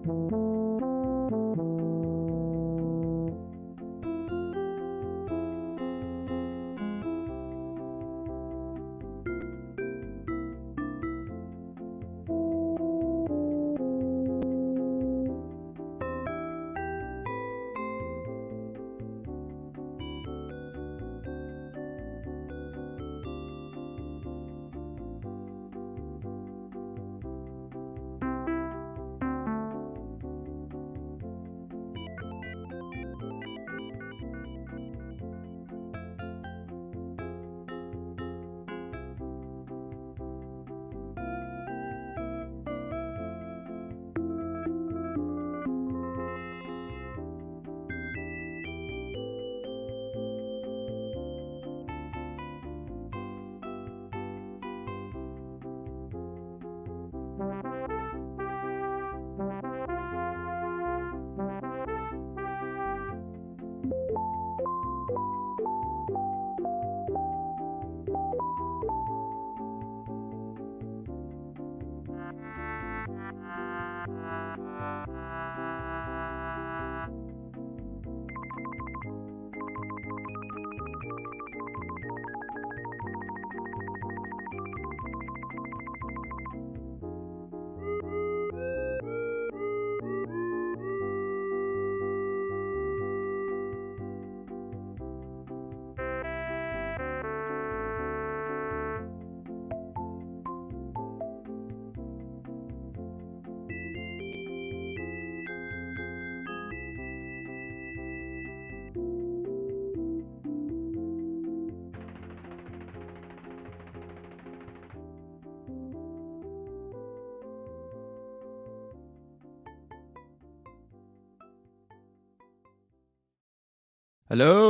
Hello,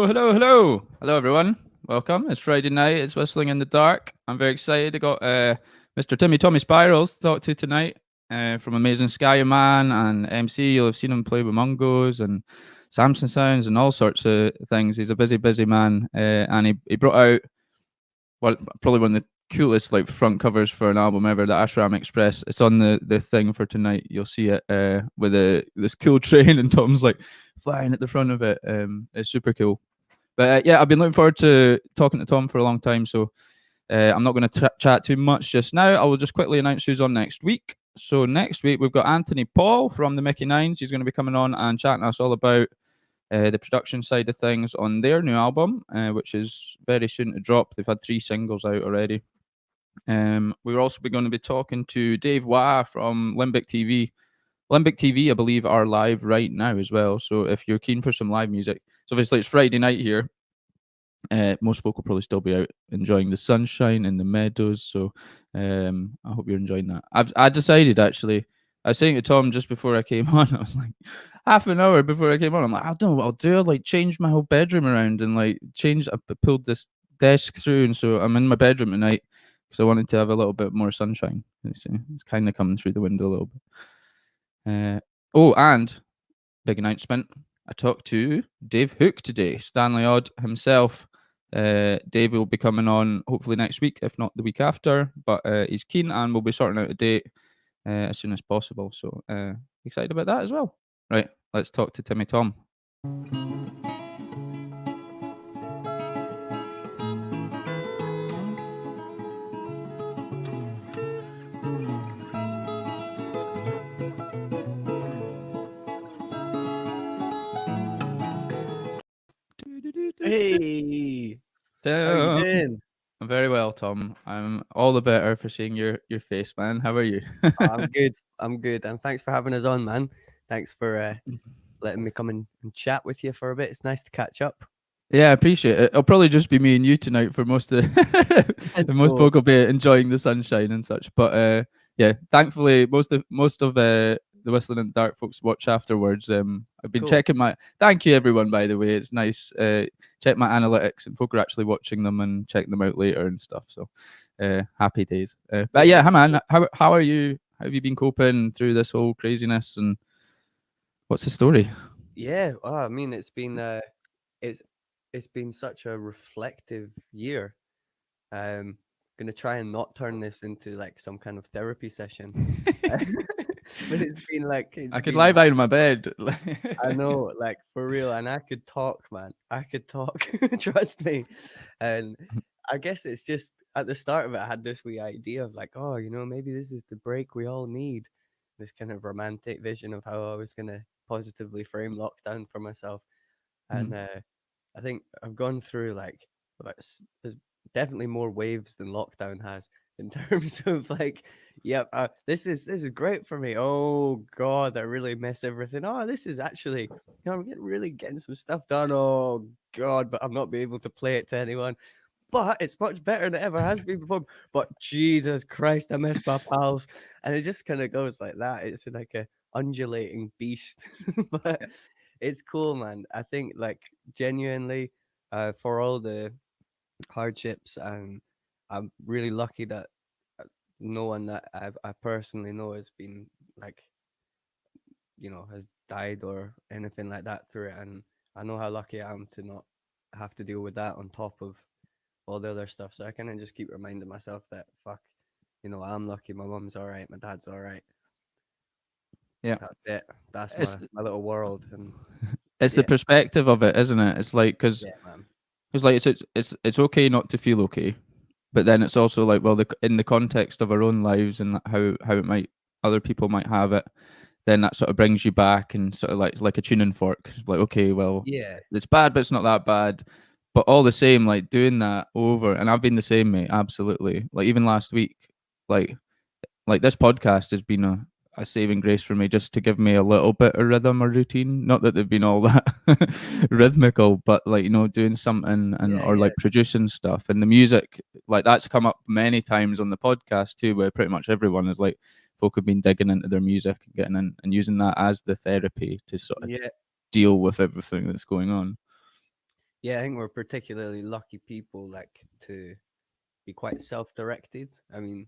hello, hello. Hello, everyone. Welcome. It's Friday night. It's Whistling in the Dark. I'm very excited. I got Mr. Tommy Spirals to talk to tonight from Amazing Skyman and MC. You'll have seen him play with Mungos and Samson Sounds and all sorts of things. He's a busy man. And he brought out, well, probably one of the coolest like front covers for an album ever, the Ashram Express. It's on the thing for tonight. You'll see it with this cool train and Tom's like flying at the front of it. It's super cool. But yeah, I've been looking forward to talking to Tom for a long time, so I'm not going to chat too much just now. I will just quickly announce who's on next week. So next week we've got Anthony Paul from the Mickey Nines. He's going to be coming on and chatting us all about the production side of things on their new album, which is very soon to drop. They've had 3 singles out already. We're also going to be talking to Dave Wah from Limbic TV. Limbic TV, I believe, are live right now as well. So if you're keen for some live music, so obviously it's Friday night here. Most folk will probably still be out enjoying the sunshine and the meadows. So I hope you're enjoying that. I decided actually. I was saying to Tom just before I came on. I was like, half an hour before I came on, I'm like, I don't know what I'll do. I'll like change my whole bedroom around and like change. I pulled this desk through, and so I'm in my bedroom tonight because I wanted to have a little bit more sunshine. It's kind of coming through the window a little bit. Oh, and big announcement. I talked to Dave Hook today, Stanley Odd himself. Dave will be coming on hopefully next week, if not the week after. But he's keen and we'll be sorting out a date as soon as possible. So excited about that as well. Right, let's talk to Timmy Tom. Hey, how are you doing? I'm very well, Tom. I'm all the better for seeing your face, man. How are you? I'm good. I'm good, and thanks for having us on, man. Thanks for letting me come and chat with you for a bit. It's nice to catch up. Yeah, I appreciate it. It'll probably just be me and you tonight for most of the It's most cool. folk will be enjoying the sunshine and such. But yeah, thankfully most of the Whistling in the Dark folks watch afterwards. I've been Cool. checking my thank you everyone, by the way. It's nice. Check my analytics and folk are actually watching them and checking them out later and stuff. So happy days. But yeah, hi man, how are you? How have you been coping through this whole craziness and what's the story? Yeah, I mean it's been such a reflective year. gonna try and not turn this into like some kind of therapy session. But it's I could been lie by in my bed. I know, like for real, and I could talk, man. I could talk, trust me. And I guess it's just at the start of it, I had this wee idea of like, oh, maybe this is the break we all need. This kind of romantic vision of how I was gonna positively frame lockdown for myself. And Mm. I think I've gone through like there's definitely more waves than lockdown has in terms of like, yep, this is great for me. Oh God, I really miss everything. Oh, this is actually, I'm really getting some stuff done. Oh God, but I'm not be able to play it to anyone. But it's much better than it ever has been before. But Jesus Christ, I miss my pals, and it just kind of goes like that. It's like a undulating beast, but it's cool, man. I think like genuinely, for all the hardships, and I'm really lucky that no one that I personally know has been like, has died or anything like that through it. And I know how lucky I am to not have to deal with that on top of all the other stuff. So I kind of just keep reminding myself that fuck, I'm lucky. My mum's all right. My dad's all right. Yeah. That's it. That's It's my little world. And it's the yeah, perspective of it, isn't it? It's like because yeah, man. it's like it's okay not to feel okay, but then it's also like, well, in the context of our own lives and how it might other people might have it, then that sort of brings you back and sort of like it's like a tuning fork. Like, okay, well, Yeah, it's bad, but it's not that bad. But all the same, like doing that over, and I've been the same, mate. Absolutely. Like even last week, like this podcast has been a saving grace for me just to give me a little bit of rhythm or routine. Not that they've been all that rhythmical, but like, doing something and yeah, or yeah, like producing stuff. And the music, like that's come up many times on the podcast too, where pretty much everyone is like folk have been digging into their music and getting in and using that as the therapy to sort of yeah. deal with everything that's going on. Yeah, I think we're particularly lucky people, like to be quite self-directed. I mean,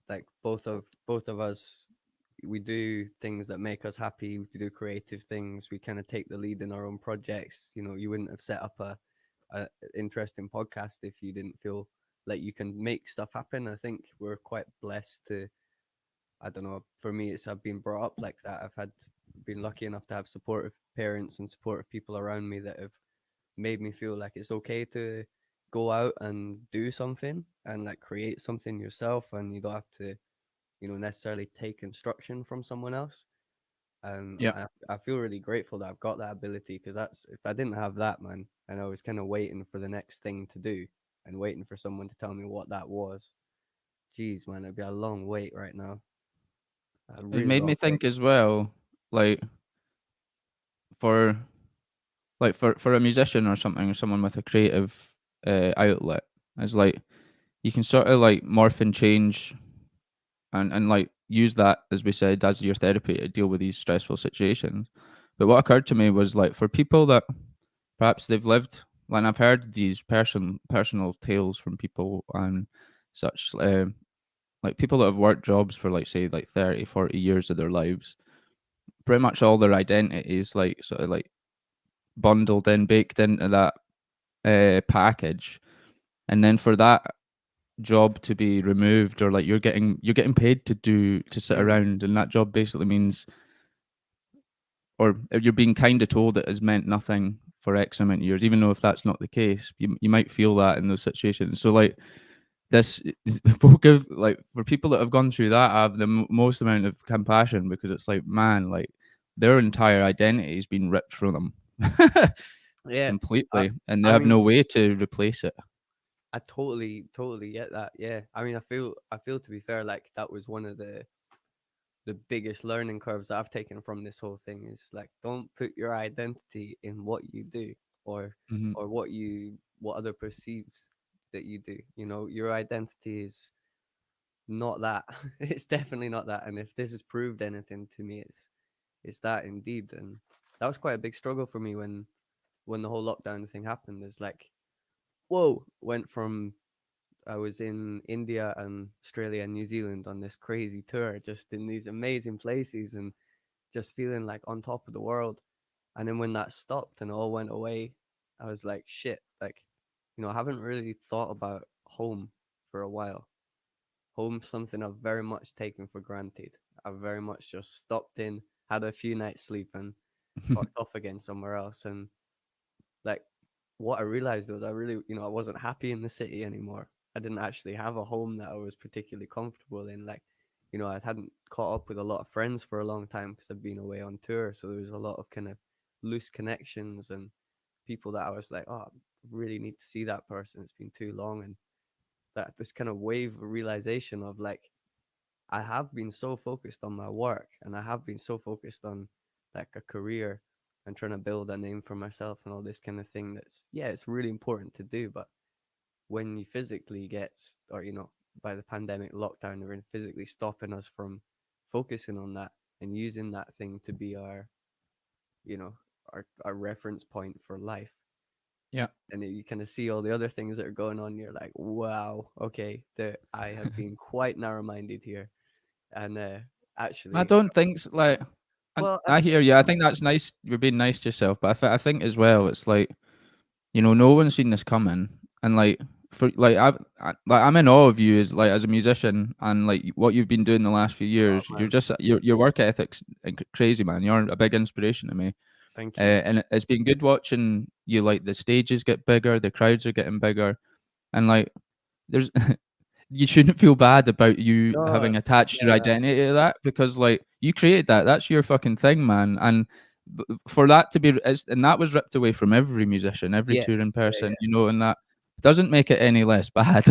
like both of us, we do things that make us happy. We do creative things. We kind of take the lead in our own projects. You wouldn't have set up a interesting podcast if you didn't feel like you can make stuff happen. I think we're quite blessed to. I don't know. For me, I've been brought up like that. Been lucky enough to have supportive parents and supportive people around me that have made me feel like it's okay to go out and do something and like create something yourself, and you don't have to necessarily take instruction from someone else. And Yeah. I feel really grateful that I've got that ability, because that's if I didn't have that, man, and I was kind of waiting for the next thing to do and waiting for someone to tell me what that was, geez, man, it'd be a long wait right now, a It really made me long wait. think as well, like for for a musician or something, or someone with a creative outlet, it's like you can sort of like morph and change and like use that, as we said, as your therapy to deal with these stressful situations. But what occurred to me was like for people that perhaps they've lived, and I've heard these personal tales from people and such, like people that have worked jobs for like say like 30, 40 years of their lives, pretty much all their identity is like sort of like bundled in, baked into that package, and then for that job to be removed, or like you're getting paid to sit Mm, around, and that job basically means, or you're being kind of told it has meant nothing for X amount of years, even though if that's not the case, you might feel that in those situations. So like this, folk have, like for people that have gone through that, I have the most amount of compassion, because it's like, man, like their entire identity has been ripped from them yeah, I, completely, and they I have mean, no way to replace it. I totally get that. Yeah, I mean, I feel to be fair, like that was one of the biggest learning curves I've taken from this whole thing is like, don't put your identity in what you do, or Hmm. what other perceives that you do. Your identity is not that. It's definitely not that. And if this has proved anything to me, it's that indeed. And that was quite a big struggle for me when the whole lockdown thing happened. It's like, whoa, went from I was in India and Australia and New Zealand on this crazy tour, just in these amazing places and just feeling like on top of the world. And then when that stopped and all went away, I was like, shit, like, I haven't really thought about home for a while. Home's something I've very much taken for granted. I've very much just stopped in, had a few nights sleep, and fucked off again somewhere else. And like, what I realized was I really, I wasn't happy in the city anymore. I didn't actually have a home that I was particularly comfortable in. Like, I hadn't caught up with a lot of friends for a long time because I've been away on tour. So there was a lot of kind of loose connections and people that I was like, oh, I really need to see that person. It's been too long. And that this kind of wave of realization of like, I have been so focused on my work and I have been so focused on like a career and trying to build a name for myself and all this kind of thing. That's, yeah, it's really important to do. But when you physically or, by the pandemic lockdown, they're physically stopping us from focusing on that and using that thing to be you know, our reference point for life. Yeah. And you kind of see all the other things that are going on. You're like, wow, okay, I have been quite narrow minded here. And I actually, don't think like, and well, I hear you. I think that's nice. You're being nice to yourself, but I think as well, it's like, no one's seen this coming, and like for like I'm in awe of you as like as a musician, and like what you've been doing the last few oh years. You're man, just your work ethic's crazy, man. You're a big inspiration to me. thank you. And it's been good watching you. Like the stages get bigger, the crowds are getting bigger, and like there's you shouldn't feel bad about you No, having attached your no, identity to that, because like you created that. That's your fucking thing, man. And for that to be and that was ripped away from every musician, every yeah, touring yeah, person, yeah. and that doesn't make it any less bad.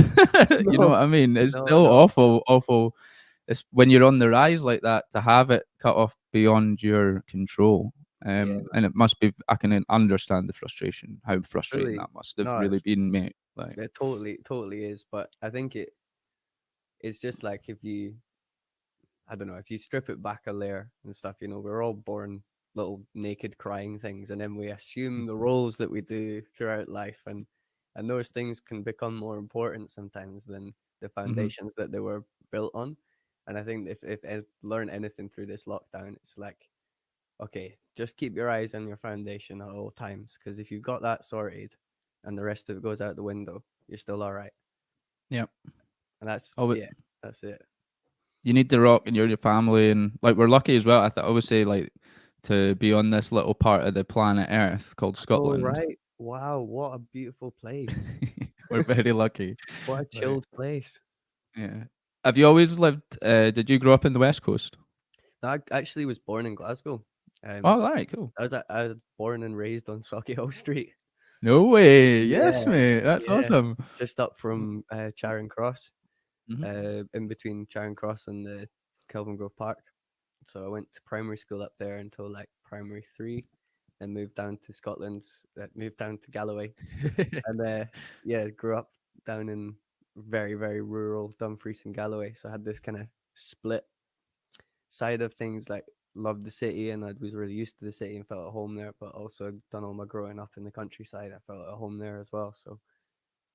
You know No, what I mean? It's no, still no. awful, awful. It's when you're on the rise like that, to have it cut off beyond your control. Yeah, And it must be. I can understand the frustration. How frustrating fully. that must have No, really been, mate. Like, it totally is. But I think it's just like if you, I don't know, if you strip it back a layer and stuff, we're all born little naked crying things, and then we assume the roles that we do throughout life, and those things can become more important sometimes than the hmm foundations that they were built on. And I think if I learn anything through this lockdown, it's like, okay, just keep your eyes on your foundation at all times, because if you've got that sorted, and the rest of it goes out the window, you're still all right. yeah. And that's, Oh, yeah, that's it. you need the rock, and you're your family, and like we're lucky as well. I always say like to be on this little part of the planet Earth called Oh, Scotland. right. Wow, what a beautiful place. We're very lucky. What a Like, chilled place. yeah. Have you always lived? Did you grow up in the West Coast? I actually was born in Glasgow. Um, Oh, all right, cool. I was born and raised on Sauchiehall Street. No way. Yes, Yeah, mate. That's yeah. awesome. Just up from Charing Cross, hmm in between Charing Cross and the Kelvin Grove Park. So I went to primary school up there until like primary three, then moved down to Scotland, moved down to Galloway, and yeah, grew up down in very, very rural Dumfries and Galloway. So I had this kind of split side of things, like loved the city and I was really used to the city and felt at home there, but also done all my growing up in the countryside. I felt at home there as well. So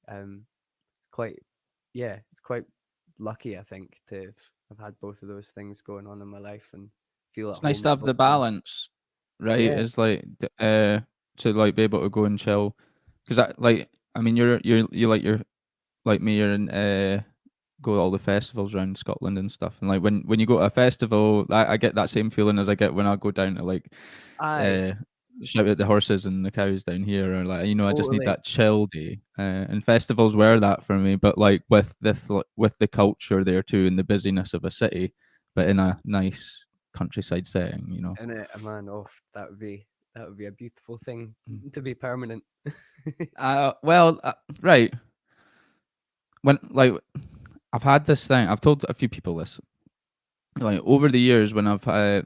it's quite, yeah, it's quite lucky, I think, to have had both of those things going on in my life and feel at It's nice home to in have both the of them. balance, right? Yeah, It's like to like be able to go and chill, because I mean you like you're like me. You're in go to all the festivals around Scotland and stuff. And like when you go to a festival, I get that same feeling as I get when I go down to like I uh shout at the horses and the cows down here, or like I just need totally. that chill day. And festivals were that for me, but like with this with the culture there too and the busyness of a city, but in a nice countryside setting. And man, oh, that would be a beautiful thing Mm. to be permanent. Well, right. When like I've had this thing, I've told a few people this, like over the years when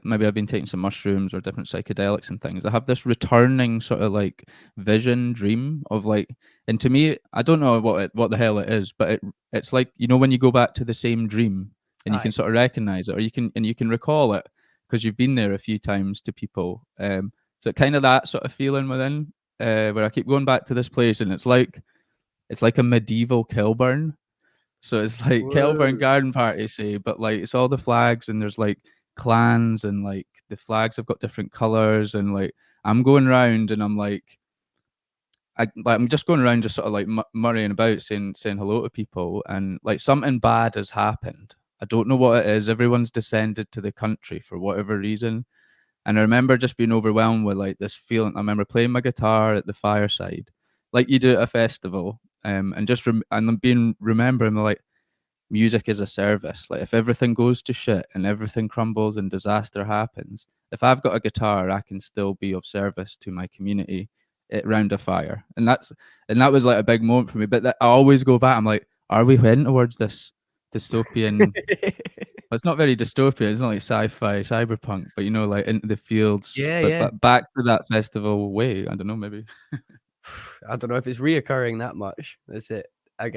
maybe I've been taking some mushrooms or different psychedelics and things, I have this returning sort of like vision dream of like, and to me I don't know what the hell it is, but it's like when you go back to the same dream and you can Aye, sort of recognize it, or you can recall it because you've been there a few times to people. So kind of that sort of feeling within, where I keep going back to this place, and it's like a medieval Kilburn. So it's like Kelburn whoa, Garden Party, say, but like it's all the flags, and there's like clans, and like the flags have got different colors, and like I'm going round and I'm like I'm just going around just sort of like murraying about saying hello to people, and like something bad has happened. I don't know what it is. Everyone's descended to the country for whatever reason. And I remember just being overwhelmed with like this feeling. I remember playing my guitar at the fireside, like you do at a festival, and just and then being remembering like music is a service. Like if everything goes to shit and everything crumbles and disaster happens, if I've got a guitar, I can still be of service to my community round a fire. And that was like a big moment for me. But I always go back. I'm like, are we heading towards this dystopian? Well, it's not very dystopian. It's not like sci-fi, cyberpunk, but like into the fields. Yeah, But yeah. back to that festival way. I don't know, maybe. I don't know if it's reoccurring that much. That's it. I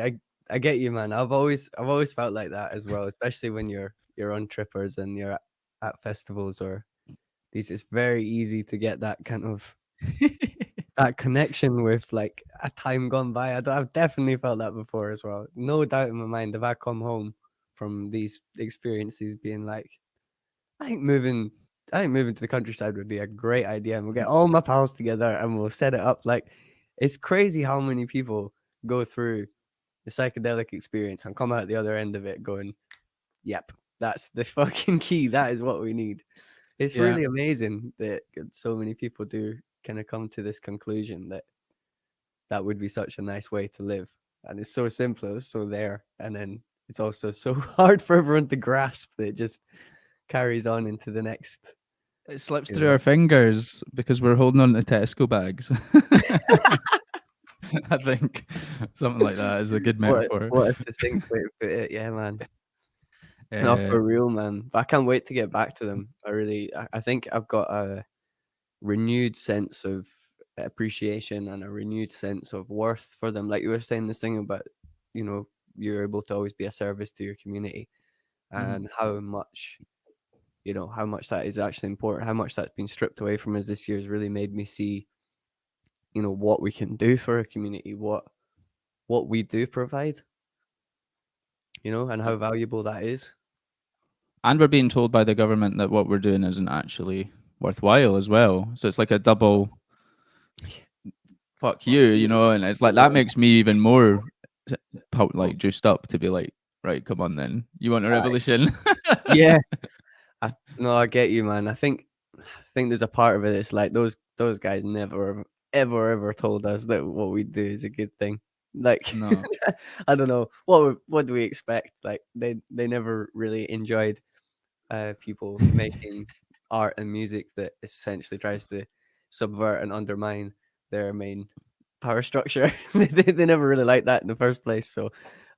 get you, man. I've always felt like that as well, especially when you're on trippers and you're at festivals or these. It's very easy to get that kind of that connection with like a time gone by. I've definitely felt that before as well. No doubt in my mind. If I come home from these experiences, being like, I think moving, I think moving to the countryside would be a great idea, and we'll get all my pals together and we'll set it up. Like, it's crazy how many people go through the psychedelic experience and come out the other end of it going, "Yep, that's the fucking key. That is what we need." It's Yeah. really amazing that so many people do kind of come to this conclusion that that would be such a nice way to live, and it's so simple, it's so there, and then it's also so hard for everyone to grasp that it just carries on into the next, It slips you through know. our fingers because we're holding on to Tesco bags. I think something like that is a good metaphor. What a succinct way to put it. Yeah, man. No, Uh, for real, man. But I can't wait to get back to them. I think I've got a renewed sense of appreciation and a renewed sense of worth for them. Like you were saying this thing about, you know, you're able to always be a service to your community, mhm. and how much, how much that is actually important, how much that's been stripped away from us this year has really made me see, what we can do for a community, what we do provide, and Uh, how valuable that is. And we're being told by the government that what we're doing isn't actually worthwhile as well. So it's like a double fuck Fuck you, you. and it's like that Yeah. makes me even more like juiced up to be like, right, come on then. You want a Aye. revolution? Yeah. No, I get you, man. I think there's a part of it. It's like those guys never ever told us that what we do is a good thing. Like, No. I don't know what do we expect. Like they never really enjoyed people making art and music that essentially tries to subvert and undermine their main power structure. They never really liked that in the first place. So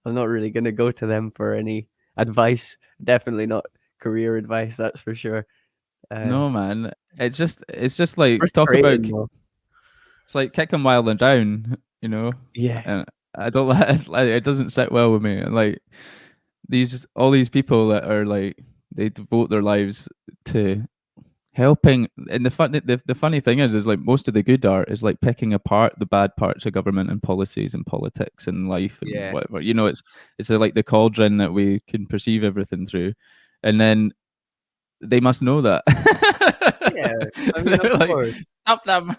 I'm not really gonna go to them for any advice. Definitely not career advice. That's for sure. Uh, No, man. It's just like talk about Frustrating though. it's like kicking while they're down, Yeah, and I don't like it doesn't sit well with me. And like all these people that are like they devote their lives to helping. And the funny thing is like most of the good art is like picking apart the bad parts of government and policies and politics and life and yeah, whatever. It's like the cauldron that we can perceive everything through, and then they must know that. yeah. I mean, They're like, stop them.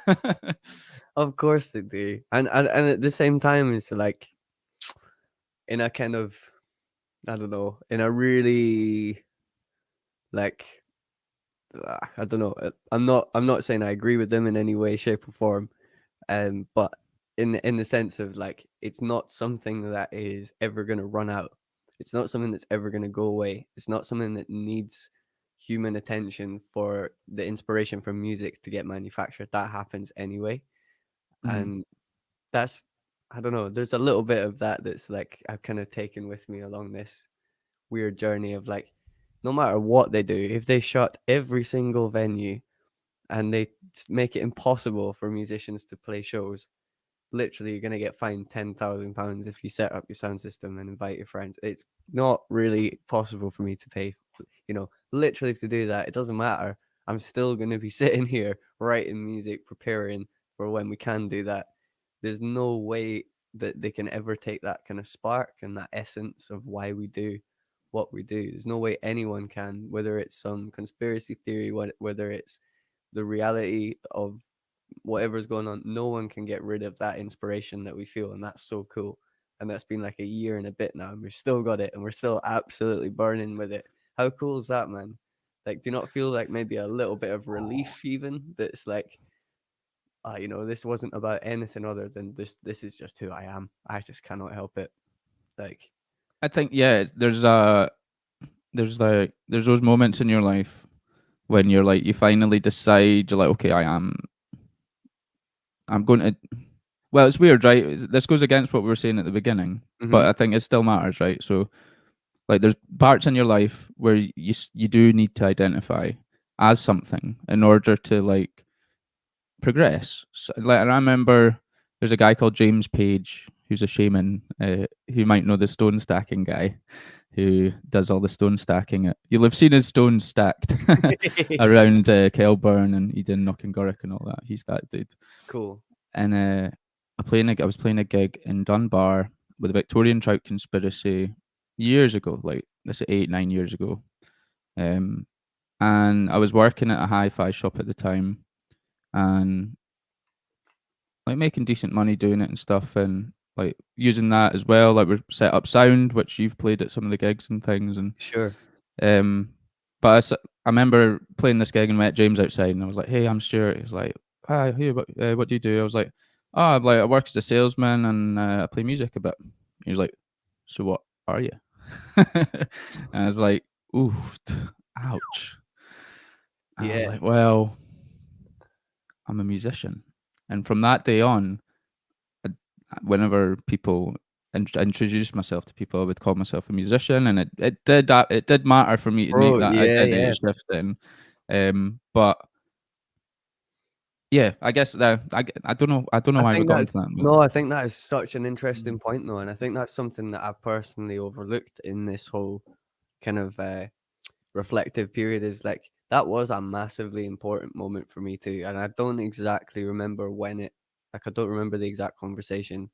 of course they do, and at the same time, it's like in a kind of, I don't know, in a really like, I don't know. I'm not saying I agree with them in any way, shape, or form. But in the sense of like, it's not something that is ever gonna run out. It's not something that's ever gonna go away. It's not something that needs human attention for the inspiration from music to get manufactured. That happens anyway, Mhm. and that's, I don't know. There's a little bit of that that's like I've kind of taken with me along this weird journey of like, no matter what they do, if they shut every single venue and they make it impossible for musicians to play shows, literally you're gonna get fined £10,000 if you set up your sound system and invite your friends. It's not really possible for me to pay, literally to do that. It doesn't matter. I'm still gonna be sitting here writing music, preparing for when we can do that. There's no way that they can ever take that kind of spark and that essence of why we do what we do. There's no way anyone can, whether it's some conspiracy theory, whether it's the reality of whatever's going on, no one can get rid of that inspiration that we feel, and that's so cool. And that's been like a year and a bit now, and we've still got it, and we're still absolutely burning with it. How cool is that, man? Like, do you not feel like maybe a little bit of relief, even that's like, this wasn't about anything other than this. This is just who I am. I just cannot help it. Like, I think there's those moments in your life when you're like you finally decide you're like, okay, I'm going to. Well, it's weird, right? This goes against what we were saying at the beginning, but I think it still matters, right? So like there's parts in your life where you do need to identify as something in order to like progress. So, like, and I remember there's a guy called James Page who's a shaman. Who might know the stone stacking guy, who does all the stone stacking. You'll have seen his stones stacked around Kelburn and Eden, Knockengorrick and all that. He's that dude. cool. And I was playing a gig in Dunbar with the Victorian Trout Conspiracy years ago, like this is 8-9 years ago. And I was working at a hi-fi shop at the time, and like making decent money doing it and stuff, and like using that as well. Like we set up sound, which you've played at some of the gigs and things, and Sure. but I remember playing this gig and met James outside, and I was like, "Hey, I'm Stuart." He was like, "Hi, hey, what do you do?" I was like, "Oh, I work as a salesman and I play music a bit." He was like, "So what are you?" And I was like, "Ooh, ouch." And I was Yeah. like, "Well, I'm a musician." And from that day on, whenever people introduce myself to people, I would call myself a musician, and it did matter for me to make Bro, that yeah, identity yeah. shift in. But yeah, I guess I don't know I how we think got into that's that. But no, I think that is such an mm, interesting point though, and I think that's something that I've personally overlooked in this whole kind of reflective period. Is like that was a massively important moment for me too, and I don't exactly remember when it. Like I don't remember the exact conversation,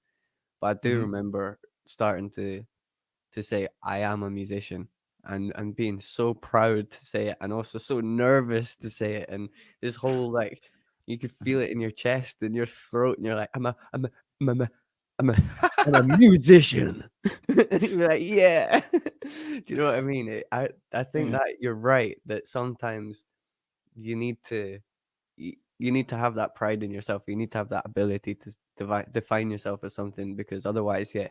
but I do mhm. remember starting to say I am a musician and being so proud to say it and also so nervous to say it, and this whole like you could feel it in your chest and your throat and you're like I'm a, I'm a, I'm a musician. And you're like, yeah. Do you know what I mean? I think Yeah. that you're right that sometimes you need to you need to have that pride in yourself. You need to have that ability to define yourself as something, because otherwise, yeah,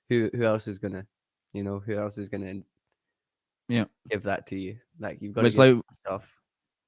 who else is gonna, who else is gonna Yeah. give that to you? Like you've got But to it's give it like to yourself.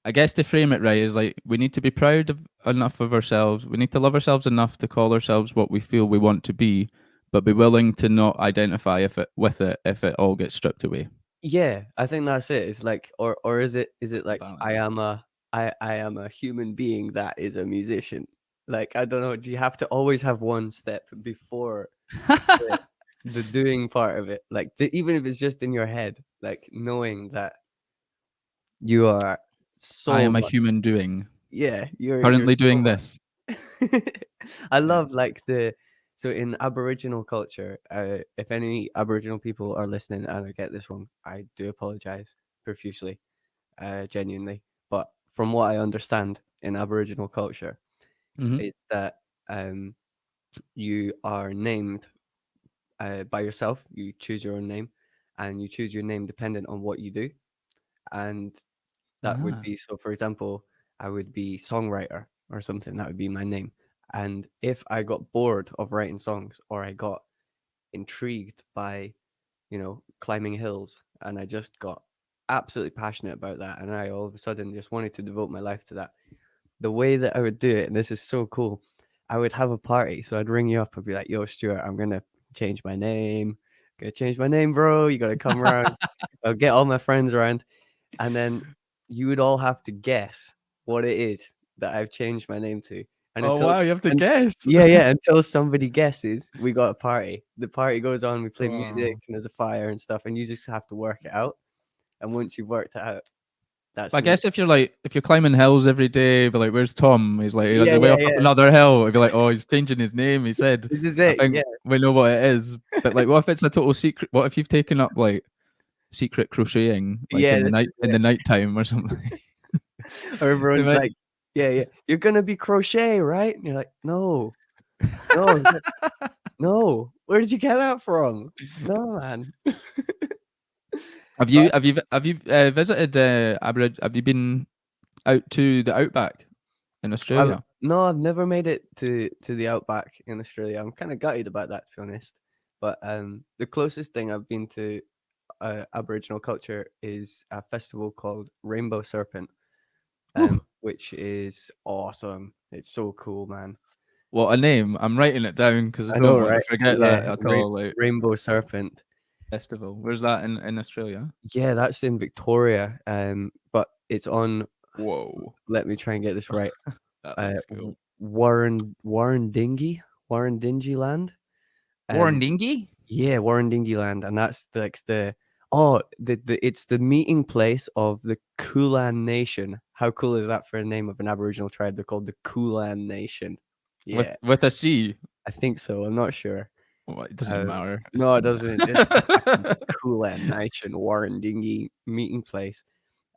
I guess to frame it right is like we need to be proud of enough of ourselves. We need to love ourselves enough to call ourselves what we feel we want to be, but be willing to not identify if it all gets stripped away. Yeah, I think that's it. It's like, or is it like Balance. I am a human being that is a musician. Like I don't know. Do you have to always have one step before the, the doing part of it? Like even if it's just in your head, like knowing that you are I so am a much. human doing Yeah, you're currently so doing much. this. I Yeah. love like the so in Aboriginal culture, if any Aboriginal people are listening and I get this wrong, I do apologize profusely, genuinely. But from what I understand in Aboriginal culture, Hmm. is that you are named by yourself. You choose your own name, and you choose your name dependent on what you do. And that would Ah. be so, for example, I would be songwriter or something. That would be my name. And if I got bored of writing songs or I got intrigued by, climbing hills and I just got absolutely passionate about that and I all of a sudden just wanted to devote my life to that, the way that I would do it, and this is so cool, I would have a party. So I'd ring you up and be like, yo, Stuart, I'm going to change my name. Gonna change my name, bro. You got to come around. I'll get all my friends around. And then you would all have to guess what it is that I've changed my name to. And Oh wow, you have to and guess. yeah, yeah, until somebody guesses, we got a party. The party goes on, we play music Oh. and there's a fire and stuff, and you just have to work it out. And once you've worked it out, that's I me. guess if you're climbing hills every day, be like, "Where's Tom?" He's like, "He's Yeah, way yeah, off up yeah. another hill." I'd be like, "Oh, he's changing his name." He said, This is "I it. think Yeah. we know what it is." But like, what if it's a total secret? What if you've taken up like secret crocheting, like Yeah, this is in the it. night time or something? Or It everyone's might- like Yeah, yeah. You're gonna be crochet, right? And you're like, no, no, no. Where did you get that from? No, man. Have But you visited have you been out to the outback in I've Australia? no, I've never made it to the outback in Australia. I'm kind of gutted about that, to be honest. But the closest thing I've been to Aboriginal culture is a festival called Rainbow Serpent, Whew, which is awesome. It's so cool, man. what a name! I'm writing it down because I I know, don't want to right? forget Yeah, that at all. Like Rainbow Serpent. festival. Where's that in Australia? Yeah, that's in Victoria. But it's on. Whoa, Let me try and get this right. that looks cool. Warren Dingy land. Um, Warrendingi? yeah, Warren Dingy land, and that's like the it's the meeting place of the Kulin Nation. How cool is that for a name of an Aboriginal tribe? They're called the Kulin Nation. Yeah, With a C. I think so. I'm not sure. Well, it doesn't matter. No, it doesn't. It's the fucking Kulin Nation Warren Dingy meeting place.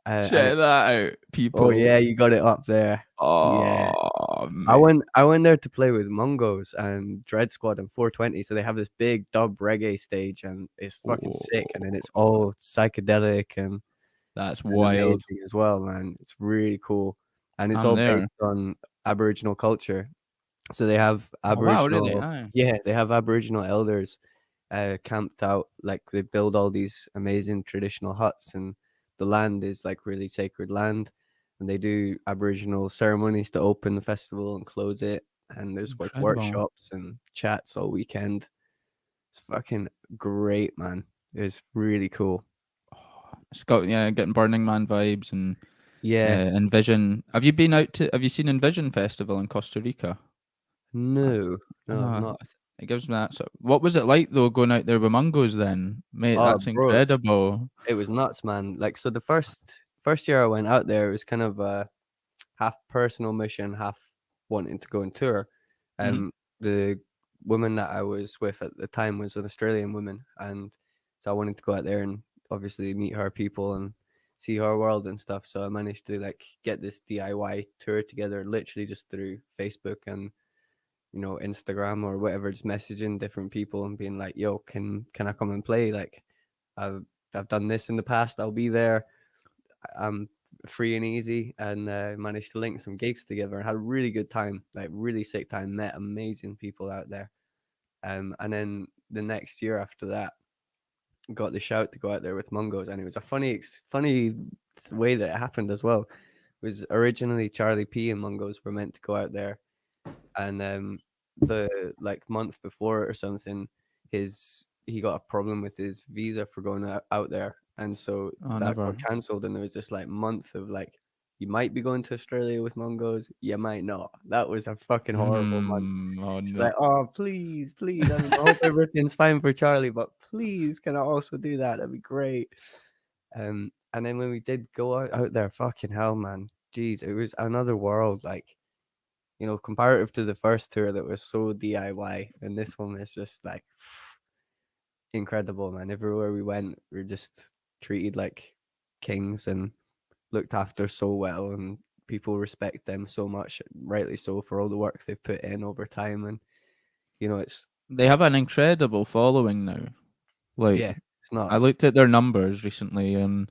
And Check that out, oh people. yeah, you got it up there. Yeah. Oh, mate. I went there to play with Mungos and Dread Squad and 420. So they have this big dub reggae stage and it's fucking sick. And then Whoa, it's all psychedelic that's and wild. amazing as well, man. It's really cool. And it's I'm all there. based on Aboriginal culture. So they have Oh, wow, really? Aye. yeah, they have Aboriginal elders camped out. Like they build all these amazing traditional huts, and the land is like really sacred land. And they do Aboriginal ceremonies to open the festival and close it. And there's like Incredible. workshops and chats all weekend. It's fucking great, man. It's really cool. Oh, it's got, yeah, getting Burning Man vibes and Yeah, Envision. Have you seen Envision Festival in Costa Rica? I, no, no, I've not. it gives me that. So, what was it like though, going out there with Mungos then? Mate, Oh, that's bro, incredible. it was nuts, man. Like, so the first year I went out there, it was kind of half personal mission, half wanting to go and tour. Hmm. The woman that I was with at the time was an Australian woman, and so I wanted to go out there and obviously meet her people and see her world and stuff. So I managed to like get this DIY tour together, literally just through Facebook and Instagram or whatever, just messaging different people and being like, "Yo, can I come and play? Like, I've I've done this in the past. I'll be there. I'm free and easy," and managed to link some gigs together and had a really good time, like really sick time. Met amazing people out there. And then the next year after that, got the shout to go out there with Mungos, and it was a funny way that it happened as well. It was originally Charlie P and Mungos were meant to go out there, and the like month before or something, he got a problem with his visa for going out there, and so Oh, that never. got cancelled. And there was this like month of like, you might be going to Australia with Mungos, you might not. That was a fucking horrible month. Hmm. Oh It's no. like, oh please, please. I mean, I hope everything's fine for Charlie, but please, can I also do that? That'd be great. And then when we did go out there, fucking hell, man, jeez, it was another world. Like, comparative to the first tour that was so DIY, and this one is just like incredible, man. Everywhere we went, we were just treated like kings and looked after so well, and people respect them so much, rightly so, for all the work they've put in over time. And it's They have an incredible following now. Like, yeah, it's I nuts. looked at their numbers recently and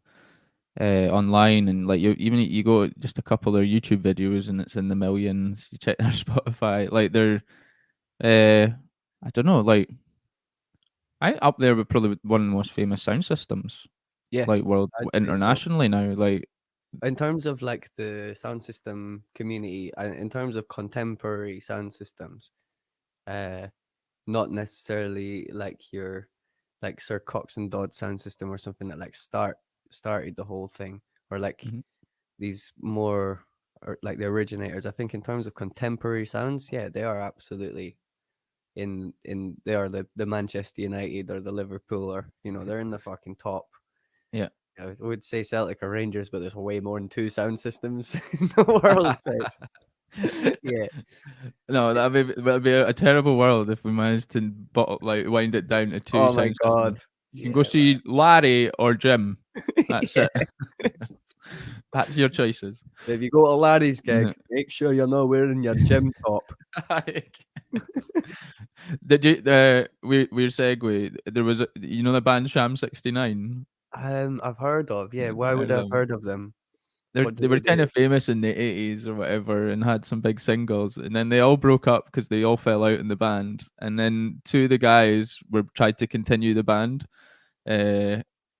online, and like you go just a couple of their YouTube videos and it's in the millions. You check their Spotify, like they're I don't know, like I up there with probably one of the most famous sound systems, Yeah, like world I'd say so. internationally now. Like, In terms of like the sound system community, in terms of contemporary sound systems, uh, not necessarily like your like Sir Cox and Dodd sound system or something that like started the whole thing, or like mhm, these more, or like the originators. I think in terms of contemporary sounds, yeah, they are absolutely in they are the Manchester United or the Liverpool, or they're in the fucking top. yeah. I would say Celtic or Rangers, but there's way more than two sound systems in the world. So yeah, No, yeah. that'd be a terrible world if we managed to like wind it down to two Oh my sound god. systems. You can go Yeah, see Larry or Jim. That's yeah. it. That's your choices. If you go to Larry's Yeah. gig, make sure you're not wearing your gym top. Did you? Weird segue. There was, the band Sham 69. I've heard of, yeah. Why Heard would of I have them? heard of them? They What do they they were kind do? of famous in the 80s or whatever, and had some big singles, and then they all broke up because they all fell out in the band. And then two of the guys were tried to continue the band, uh,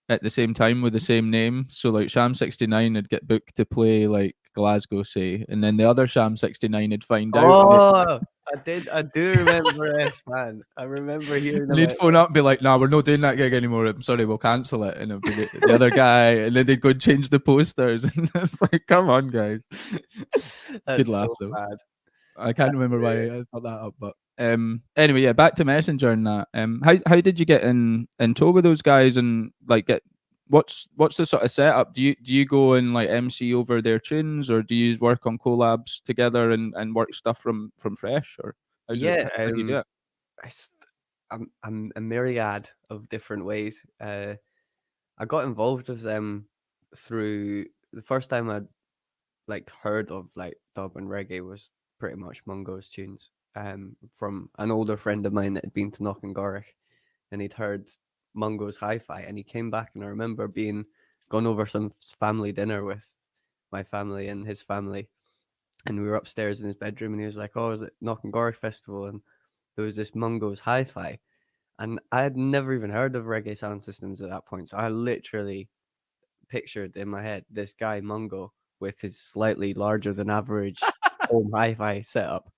at the same time with the same name. So like Sham 69 would get booked to play like Glasgow, say, and then the other Sham 69 would find out, and Oh, I do remember this, man. I remember hearing and they'd about phone up and be like, "Nah, we're not doing that gig anymore. I'm sorry, we'll cancel it." And it'd be the other guy, and then they'd go and change the posters, and it's like, "Come on, guys." this. Good That's laugh so though. bad. I can't That's remember why hilarious. I thought that up, but anyway, yeah, back to Messenger and that. How did you get in tow with those guys, and like get what's the sort of setup? Do you go and like MC over their tunes, or do you work on collabs together and work stuff from fresh, or Yeah, how do you do it? I st- I'm a myriad of different ways. I got involved with them through the first time I like heard of like dub and reggae was pretty much Mungo's tunes. From an older friend of mine that had been to Knockengorrick, and he'd heard Mungo's hi-fi, and he came back, and I remember being gone over some family dinner with my family and his family, and we were upstairs in his bedroom, and he was like, "Oh, I was at Knockengorrick Festival, and there was this Mungo's hi-fi." And I had never even heard of reggae sound systems at that point. So I literally pictured in my head this guy Mungo with his slightly larger than average home hi-fi setup,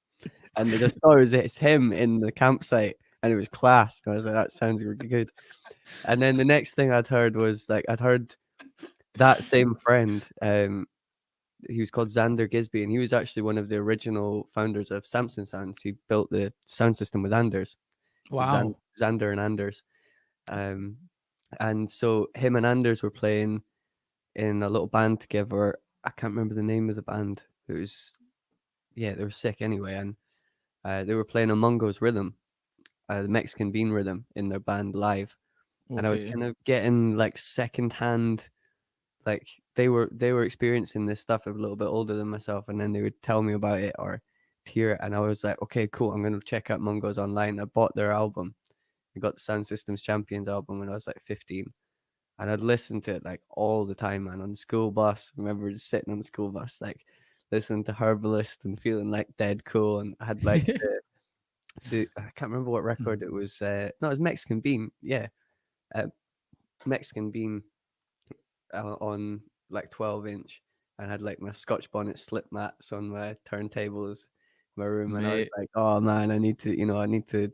and I just thought it's him in the campsite, and it was class. And I was like, that sounds really good. And then the next thing I'd heard was like I'd heard that same friend, he was called Xander Gisby, and he was actually one of the original founders of Samson Sounds. He built the sound system with Anders, Wow. Xander and Anders. Um, and so him and Anders were playing in a little band together. I can't remember the name of the band. It was yeah, they were sick anyway, and they were playing a Mungo's rhythm, the Mexican bean rhythm in their band live. And I was Okay. kind of getting like secondhand, like they were experiencing this stuff. They were a little bit older than myself, and then they would tell me about it or hear it, and I was like, okay, cool. I'm gonna check out Mungo's online. I bought their album. I got the Sound Systems Champions album when I was like 15, and I'd listen to it like all the time, man. On the school bus, I remember just sitting on the school bus, like listening to Herbalist and feeling like dead cool. And I had like the I can't remember what record it was. No, it was Mexican Bean. Yeah, uh, Mexican Bean on like 12-inch, and had like my Scotch bonnet slip mats on my turntables in my room, and I was Mate. like, oh man, I need to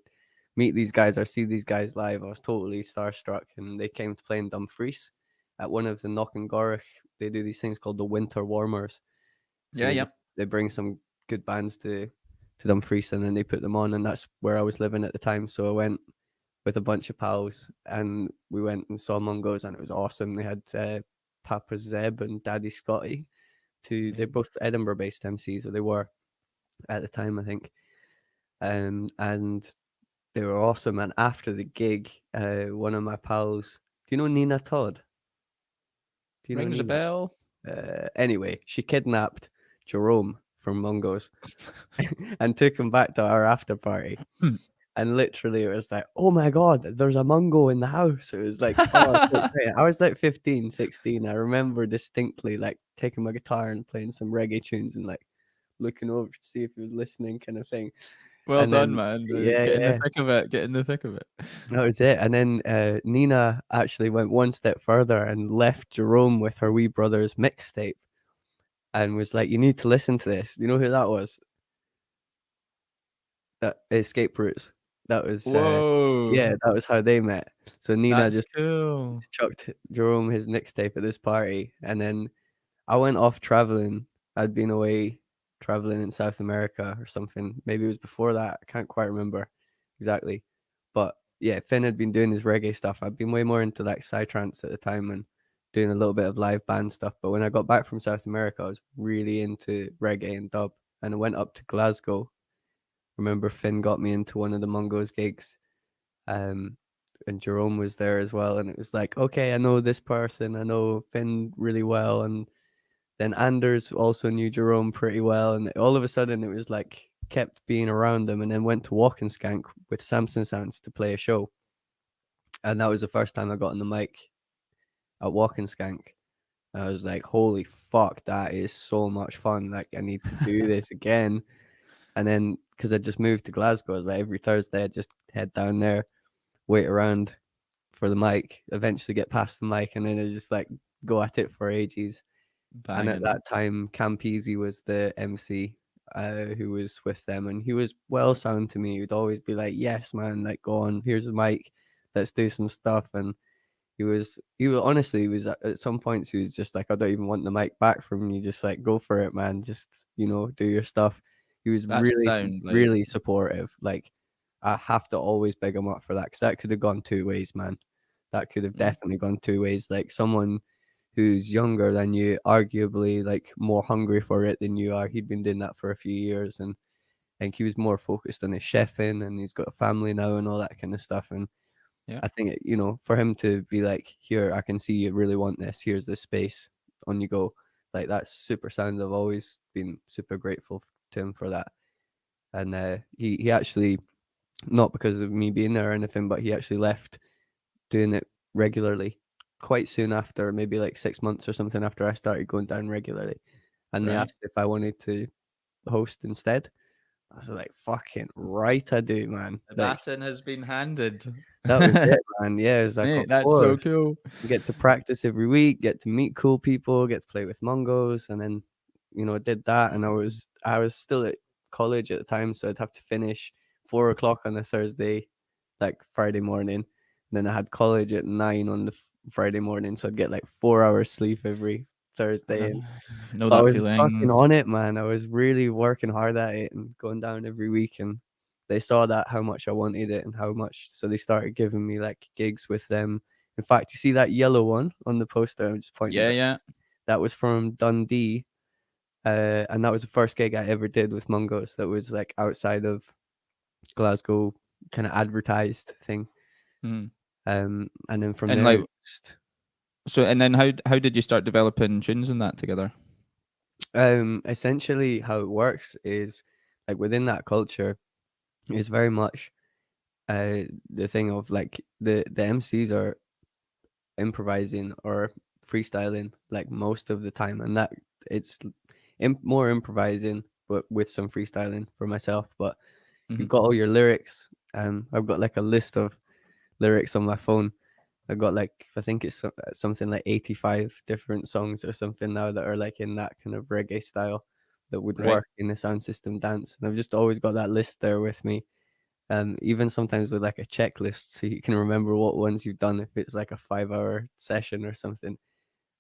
meet these guys or see these guys live. I was totally starstruck, and they came to play in Dumfries at one of the Knockengorrick. They do these things called the Winter Warmers, so Yeah, yeah. they bring some good bands to Dumfries, and then they put them on, and that's where I was living at the time. So I went with a bunch of pals, and we went and saw Mungos, and it was awesome. They had Papa Zeb and Daddy Scotty. They're Mate. both Edinburgh-based MCs, or they were at the time, I think. And they were awesome. And after the gig, one of my pals, do you know Nina Todd? Do you know Rings a Nina? bell. Anyway, she kidnapped Jerome from Mungos and took him back to our after party. And literally, it was like, oh my God, there's a Mungo in the house. It was like, oh, so great. I was like 15, 16. I remember distinctly like taking my guitar and playing some reggae tunes and like looking over to see if he was listening, kind of thing. Well And done, then, man. yeah, Get in the yeah, thick of it. Get in the thick of it. that was it. And then Nina actually went one step further and left Jerome with her wee brother's mixtape and was like, you need to listen to this. You know who that was? That Escape Routes. That was Whoa. yeah, that was how they met. So Nina That's just cool. chucked Jerome his mixtape at this party, and then I went off traveling. I'd been away traveling in South America or something. Maybe it was before that. I can't quite remember exactly. But yeah, Finn had been doing his reggae stuff. I'd been way more into like psytrance at the time and doing a little bit of live band stuff. But when I got back from South America, I was really into reggae and dub. And I went up to Glasgow. Remember Finn got me into one of the Mungo's gigs. Um, and Jerome was there as well. And it was like, okay, I know this person. I know Finn really well. And Then Anders also knew Jerome pretty well, and all of a sudden it was like kept being around them, and then went to Walk and Skank with Samson Sounds to play a show, and that was the first time I got on the mic at Walk and Skank. I was like, holy fuck, that is so much fun. Like, I need to do this again. And then, because I just moved to Glasgow, I was like, every Thursday, I'd just head down there, wait around for the mic, eventually get past the mic, and then I just like go at it for ages. And at Banging. that time, Campese was the MC who was with them, and he was well sound to me. He would always be like, yes, man, like, go on, here's the mic, let's do some stuff. And he was honestly, he was at some points, he was just like, I don't even want the mic back from you, just like go for it, man, just, do your stuff. He was That's really sound like really supportive. Like, I have to always big him up for that, because that could have gone two ways, man. That could have mm, definitely gone two ways. Like, someone who's younger than you, arguably like more hungry for it than you are, he'd been doing that for a few years, and I think he was more focused on his chefing, and he's got a family now and all that kind of stuff. And yeah. I think, for him to be like, here, I can see you really want this. Here's this space. On you go. Like, that's super sound. I've always been super grateful to him for that. And he actually, not because of me being there or anything, but he actually left doing it regularly quite soon after, maybe like 6 months or something after I started going down regularly. And they Right. asked if I wanted to host instead. I was like, fucking right, I do, man. The Like, baton has been handed. that was it, man. Yeah, it was like, of Mate, that's so course. cool. Get to practice every week, get to meet cool people, get to play with Mongos, and then did that. And I was still at college at the time, so I'd have to finish 4 o'clock on a Thursday, like Friday morning. And then I had college at 9 on the Friday morning, so I'd get like 4 hours sleep every I Thursday. know, And know but I that was fucking feeling. on it, man. I was really working hard at it and going down every week, and they saw that how much I wanted it and how much, so they started giving me like gigs with them. In fact, you see that yellow one on the poster? I'm just pointing Yeah, back. yeah. That was from Dundee, and that was the first gig I ever did with Mungos. That was like outside of Glasgow, kind of advertised thing. Mm. And then from And there, like, so, and then how did you start developing tunes and that together? essentially how it works is, like, within that culture is very much the thing of like the MCs are improvising or freestyling like most of the time, and that it's more improvising but with some freestyling for myself. But Hmm. you've got all your lyrics. I've got like a list of lyrics on my phone. I've got like, I think it's something like 85 different songs or something now that are like in that kind of reggae style that would Right. work in a sound system dance. And I've just always got that list there with me. Even sometimes with like a checklist, so you can remember what ones you've done if it's like a 5 hour session or something.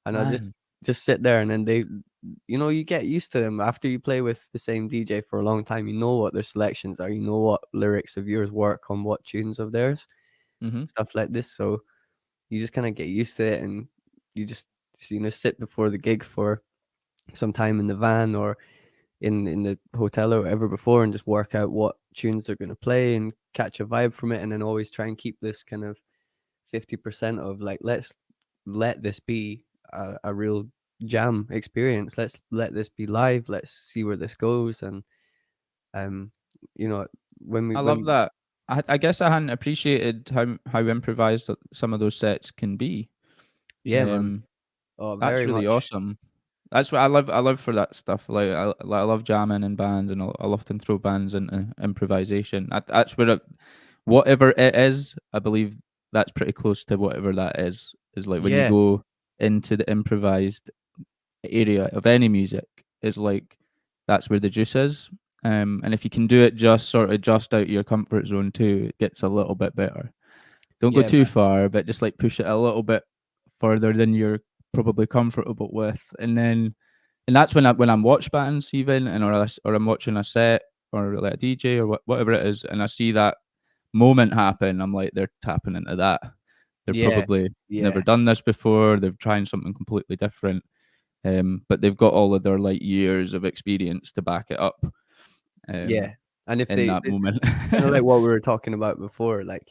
And I'll just Man. just sit there, and then you get used to them after you play with the same DJ for a long time. You know what their selections are. You know what lyrics of yours work on what tunes of theirs, Hmm. stuff like this. So you just kind of get used to it, and you just sit before the gig for some time in the van or in the hotel or whatever before, and just work out what tunes they're going to play and catch a vibe from it. And then always try and keep this kind of 50% of like, let's let this be a real jam experience. Let's let this be live. Let's see where this goes. And um you know when we I when love we, that. I guess I hadn't appreciated how improvised some of those sets can be. yeah, man. Um, Oh, that's very really much. awesome. That's what I love. I love for that stuff. Like I love jamming in bands, and I'll often throw bands into improvisation. That's where whatever it is, I believe that's pretty close to whatever that is. Is like when you Yeah, go into the improvised area of any music, is like that's where the juice is. And if you can do it just sort of just out of your comfort zone too, it gets a little bit better. Don't go yeah, too man. far, but just like push it a little bit further than you're probably comfortable with, and that's when I'm watch bands even, and or I'm watching a set or like a DJ or whatever it is, and I see that moment happen. I'm like, they're tapping into that. They're Yeah, probably never yeah, done this before. They're trying something completely different, but they've got all of their like years of experience to back it up. yeah. Um, And if in they, that it's moment. kind of like what we were talking about before. Like,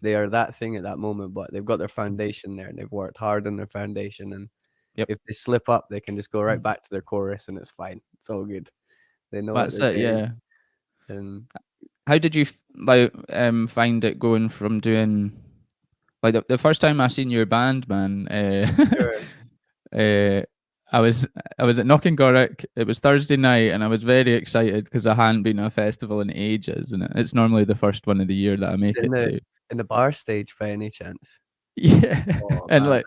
they are that thing at that moment, but they've got their foundation there, and they've worked hard on their foundation. And Yep. If they slip up, they can just go right back to their chorus and it's fine. It's all good. They know what That's they're it. doing. Yeah. And How did you like find it going from doing like the first time I seen your band, man? sure. uh, I was I was at Knockengorrick. It was Thursday night, and I was very excited because I hadn't been to a festival in ages, and it's normally the first one of the year that I make in it the to. in the bar stage by any chance? Yeah, Oh and man. like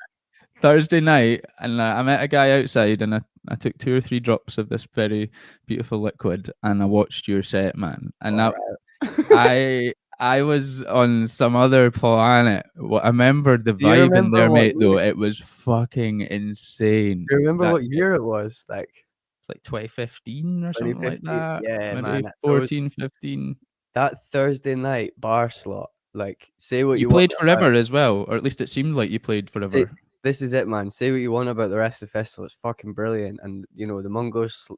Thursday night, and I met a guy outside, and I took 2 or 3 drops of this very beautiful liquid, and I watched your set, man, and Far that out. I was on some other planet. I remember the Do you vibe in remember there, what mate. year? Though it was fucking insane. Do you remember That what year it was? Like it's like 2015 or something like 2015? that. Yeah, Maybe man. 14, 15. That Thursday night bar slot. Like, say what You you want played about. forever as well, or at least it seemed like you played Say, forever. this is it, man. Say what you want about the rest of the festival. It's fucking brilliant, and the Mungos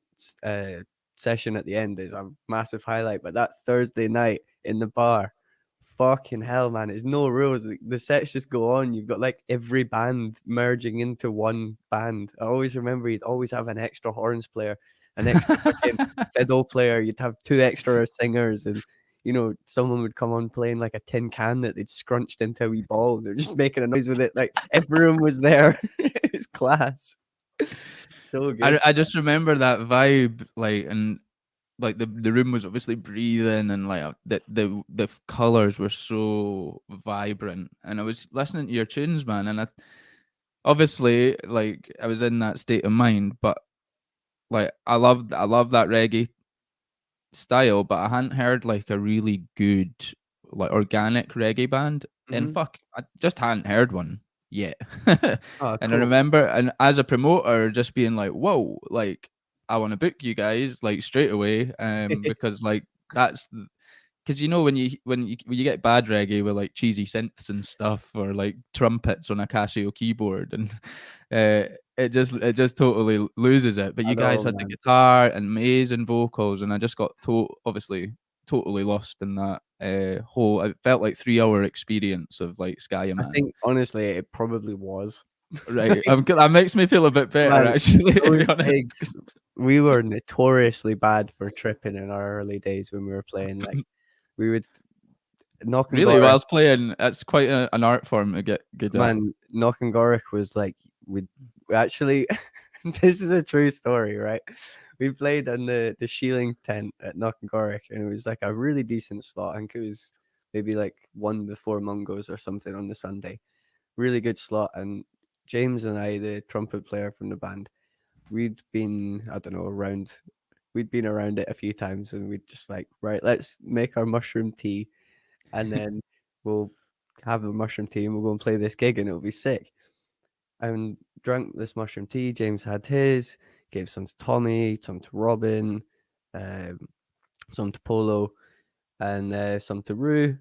session at the end is a massive highlight. But that Thursday night in the bar, fucking hell, man! It's no rules. The sets just go on. You've got like every band merging into one band. I always remember you'd always have an extra horns player, an extra fucking fiddle player. You'd have 2 extra singers, and someone would come on playing like a tin can that they'd scrunched into a wee ball. They're just making a noise with it. Like everyone was there. It was class. So good. I just remember that vibe, like, and like the room was obviously breathing, and like the colors were so vibrant, and I was listening to your tunes, man, and I obviously like I was in that state of mind, but like I love that reggae style, but I hadn't heard like a really good like organic reggae band, and Hmm. fuck, I just hadn't heard one yet. Oh, And I cool. remember, and as a promoter, just being like, "Whoa, like I want to book you guys like straight away," because like that's because when you get bad reggae with like cheesy synths and stuff, or like trumpets on a Casio keyboard, and it just totally loses it. But I you guys know, had the man. guitar and amazing vocals, and I just got obviously totally lost in that whole. It felt like 3 hour experience of like Skya I Man. think honestly, it probably was. Right, that makes me feel a bit better Man, actually, to those be honest. gigs, we were notoriously bad for tripping in our early days when we were playing. Like we would knock and Really, Gorick, whilst playing, that's quite an art form to get good at. man. Knock and Gorick was like we actually. This is a true story, right? We played on the Sheeling tent at Knock and Gorick, and it was like a really decent slot. I think it was maybe like one before Mungos or something on the Sunday. Really good slot, and James and I, the trumpet player from the band, we'd been I don't know around we'd been around it a few times, and we'd just like, right, let's make our mushroom tea, and then we'll have a mushroom tea and we'll go and play this gig and it'll be sick. And drank this mushroom tea. James had his, gave some to Tommy, some to Robin, um, some to Polo, and some to Rue.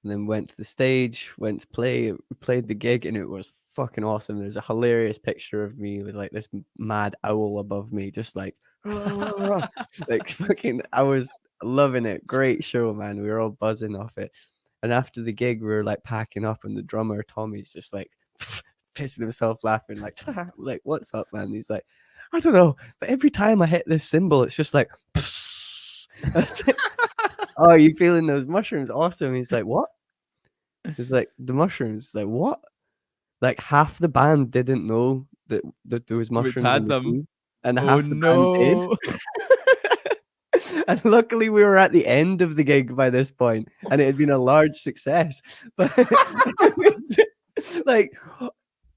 And then went to the stage, went to play, played the gig, and it was fucking awesome. There's a hilarious picture of me with like this mad owl above me, just like, like fucking. I was loving it. Great show, man. We were all buzzing off it. And after the gig, we were like packing up, and the drummer Tommy's just like pissing himself laughing, like, like, what's up, man? He's like, I don't know, but every time I hit this cymbal, it's just like, I was like, oh, you feeling those mushrooms? Awesome. He's like, what? He's like, the mushrooms. Like, what? Like half the band didn't know that there was We'd mushrooms in had the them. tea, and Oh half the band did. no. And luckily, we were at the end of the gig by this point, and it had been a large success. But like,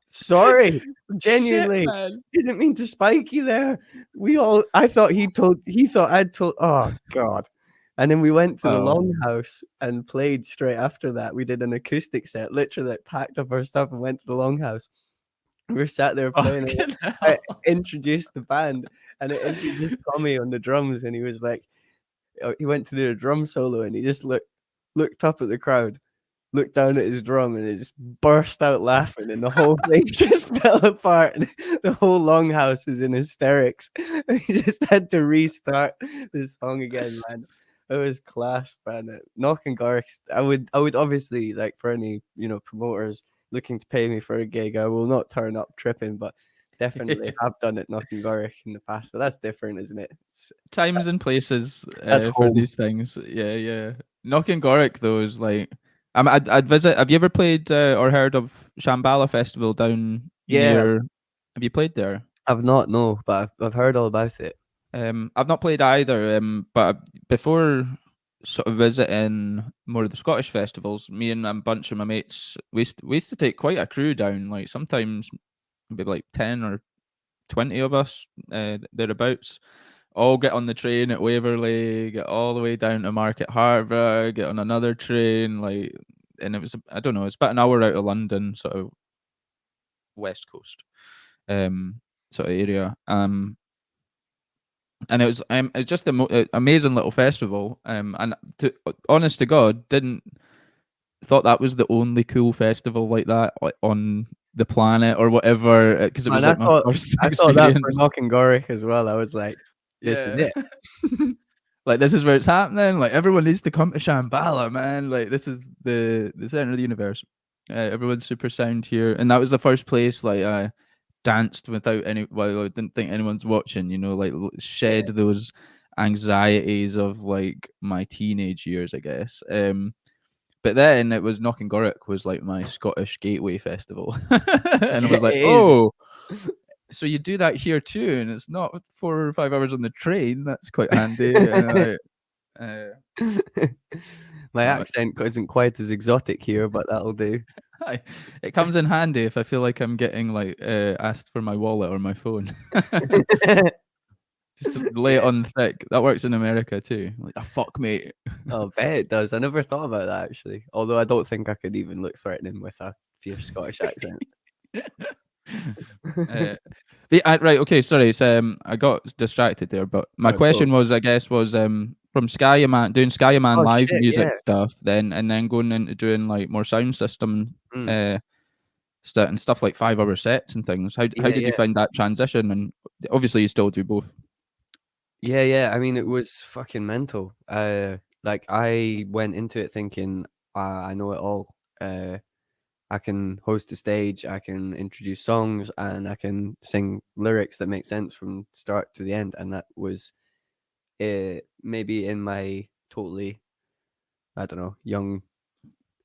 sorry, Shit, genuinely, man. didn't mean to spike you there. He thought I'd told. Oh God. And then we went to the Oh, Longhouse and played straight after that. We did an acoustic set, literally like, packed up our stuff and went to the Longhouse. We were sat there playing it. fucking I hell. introduced the band, and it introduced Tommy on the drums, and he was like, he went to do a drum solo, and he just looked up at the crowd, looked down at his drum, and it just burst out laughing, and the whole thing just fell apart, and the whole Longhouse was in hysterics. He just had to restart the song again, man. It was class, man. Knock and Garth. I would obviously, like, for any promoters looking to pay me for a gig, I will not turn up tripping, but definitely have done it Knockengorrick in the past, but that's different, isn't it? Times and places That's for home. these things. Yeah, yeah. Knocking Gorick though is like, I'd visit. Have you ever played or heard of Shambhala Festival down Yeah, near? Have you played there? I've not, no, but I've heard all about it. I've not played either. But before sort of visiting more of the Scottish festivals, me and a bunch of my mates, we used to take quite a crew down. Like sometimes maybe like 10 or 20 of us, thereabouts, all get on the train at Waverley, get all the way down to Market Harbour, get on another train, like, and it was, I don't know, it's about an hour out of London, sort of west coast, um, sort of area. And it's just a amazing little festival. And honest to God, didn't thought that was the only cool festival like that on the planet or whatever, because it was Man, like my first I thought that for experience. Knockengorrick as well. I was like, this is Yeah. it. Like this is where it's happening. Like everyone needs to come to Shambhala, man. Like this is the center of the universe. Everyone's super sound here, and that was the first place like I danced without any. Well, I didn't think anyone's watching. You know, like shed Yeah. those anxieties of like my teenage years, I guess. But then it was Knockengorrick was like my Scottish gateway festival, and I was like, It is. oh, so you do that here too, and it's not 4 or 5 hours on the train. That's quite handy. Uh, My no, accent isn't quite as exotic here, but that'll do. it comes in handy if I feel like I'm getting like asked for my wallet or my phone. Just to lay it Yeah. on thick. That works in America too. Like, the fuck, mate. Oh, I bet it does. I never thought about that actually. Although I don't think I could even look threatening with a fierce Scottish accent. uh, right, okay, sorry. So, I got distracted there, but my Oh, cool. question was, I guess, was from Skyaman, doing Skyaman Oh live shit, music yeah. stuff, and then going into doing like more sound system Mm. uh and stuff like 5 hour sets and things. How Yeah, did you yeah. find that transition? And obviously, you still do both. Yeah, yeah. I mean, it was fucking mental. Like I went into it thinking, I know it all. I can host a stage, I can introduce songs, and I can sing lyrics that make sense from start to the end. And that was maybe in my totally, I don't know, young,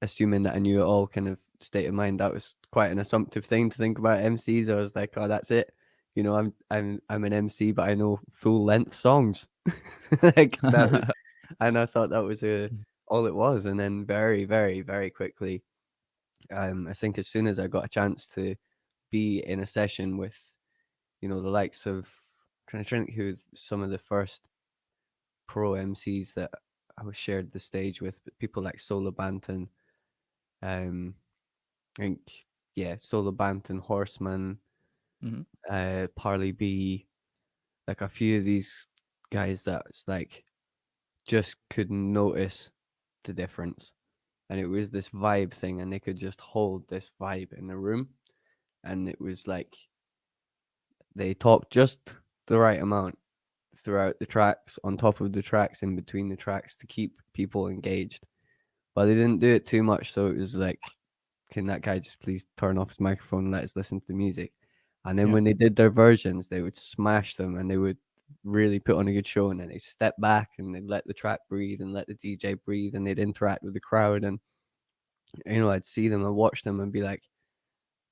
assuming that I knew it all kind of state of mind. That was quite an assumptive thing to think about MCs. I was like, oh, that's it. You know, I'm an MC, but I know full length songs. Like that was, and I thought that was all it was. And then very, very, very quickly, I think as soon as I got a chance to be in a session with, you know, the likes of, trying to think who some of the first pro MCs that I was shared the stage with, people like Solar Banton, I think, yeah, Solar Banton, Horseman, Mhm. Parley B, like a few of these guys that's like just could notice the difference. And it was this vibe thing, and they could just hold this vibe in the room. And it was like they talked just the right amount throughout the tracks, on top of the tracks, in between the tracks to keep people engaged. But they didn't do it too much, so it was like, can that guy just please turn off his microphone and let us listen to the music? And then Yeah. when they did their versions, they would smash them and they would really put on a good show. And then they step back and they'd let the track breathe and let the DJ breathe, and they'd interact with the crowd. And you know, I'd see them and watch them and be like,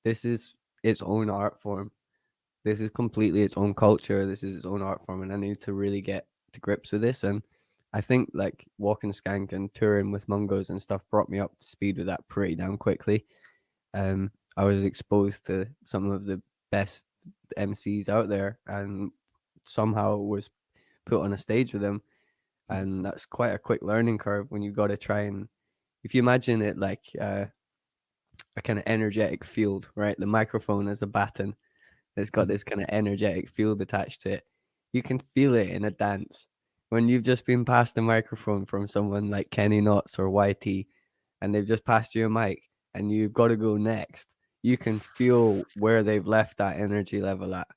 this is its own art form. This is completely its own culture. This is its own art form, and I need to really get to grips with this. And I think like Walking Skank and touring with Mungos and stuff brought me up to speed with that pretty damn quickly. I was exposed to some of the best MCs out there, and somehow was put on a stage with them. And that's quite a quick learning curve when you got to try and, if you imagine it like a kind of energetic field, right? The microphone is a baton. It's got Mhm. this kind of energetic field attached to it. You can feel it in a dance when you've just been passed a microphone from someone like Kenny Knotts or YT, and they've just passed you a mic, and you've got to go next. You can feel where they've left that energy level at.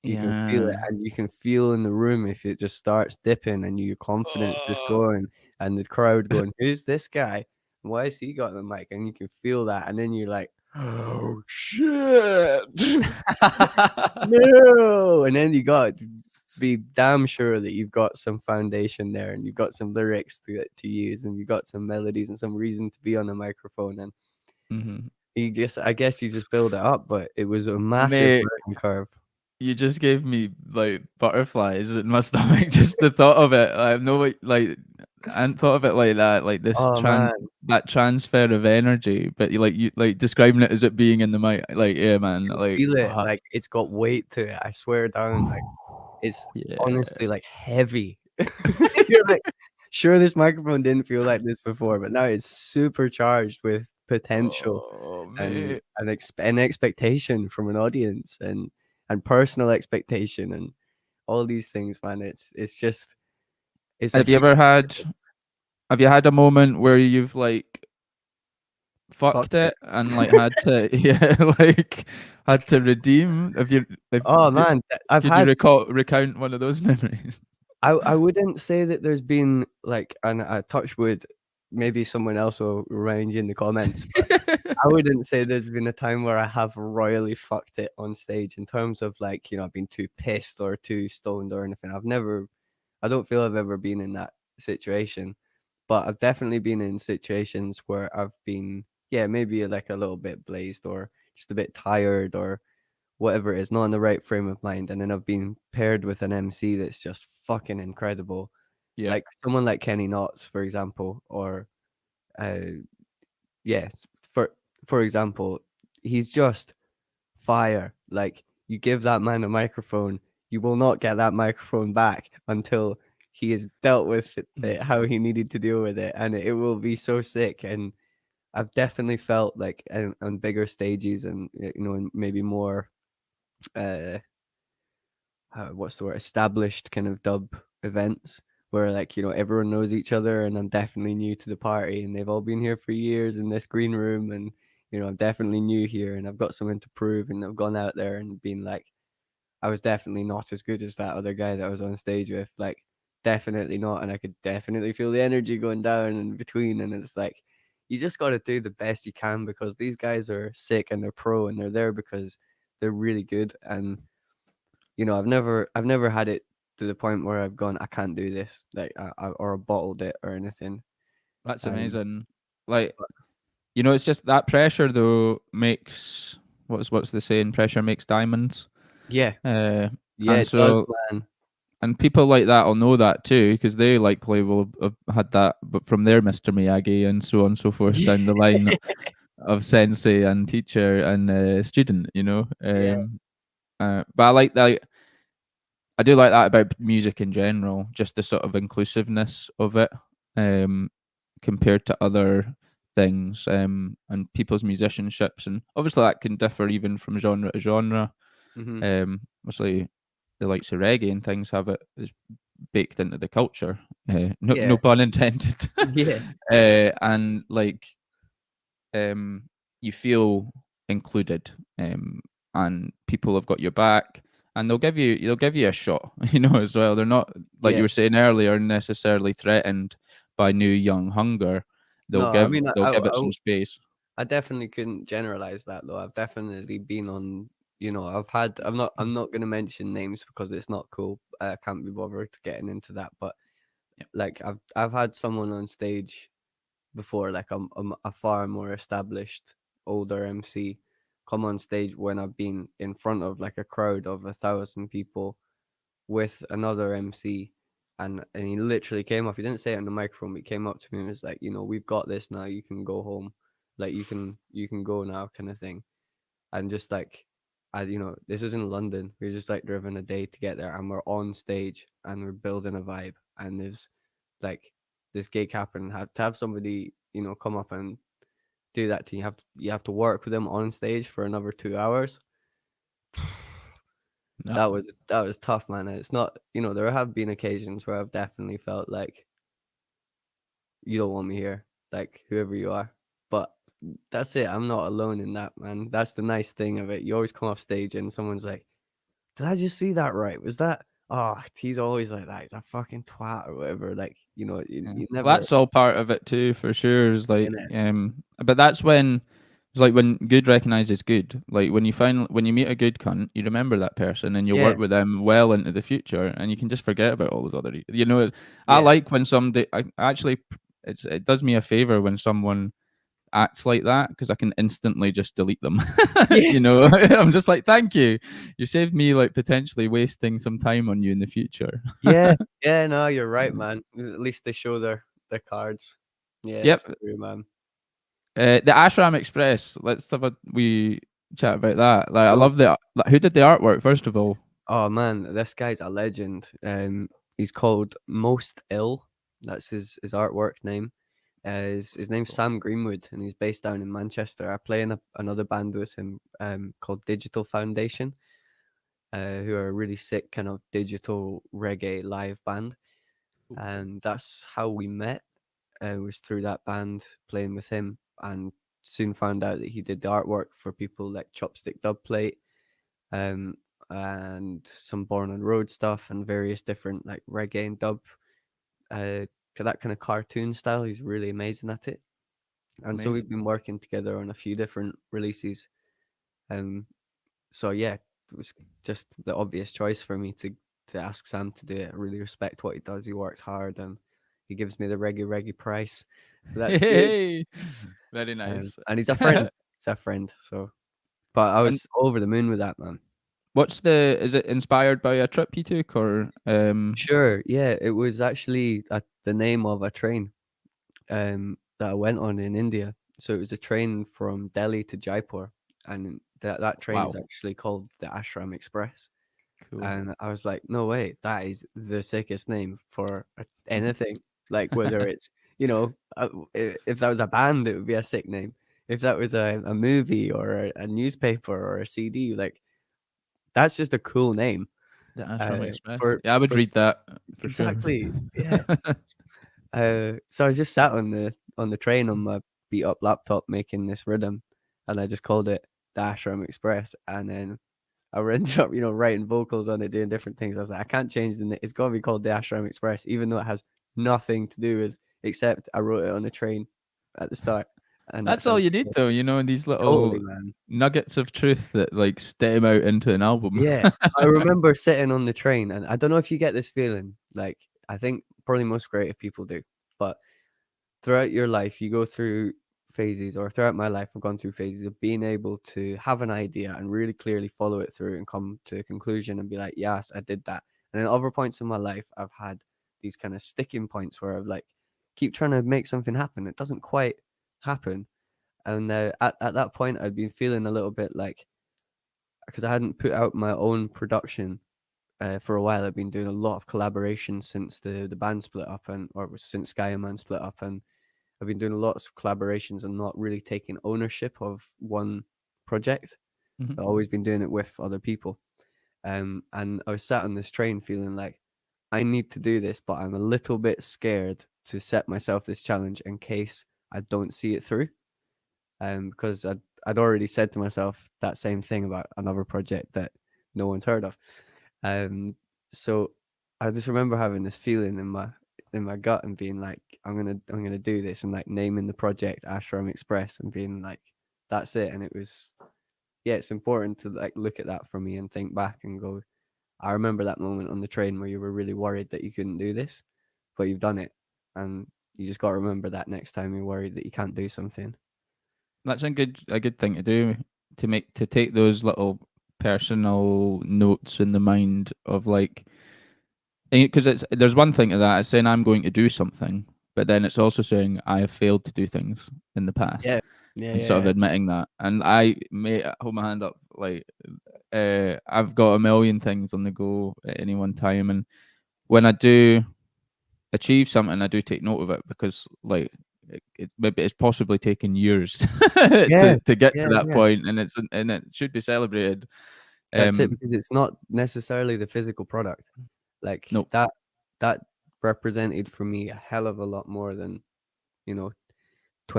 You can feel it, Yeah. and you can feel in the room if it just starts dipping and your confidence just Oh. going, and the crowd going, "Who's this guy? Why has he got the mic?" And you can feel that, and then you're like, oh shit, no, and then you got to be damn sure that you've got some foundation there, and you've got some lyrics to use, and you've got some melodies and some reason to be on a microphone, and Mhm. I guess you just build it up, but it was a massive Mate, learning curve. you just gave me like butterflies in my stomach. Just the thought of it. I have no like I hadn't thought of it like that. Like this Oh man, that transfer of energy, but you like describing it as it being in the mic. Like yeah, man. can Like feel it, fuck. like it's got weight to it. I swear down, like it's Yeah. honestly like heavy. You're like, sure, this microphone didn't feel like this before, but now it's supercharged with potential Oh and mate. an expectation from an audience and personal expectation and all these things, man. It's just it's a Have you huge ever had? difference. Have you had a moment where you've like Fucked fucked it. it and like had to yeah like had to redeem? Have you? If Oh man, I've could you had recount one of those memories? I wouldn't say that there's been like, and I touch wood, maybe someone else will remind you in the comments, but I wouldn't say there's been a time where I have royally fucked it on stage in terms of like, I've been too pissed or too stoned or anything. I don't feel I've ever been in that situation, but I've definitely been in situations where I've been, yeah, maybe like a little bit blazed or just a bit tired or whatever it is, not in the right frame of mind. And then I've been paired with an MC that's just fucking incredible. Yeah. Like someone like Kenny Knotts, for example, or yes, for example, he's just fire. Like you give that man a microphone, you will not get that microphone back until he has dealt with it how he needed to deal with it, and it will be so sick. And I've definitely felt like on bigger stages and and maybe more uh what's the word, established kind of dub events where like everyone knows each other, and I'm definitely new to the party and they've all been here for years in this green room, and I'm definitely new here and I've got something to prove, and I've gone out there and been like, I was definitely not as good as that other guy that I was on stage with, like definitely not, and I could definitely feel the energy going down in between, and it's like you just got to do the best you can because these guys are sick and they're pro and they're there because they're really good. And I've never had it to the point where I've gone, I can't do this, like, or bottled it or anything. That's Um, amazing. Like, but it's just that pressure though makes what's the saying? Pressure makes diamonds. yeah, Uh, yeah, and it does, so man. and people like that will know that too because they likely will have had that, but from their Mr. Miyagi and so on and so forth down the line of sensei and teacher and student. Yeah, But I like that. I do like that about music in general, just the sort of inclusiveness of it, um, compared to other things, and people's musicianships, and obviously that can differ even from genre to genre. hmm, Obviously, the likes of reggae and things have it is baked into the culture. No yeah, pun intended. yeah, And like um, you feel included, and people have got your back, and they'll give you a shot, as well. They're not like you yeah. were saying earlier necessarily threatened by new young hunger. They'll No, I give mean, they'll give it some space. I definitely couldn't generalize that though. I've definitely been on, I'm not gonna mention names because it's not cool. I can't be bothered getting into that. But Yeah. like I've had someone on stage before, like a far more established older MC come on stage when I've been in front of like a crowd of 1,000 people with another MC, and he literally came up. He didn't say it on the microphone, but he came up to me and was like, we've got this now. You can go home, like you can go now, kind of thing. And just like, this is in London. We just like driven a day to get there, and we're on stage and we're building a vibe. And there's like this gig happening. Have to have somebody come up and do that to you. You have to work with them on stage for another 2 hours. No, That was tough, man. And it's not, there have been occasions where I've definitely felt like you don't want me here, like whoever you are. But that's it. I'm not alone in that, man. That's the nice thing of it. You always come off stage and someone's like, "Did I just see that right? Was that?" Oh, he's always like that. He's a fucking twat or whatever. Like, yeah. you Well, never that's all part of it too, for sure. Is like, in it. but that's when It's like when good recognizes good. Like when you meet a good cunt, you remember that person and you'll Yeah, work with them well into the future, and you can just forget about all those other. I yeah, like when somebody. I actually, it does me a favor when someone acts like that because I can instantly just delete them. yeah, I'm just like, thank you. You saved me like potentially wasting some time on you in the future. yeah, yeah. No, you're right, man. At least they show their cards. Yeah, Yep. it's true, man. The Ashram Express. Let's have a wee chat about that. Like, I So, love the. Like, who did the artwork first of all? oh man, this guy's a legend. He's called Most Ill. That's his artwork name. His name's Cool. Sam Greenwood, and he's based down in Manchester. I play in another band with him, called Digital Foundation, who are a really sick kind of digital reggae live band, Cool, cool. and that's how we met. Was through that band playing with him, and soon found out that he did the artwork for people like Chopstick Dubplate, um, and some Born on Road stuff, and various different like reggae and dub, uh, that kind of cartoon style. He's really amazing at it, and so we've Amazing. been working together on a few different releases. Um, so yeah, it was just the obvious choice for me to ask Sam to do it. I really respect what he does. He works hard, and he gives me the reggae price, so that's good. Hey, very nice. And he's a friend. He's a friend. So, but I And was over the moon with that, man. what's the? Is it inspired by a trip you took, or Sure. Yeah, it was actually the name of a train that I went on in India. So it was a train from Delhi to Jaipur, and that train is Wow, actually called the Ashram Express. cool. And I was like, no way, that is the sickest name for anything. Like whether it's, if that was a band, it would be a sick name. If that was a movie or a newspaper or a CD, like that's just a cool name. The Ashram Express. For Yeah, I would for read that for sure. exactly, yeah. So I was just sat on the train on my beat up laptop making this rhythm, and I just called it the Ashram Express, and then I ended up, writing vocals on it, doing different things. I was like, I can't change the name. It's got to be called the Ashram Express, even though it has nothing to do with, except I wrote it on a train at the start, and That's that's all how. you need, though. These Totally, little man. nuggets of truth that like stem out into an album. Yeah, I remember sitting on the train, and I don't know if you get this feeling. Like, I think probably most creative people do, but throughout your life, you go through phases, or throughout my life, I've gone through phases of being able to have an idea and really clearly follow it through and come to a conclusion and be like, yes, I did that. And then other points in my life, I've had these kind of sticking points where I've like keep trying to make something happen. It doesn't quite happen. And at that point, I'd been feeling a little bit like, because I hadn't put out my own production for a while. I've been doing a lot of collaboration since the band split up, or since Sky and Man split up, and I've been doing lots of collaborations and not really taking ownership of one project. Mhm. I've always been doing it with other people. And I was sat on this train feeling like I need to do this, but I'm a little bit scared to set myself this challenge in case I don't see it through. Because I'd already said to myself that same thing about another project that no one's heard of. Um, so I just remember having this feeling in my gut and being like, I'm gonna do this, and like naming the project Ashram Express and being like, that's it. And it was, yeah, it's important to like look at that for me and think back and go, I remember that moment on the train where you were really worried that you couldn't do this, but you've done it, and you just got to remember that next time you're worried that you can't do something. That's a good thing to do to take those little personal notes in the mind of like because there's one thing to that. It's saying I'm going to do something, but then it's also saying I have failed to do things in the past Yeah, yeah, and sort of yeah, admitting that. And I may hold my hand up like I've got a million things on the go at any one time, and when I do achieve something, I do take note of it because like it's maybe it's possibly taken years yeah, to get yeah, to that yeah. point, and it should be celebrated. That's it, Um, because it's not necessarily the physical product. Like no, that represented for me a hell of a lot more than, you know,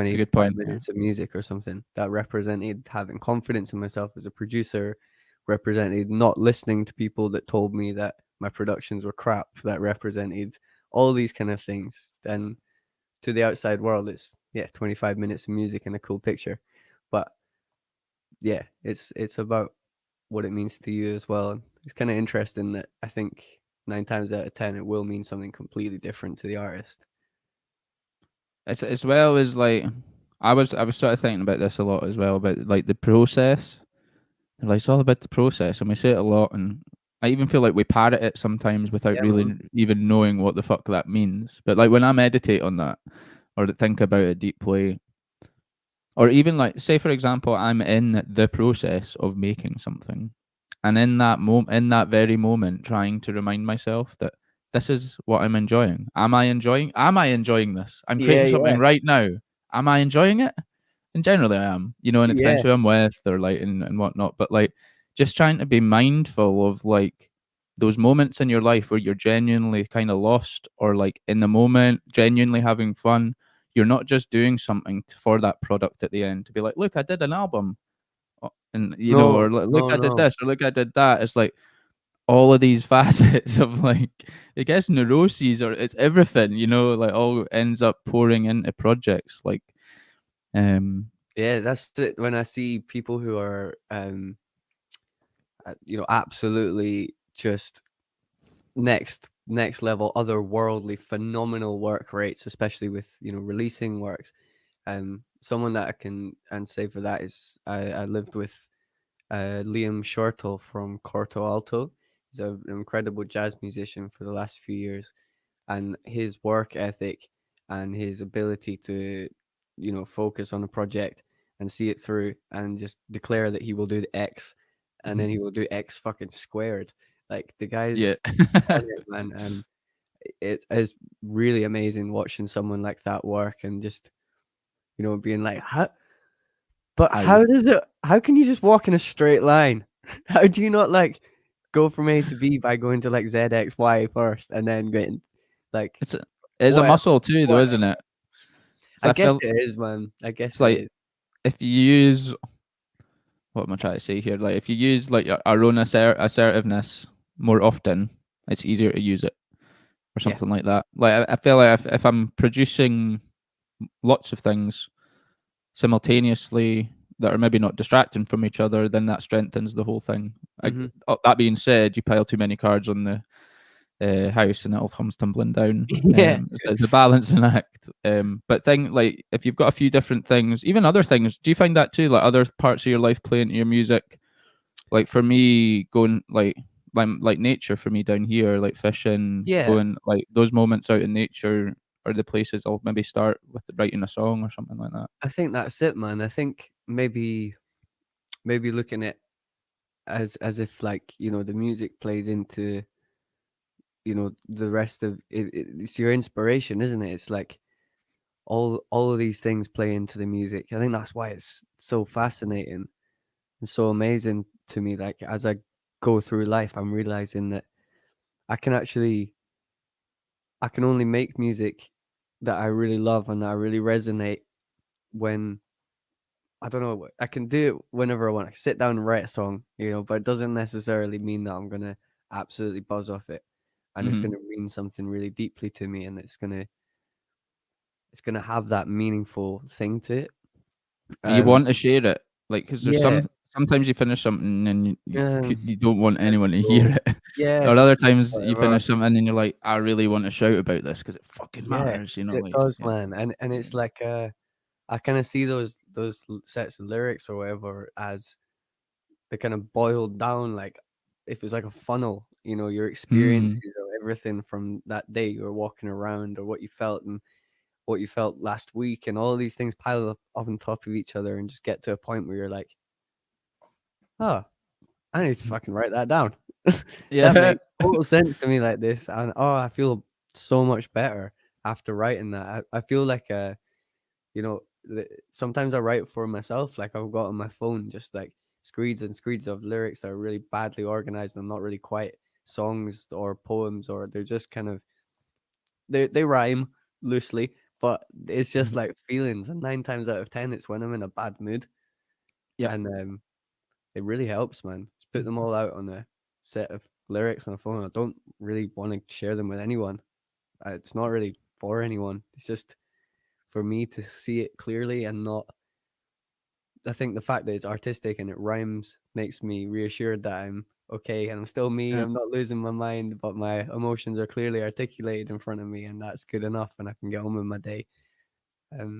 it's a good 25 point. Yeah. minutes of music or something. That represented having confidence in myself as a producer, represented not listening to people that told me that my productions were crap, that represented all these kind of things. Then to the outside world, it's, yeah, 25 minutes of music and a cool picture. But yeah, it's about what it means to you as well. And it's kind of interesting that I think 9 times out of 10 it will mean something completely different to the artist. It's as well as like I was sort of thinking about this a lot as well about like the process. Like it's all about the process, and we say it a lot, and I even feel like we parrot it sometimes without Yeah, really man. even knowing what the fuck that means. But like when I meditate on that or think about it deeply, or even like say for example, I'm in the process of making something, and in that in that very moment, trying to remind myself that this is what I'm enjoying. Am I enjoying this? I'm Yeah, creating yeah, something right now. Am I enjoying it? And generally I am, and it depends yeah, who I'm with or like and whatnot. But like just trying to be mindful of like those moments in your life where you're genuinely kind of lost or like in the moment, genuinely having fun. You're not just doing something for that product at the end to be like, look, I did an album, and no, or look, no, I did no. this, or look, I did that. It's like all of these facets of like, I guess neuroses, or it's everything, like all ends up pouring into projects. Like, um, Yeah, that's it. When I see people who are absolutely just next level, otherworldly, phenomenal work rates, especially with releasing works. Someone that I can and say for that is I lived with Liam Shortle from Corto Alto. He's an incredible jazz musician for the last few years, and his work ethic and his ability to focus on a project and see it through and just declare that he will do the X, and then he will do X fucking squared. Like the yeah. guy's on it, man, and it is really amazing watching someone like that work and just being like, I how can you just walk in a straight line? How do you not like go from A to B by going to like Z, X, Y first and then getting like it's a what muscle too, though, what isn't it? I So I guess feel it is, man. I it's guess it like is. if you use what am I trying to say here? Like if you use like our own assertiveness more often, it's easier to use it or Yeah. something like that. Like I feel like if I'm producing lots of things simultaneously that are maybe not distracting from each other, then that strengthens the whole thing. Mhm. That being said, you pile too many cards on the house and it all comes tumbling down. Yeah. So it's a balancing act. But like if you've got a few different things, even other things, do you find that too? Like other parts of your life play into your music? Like for me, going like nature for me down here, like fishing, Yeah. going like those moments out in nature are the places I'll maybe start with writing a song or something like that. I think that's it, man. I think maybe looking at as if like, the music plays into, the rest of it's your inspiration, isn't it? It's like all of these things play into the music. I think that's why it's so fascinating and so amazing to me. Like as I go through life, I'm realizing that I can actually I can only make music that I really love and that I really resonate when I don't know. I can do it whenever I want. I can sit down and write a song, but it doesn't necessarily mean that I'm gonna absolutely buzz off it, and it's Hmm. gonna mean something really deeply to me, and it's gonna have that meaningful thing to it. And you Um, want to share it, like because there's yeah, sometimes you finish something and you don't want let's anyone to go. hear it, or Yes, other times you whatever. finish something and you're like, I really want to shout about this because it fucking Yeah, matters, it like does, yeah, man, and yeah. it's like I kind of see those sets of lyrics or whatever as they kind of boiled down like if it's like a funnel, your Mm, experiences of everything from that day you were walking around or what you felt and what you felt last week and all these things pile up on top of each other and just get to a point where you're like, oh, I need to fucking write that down. That yeah. makes total sense to me like this. And oh, I feel so much better after writing that. I feel like sometimes I write for myself. Like I've got on my phone just like screeds and screeds of lyrics that are really badly organized and not really quite songs or poems, or they're just kind of they rhyme loosely, but it's just Mhm. like feelings. And 9 times out of 10, it's when I'm in a bad mood, Yep. and it really helps, man. Just put them all out on a set of lyrics on a phone. I don't really want to share them with anyone. It's not really for anyone. It's just for me to see it clearly and not I think the fact that it's artistic and it rhymes makes me reassured that I'm okay and I'm still me. Yeah. I'm not losing my mind, but my emotions are clearly articulated in front of me, and that's good enough. And I can get on with my day. Um,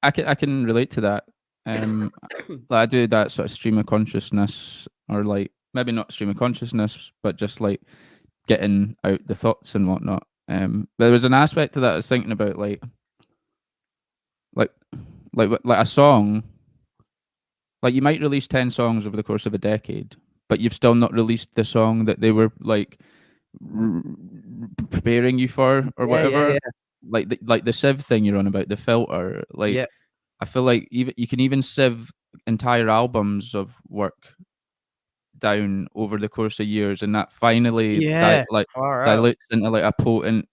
I can relate to that. Like I do that sort of stream of consciousness, or like maybe not stream of consciousness, but just like getting out the thoughts and whatnot. There was an aspect to that I was thinking about, like, like a song. Like you might release 10 songs over the course of a decade, but you've still not released the song that they were like r- preparing you for or yeah, yeah, whatever. yeah, Like the sieve thing you're on about, the filter. Like yeah, I feel like even you can even sieve entire albums of work down over the course of years, and that finally yeah. like Far out, dilutes into like a potent.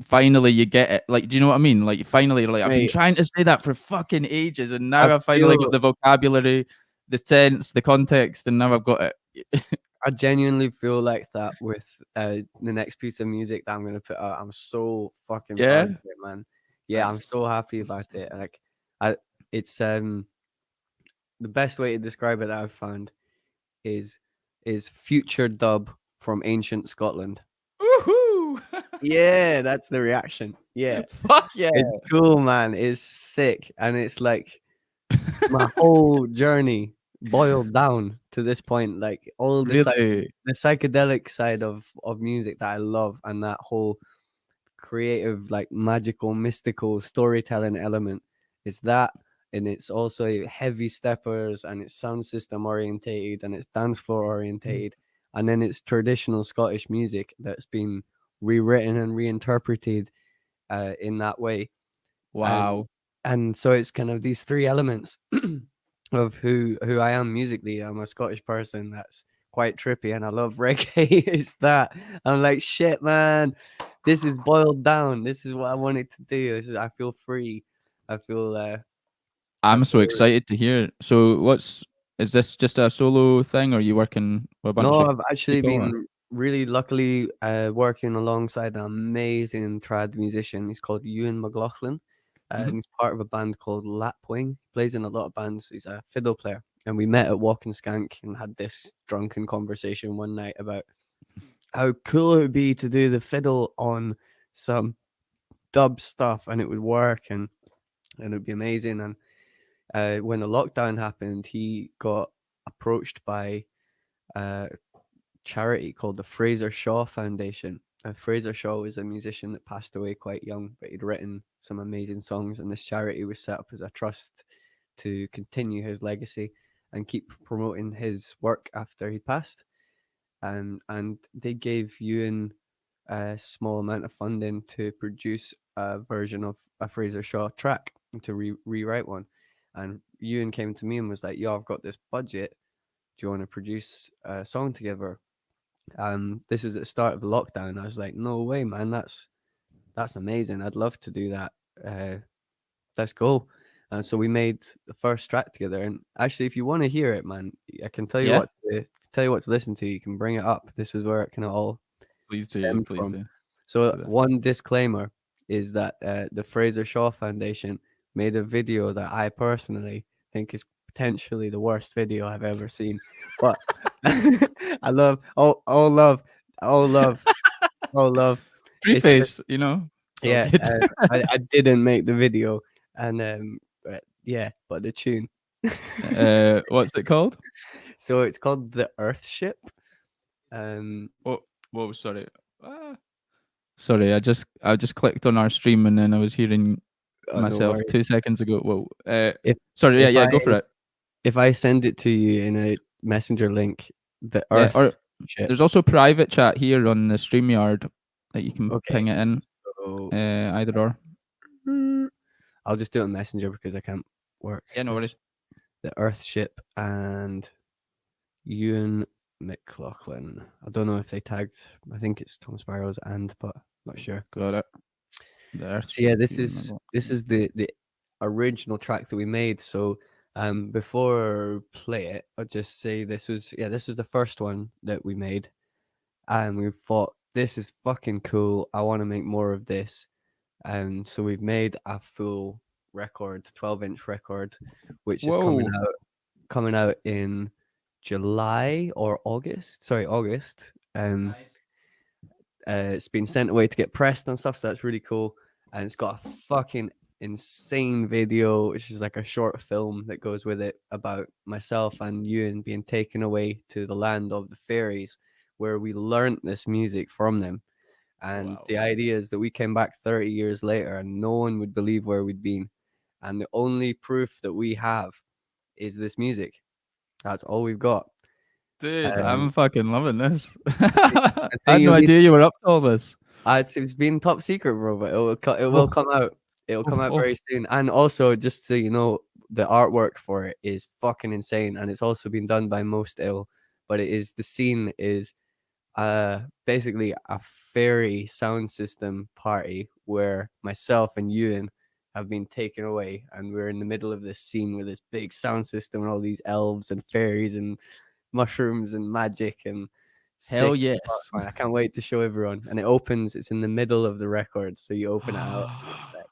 Finally, you get it. Like, do you know what I mean? Like, finally, like I've been mate. trying to say that for fucking ages, and I now I've finally got feel the vocabulary, the sense, the context, and now I've got it. I genuinely feel like that with the next piece of music that I'm gonna put out. I'm so fucking proud Yeah, of it, man. Yeah, I'm nice. so happy about it. Like, I it's the best way to describe it that I've found is future dub from ancient Scotland. Woohoo! Yeah, that's the reaction. Yeah, Fuck yeah! it's cool, man. It's sick, and it's like my whole journey boiled down to this point. Like all Really? the psychedelic side of music that I love, and that whole creative, like magical, mystical storytelling element is that, and it's also heavy steppers, and it's sound system orientated, and it's dance floor orientated, and then it's traditional Scottish music that's been rewritten and reinterpreted in that way. And Wow. so it's kind of these three elements of who I am musically. I'm a Scottish person that's quite trippy, and I love reggae. It's that I'm like, shit, man. This is boiled down. This is what I wanted to do. This is I feel free. I feel I I'm so feel excited to hear it. So, is this just a solo thing, or are you working with a bunch no, of I've actually people? Or? been really luckily working alongside an amazing trad musician. He's called Ewan McLaughlin, and Mhm. he's part of a band called Lapwing. He plays in a lot of bands. He's a fiddle player, and we met at Walk and Skank and had this drunken conversation one night about how cool it would be to do the fiddle on some dub stuff, and it would work, and it would be amazing. And when the lockdown happened, he got approached by uh, charity called the Fraser Shaw Foundation. Fraser Shaw was a musician that passed away quite young, but he'd written some amazing songs, and this charity was set up as a trust to continue his legacy and keep promoting his work after he passed. And they gave Ewan a small amount of funding to produce a version of a Fraser Shaw track and to rewrite one. And Ewan came to me and was like, "Yo, I've got this budget. Do you want to produce a song together?" This was at the start of the lockdown. I was like, no way, man, that's amazing. I'd love to do that. Uh, let's go. And so we made the first track together. And actually, if you want to hear it, man, I can tell you Yeah, what to listen to. You can bring it up. This is where it kind of all please do, stemmed please from. do. So Do this. one disclaimer is that the Fraser Shaw Foundation made a video that I personally think is potentially the worst video I've ever seen. But I love all love, all love, all love. It's just Preface, it's all yeah. good. I didn't make the video, and but yeah, but the tune. What's it called? So it's called the Earth Ship. Um, Oh, whoa, sorry. Ah. Sorry, I just clicked on our stream and then I was hearing oh, no myself worries. 2 seconds ago. Whoa. If Sorry. Yeah, if yeah. I Go for it. send it to you in a messenger link, the Yeah. Or Earth Ship. there's also private chat here on the StreamYard that you can Okay, ping it in. so Either or. I'll just do it on Messenger because I can't work Yeah, no this. worries. The Earth Ship and Ewan McLaughlin. I don't know if they tagged. I think it's Tom Sparrows but not sure. Got it. The Earth So yeah, ship. You and my this is the original track that we made. So before I play it, I'll just say this was the first one that we made, and we thought this is fucking cool. I want to make more of this, and so we've made a full record, 12-inch record, which is Whoa. coming out in July or August. Sorry, August. Nice. It's been sent away to get pressed and stuff, so that's really cool. And it's got a fucking insane video, which is like a short film that goes with it about myself and Ewan being taken away to the land of the fairies, where we learnt this music from them. And Wow. the idea is that we came back 30 years later and no one would believe where we'd been. And the only proof that we have is this music. That's all we've got. Dude, Um, I'm fucking loving this. the I had thing no you'll need idea you were up to all this. It's been top secret, bro, but it will Oh, come out. It'll come oh, out oh. very soon. And also, just so you know, the artwork for it is fucking insane, and it's also been done by Most Ill. But the scene is basically a fairy sound system party where myself and Ewan have been taken away, and we're in the middle of this scene with this big sound system and all these elves and fairies and mushrooms and magic and Hell sick. yes. I can't wait to show everyone. And it opens, it's in the middle of the record. So you open it out and it's like,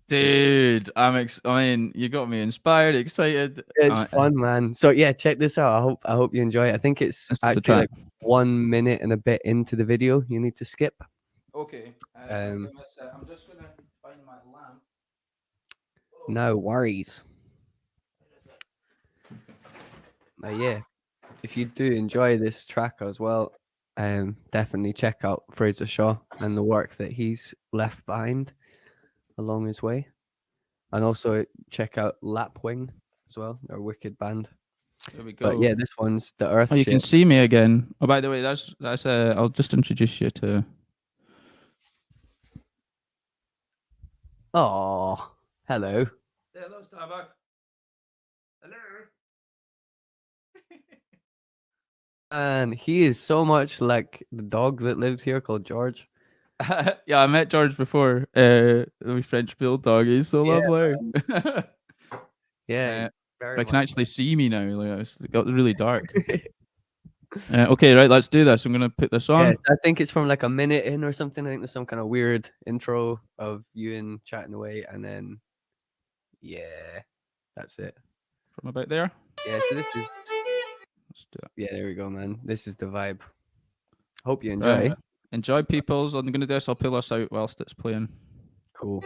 Dude, I mean, you got me inspired, excited. it's fun, man. So yeah, check this out. I hope you enjoy it. I think it's This is the actually track. like 1 minute and a bit into the video. You need to skip. Okay. Um, give me a sec. I'm just gonna find my lamp. No worries. Yeah, if you do enjoy this track as well, definitely check out Fraser Shaw and the work that he's left behind along his way. And also check out Lapwing as well, their wicked band. There we go. But yeah, this one's the Earth Oh, you shit. can see me again. Oh, by the way, that's I'll just introduce you to. Oh, hello. Hello, Starbuck. Hello. And he is so much like the dog that lives here called George. Yeah, I met George before. The wee French bulldog. He's so Yeah, lovely. Yeah, I can actually see me now. Like, it's got really dark. Okay, right. Let's do this. I'm gonna put this on. Yeah, I think it's from like a minute in or something. I think there's some kind of weird intro of Ewan chatting away, and then yeah, that's it. From about there. Yeah, so this is Let's do it. yeah, there we go, man. This is the vibe. Hope you enjoy. Right. Enjoy, peoples. I'm gonna do this. I'll pull us out whilst it's playing. Cool.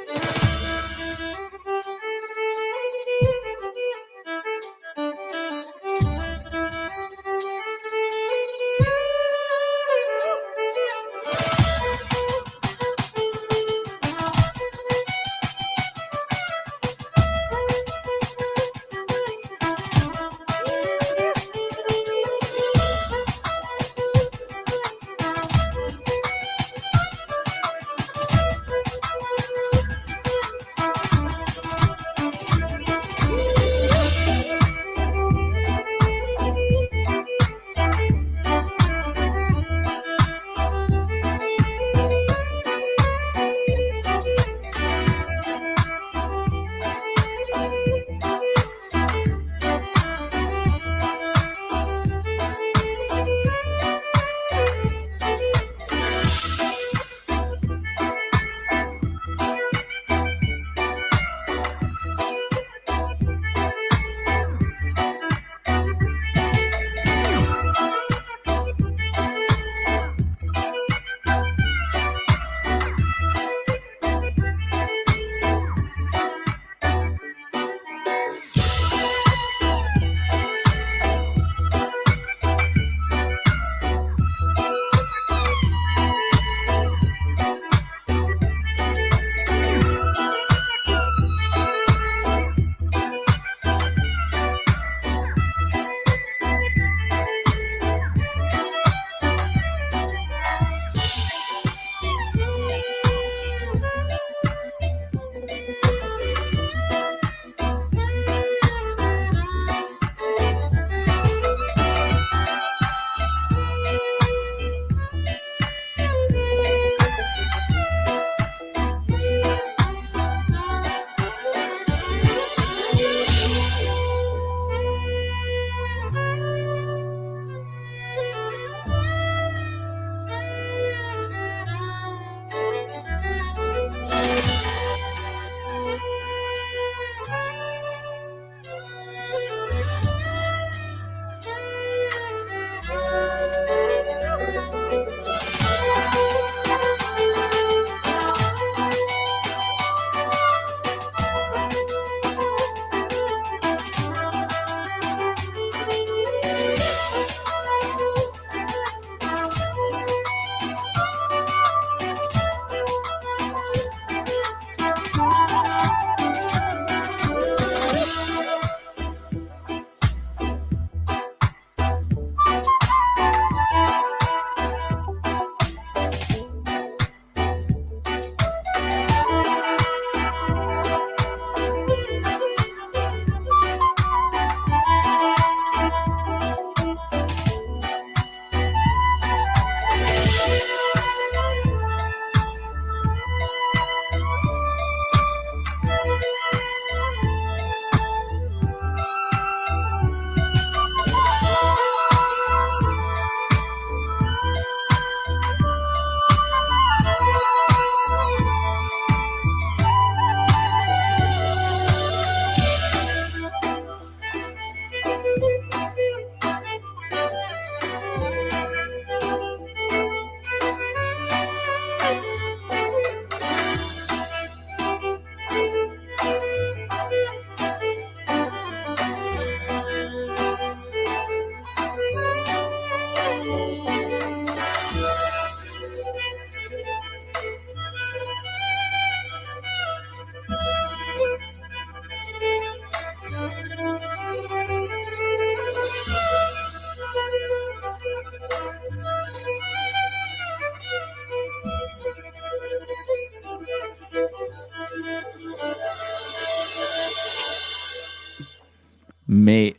Mate,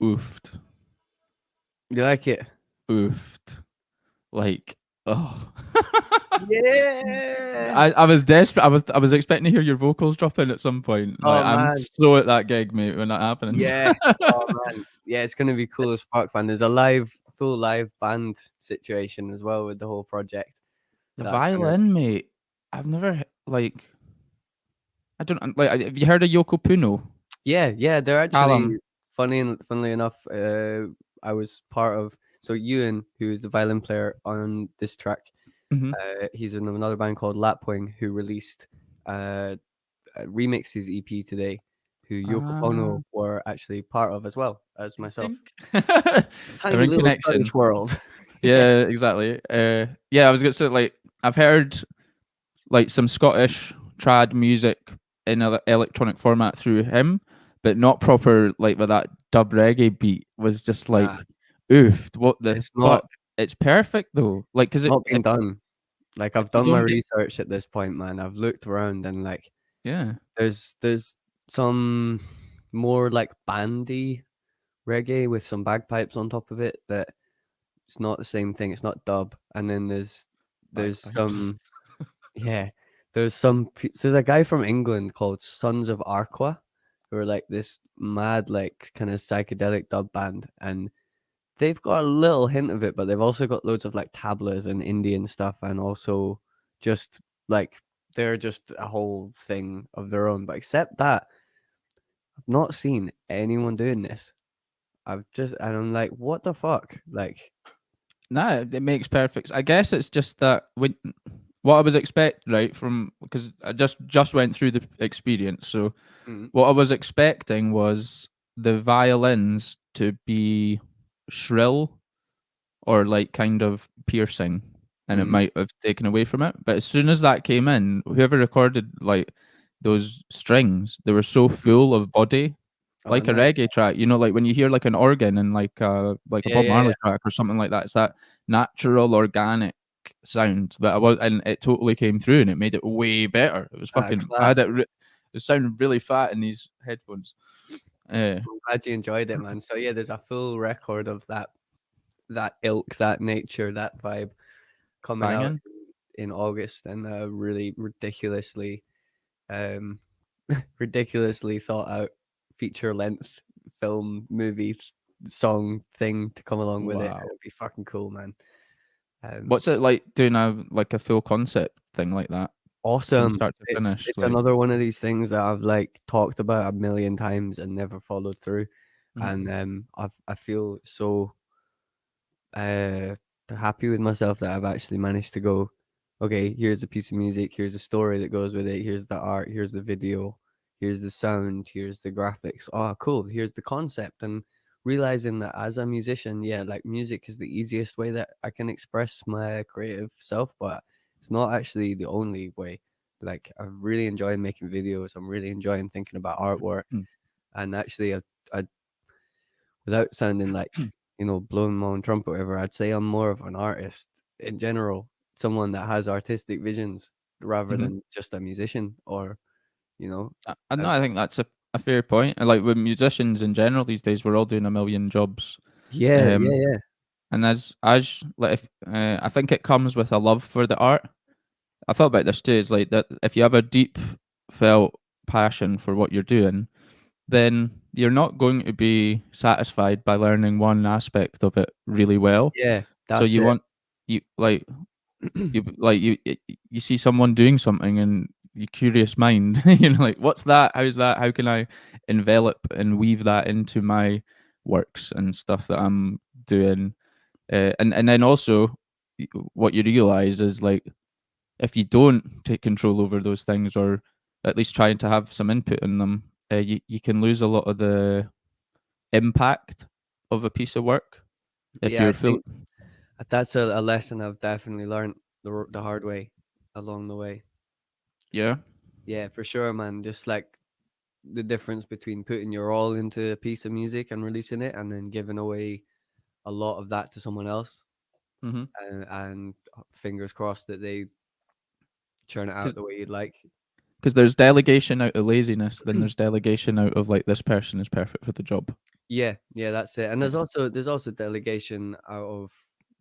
oofed, You like it? oofed. Like, oh. Yeah. I was desperate. I was expecting to hear your vocals drop in at some point. Like Oh I'm man. so at that gig, mate, when that happens. Yes. Oh man. Yeah, it's gonna be cool as fuck, man. There's a full live band situation as well with the whole project. The That's gonna. violin, mate. I've never like I don't like. Have you heard of Yoko Puno? Yeah, yeah. They're Callum. actually funnily enough. I was part of. So Ewan, who is the violin player on this track, Hmm. he's in another band called Lapwing, who released uh, remixed his EP today. Who Yoko Ah, Ono were actually part of as well as myself. interesting. They're Tiny in little connection. Scottish world. Yeah. Yeah, exactly. Yeah, I was gonna say like I've heard like some Scottish trad music in electronic format through him, but not proper like with that dub reggae beat. Was just Nah, like, oof, what the it's fuck? not. It's perfect though, like because It's not been done. Like I've you done my don't get research at this point, man. I've looked around and like yeah. there's some more like bandy reggae with some bagpipes on top of it that it's not the same thing. It's not dub. And then there's Bagpipes. some yeah, so there's a guy from England called Sons of Arqua who are like this mad like kind of psychedelic dub band, and they've got a little hint of it, but they've also got loads of like tablas and Indian stuff, and also just like they're just a whole thing of their own. But except that, I've not seen anyone doing this. And I'm like, what the fuck? Like, Nah, it makes perfect. I guess it's just that when what I was expect right from because I just went through the experience. So mm, what I was expecting was the violins to be shrill or like kind of piercing, and it mm, might have taken away from it. But as soon as that came in, whoever recorded like those strings, they were so mm. full of body, Oh, like a nice. reggae track. You know, like when you hear like an organ and like a Yeah, Bob yeah, Marley yeah. track or something like that. It's that natural, organic sound that I was, and it totally came through, and it made it way better. It was fucking. I had Class. it. It sounded really fat in these headphones. Uh, I'm glad you enjoyed it, man. So yeah, there's a full record of that ilk, that nature, that vibe coming out Banging. in August, and a really um ridiculously thought out feature length film movie song thing to come along with it. Wow. It'd be fucking cool, man. Um, What's it like doing a full concept thing like that from awesome. start to It's finish? it's Like, another one of these things that I've like talked about a million times and never followed through. mhm, And I feel so uh happy with myself that I've actually managed to go, okay, here's a piece of music, here's a story that goes with it, here's the art, here's the video, here's the sound, here's the graphics. Oh, cool, here's the concept. And realizing that as a musician, yeah, like music is the easiest way that I can express my creative self, but it's not actually the only way. Like I really enjoy making videos, I'm really enjoying thinking about artwork. mm, And actually I without sounding like, blowing my own trumpet or whatever, I'd say I'm more of an artist in general, someone that has artistic visions rather mhm. than just a musician or, you know, I uh, know. I think that's a fair point. And like with musicians in general these days, we're all doing a million jobs. yeah, yeah, Um, yeah, and as like if I think it comes with a love for the art. I thought about this too. It's like that if you have a deep felt passion for what you're doing, then you're not going to be satisfied by learning one aspect of it really well. yeah, So that's you it. want you see someone doing something and you curious mind, like what's that? How's that? How can I envelop and weave that into my works and stuff that I'm doing? And then also what you realize is like if you don't take control over those things or at least trying to have some input in them, you can lose a lot of the impact of a piece of work if Yeah, I you're full. think that's a lesson I've definitely learned the hard way along the way. Yeah. Yeah, for sure, man. Just like the difference between putting your all into a piece of music and releasing it and then giving away a lot of that to someone else. Mm-hmm. And fingers crossed that they churn it out Because the way you'd like. Because there's delegation out of laziness, then there's delegation out of like this person is perfect for the job. Yeah, that's it. And there's also delegation out of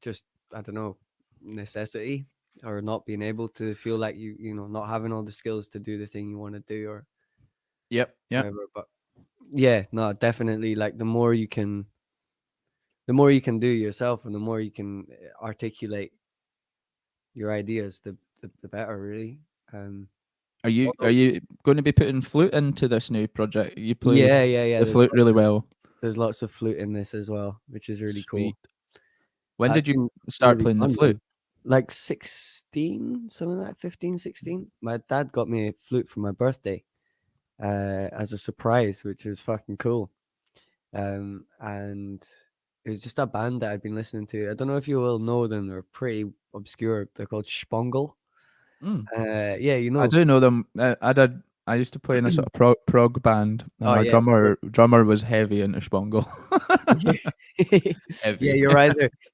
just, I don't know, necessity, or not being able to feel like not having all the skills to do the thing you want to do, or Yep. Yep. whatever. But yeah, no, definitely, like the more you can do yourself, and the more you can articulate your ideas, the better, really. Um, Are you although, going to be putting flute into this new project? You play yeah. the flute really well. There's lots of flute in this as well, which is really cool. Sweet. When That's did you been start really playing the fun, flute? man. Like 16, something like 15, 16. My dad got me a flute for my birthday, as a surprise, which was fucking cool. And it was just a band that I'd been listening to. I don't know if you will know them. They're pretty obscure. They're called Spongle. Mm. Yeah, I do know them. I used to play in a sort of prog band, and Oh our yeah, of course. drummer was heavy into Spongle. Yeah. Yeah, Heavy.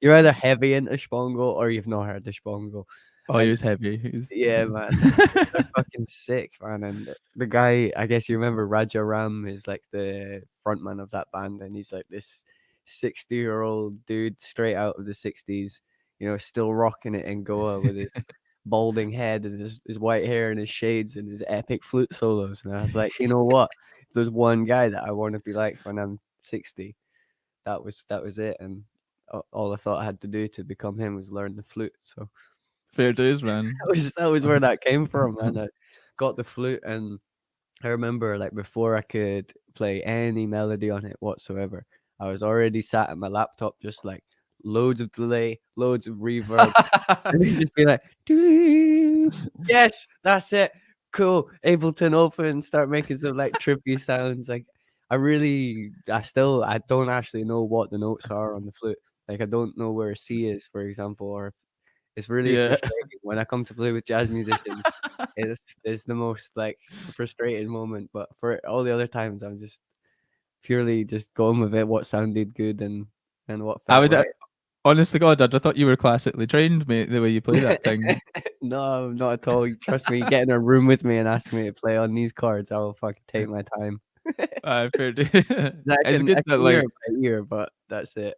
you're either heavy into Spongle, or you've not heard the Spongle. Oh, he And was heavy. He was... yeah, man, they're fucking sick, man. And the guy, I guess you remember Raja Ram, is like the frontman of that band, and he's like this 60-year-old dude straight out of the 60s, still rocking it in Goa with his balding head and his white hair and his shades and his epic flute solos. And I was like, you know what? If there's one guy that I want to be like when I'm 60, that was it. And all I thought I had to do to become him was learn the flute. So Fair dues, man. that was where that came from, man. I got the flute, and I remember, like, before I could play any melody on it whatsoever, I was already sat at my laptop, just like loads of delay, loads of reverb, and then just be like, "Doo." Yes, that's it. Cool. Ableton open, start making some like trippy sounds. Like, I don't actually know what the notes are on the flute. Like, I don't know where a C is, for example, or it's really Yeah. frustrating when I come to play with jazz musicians. It's the most like frustrating moment, but for all the other times, I'm just purely just going with it. What sounded good and what I felt would, right. honest to God, I thought you were classically trained, mate, the way you play that thing. No, not at all. You trust me. Get in a room with me and ask me to play on these cards. I will fucking take my time. Fair dues. I It's can good I that can hear like it by ear, but that's it.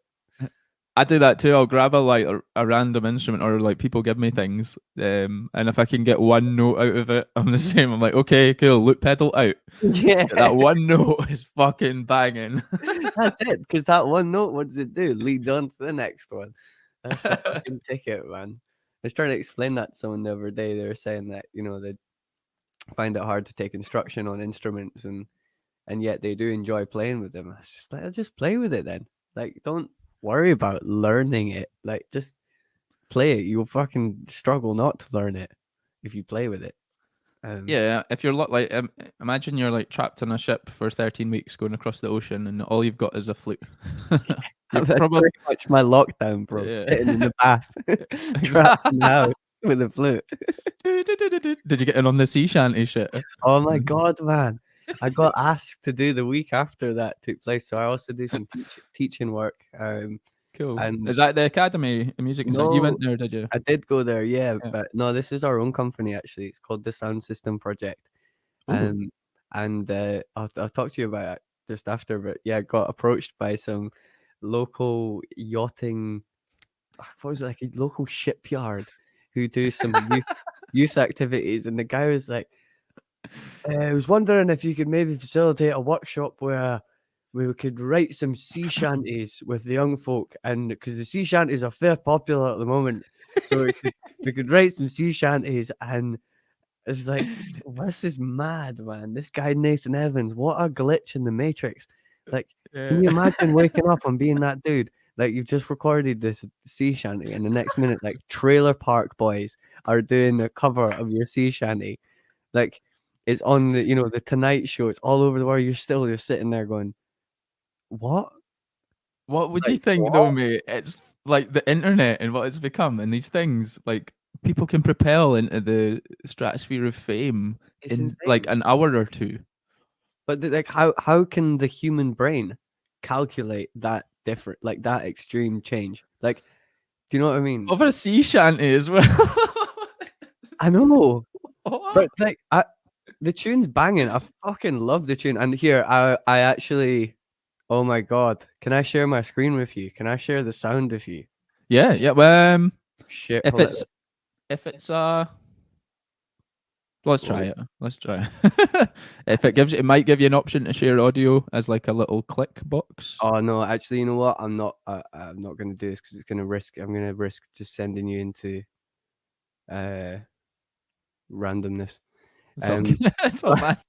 I do that too. I'll grab a random instrument or like people give me things, and if I can get one note out of it, I'm the same. I'm like, okay, cool. Loop pedal out. Yeah, That one note is fucking banging. that's it. Because that one note, what does it do? Leads on to the next one. That's the fucking ticket, man. I was trying to explain that to someone the other day. They were saying that they find it hard to take instruction on instruments, and yet they do enjoy playing with them. I was just like, just play with it then. Like, don't worry about learning it. Like, just play it. You'll fucking struggle not to learn it if you play with it. Yeah, if you're like, imagine you're like trapped on a ship for 13 weeks going across the ocean, and all you've got is a flute. You're That's probably pretty much my lockdown, bro. yeah, Sitting in the bath, trapped in the house with a flute. Did you get in on the sea shanty shit? Oh my god, man! I got asked to do the week after that took place, so I also do some teaching work. Cool. And Is that the Academy of Music and Sound? You no, went there, did you? I did go there, yeah, Yeah. but no, this is our own company actually. It's called the Sound System Project. Ooh. And I'll talk to you about it just after. But yeah, I got approached by some local yachting, what was it, like a local shipyard, who do some youth activities, and the guy was like, I was wondering if you could maybe facilitate a workshop where we could write some sea shanties with the young folk, and because the sea shanties are fair popular at the moment, so we could write some sea shanties. And it's like, this is mad, man. This guy Nathan Evans, what a glitch in the matrix. Like, can Yeah. you imagine waking up and being that dude? Like, you've just recorded this sea shanty, and the next minute, like, Trailer Park Boys are doing a cover of your sea shanty. Like, it's on the Tonight Show. It's all over the world. You're sitting there going, what? What would you Like, think though, what? mate? It's like the internet and what it's become, and these things like people can propel into the stratosphere of fame It's in like insane. an hour or two. But like, how can the human brain calculate that different, like that extreme change? Like, do you know what I mean? Over a sea shanty as well. I know, What? but like, the tune's banging. I fucking love the tune. And here, I actually, oh my god, can I share my screen with you? Can I share the sound with you? Yeah, yeah. Well, Shit, if hold on. it's let's try Oh, it. Let's try it. If it gives it might give you an option to share audio as like a little click box. oh no, actually, you know what? I'm not gonna do this because it's gonna risk. I'm gonna risk just sending you into uh randomness. It's all Um, it's all bad.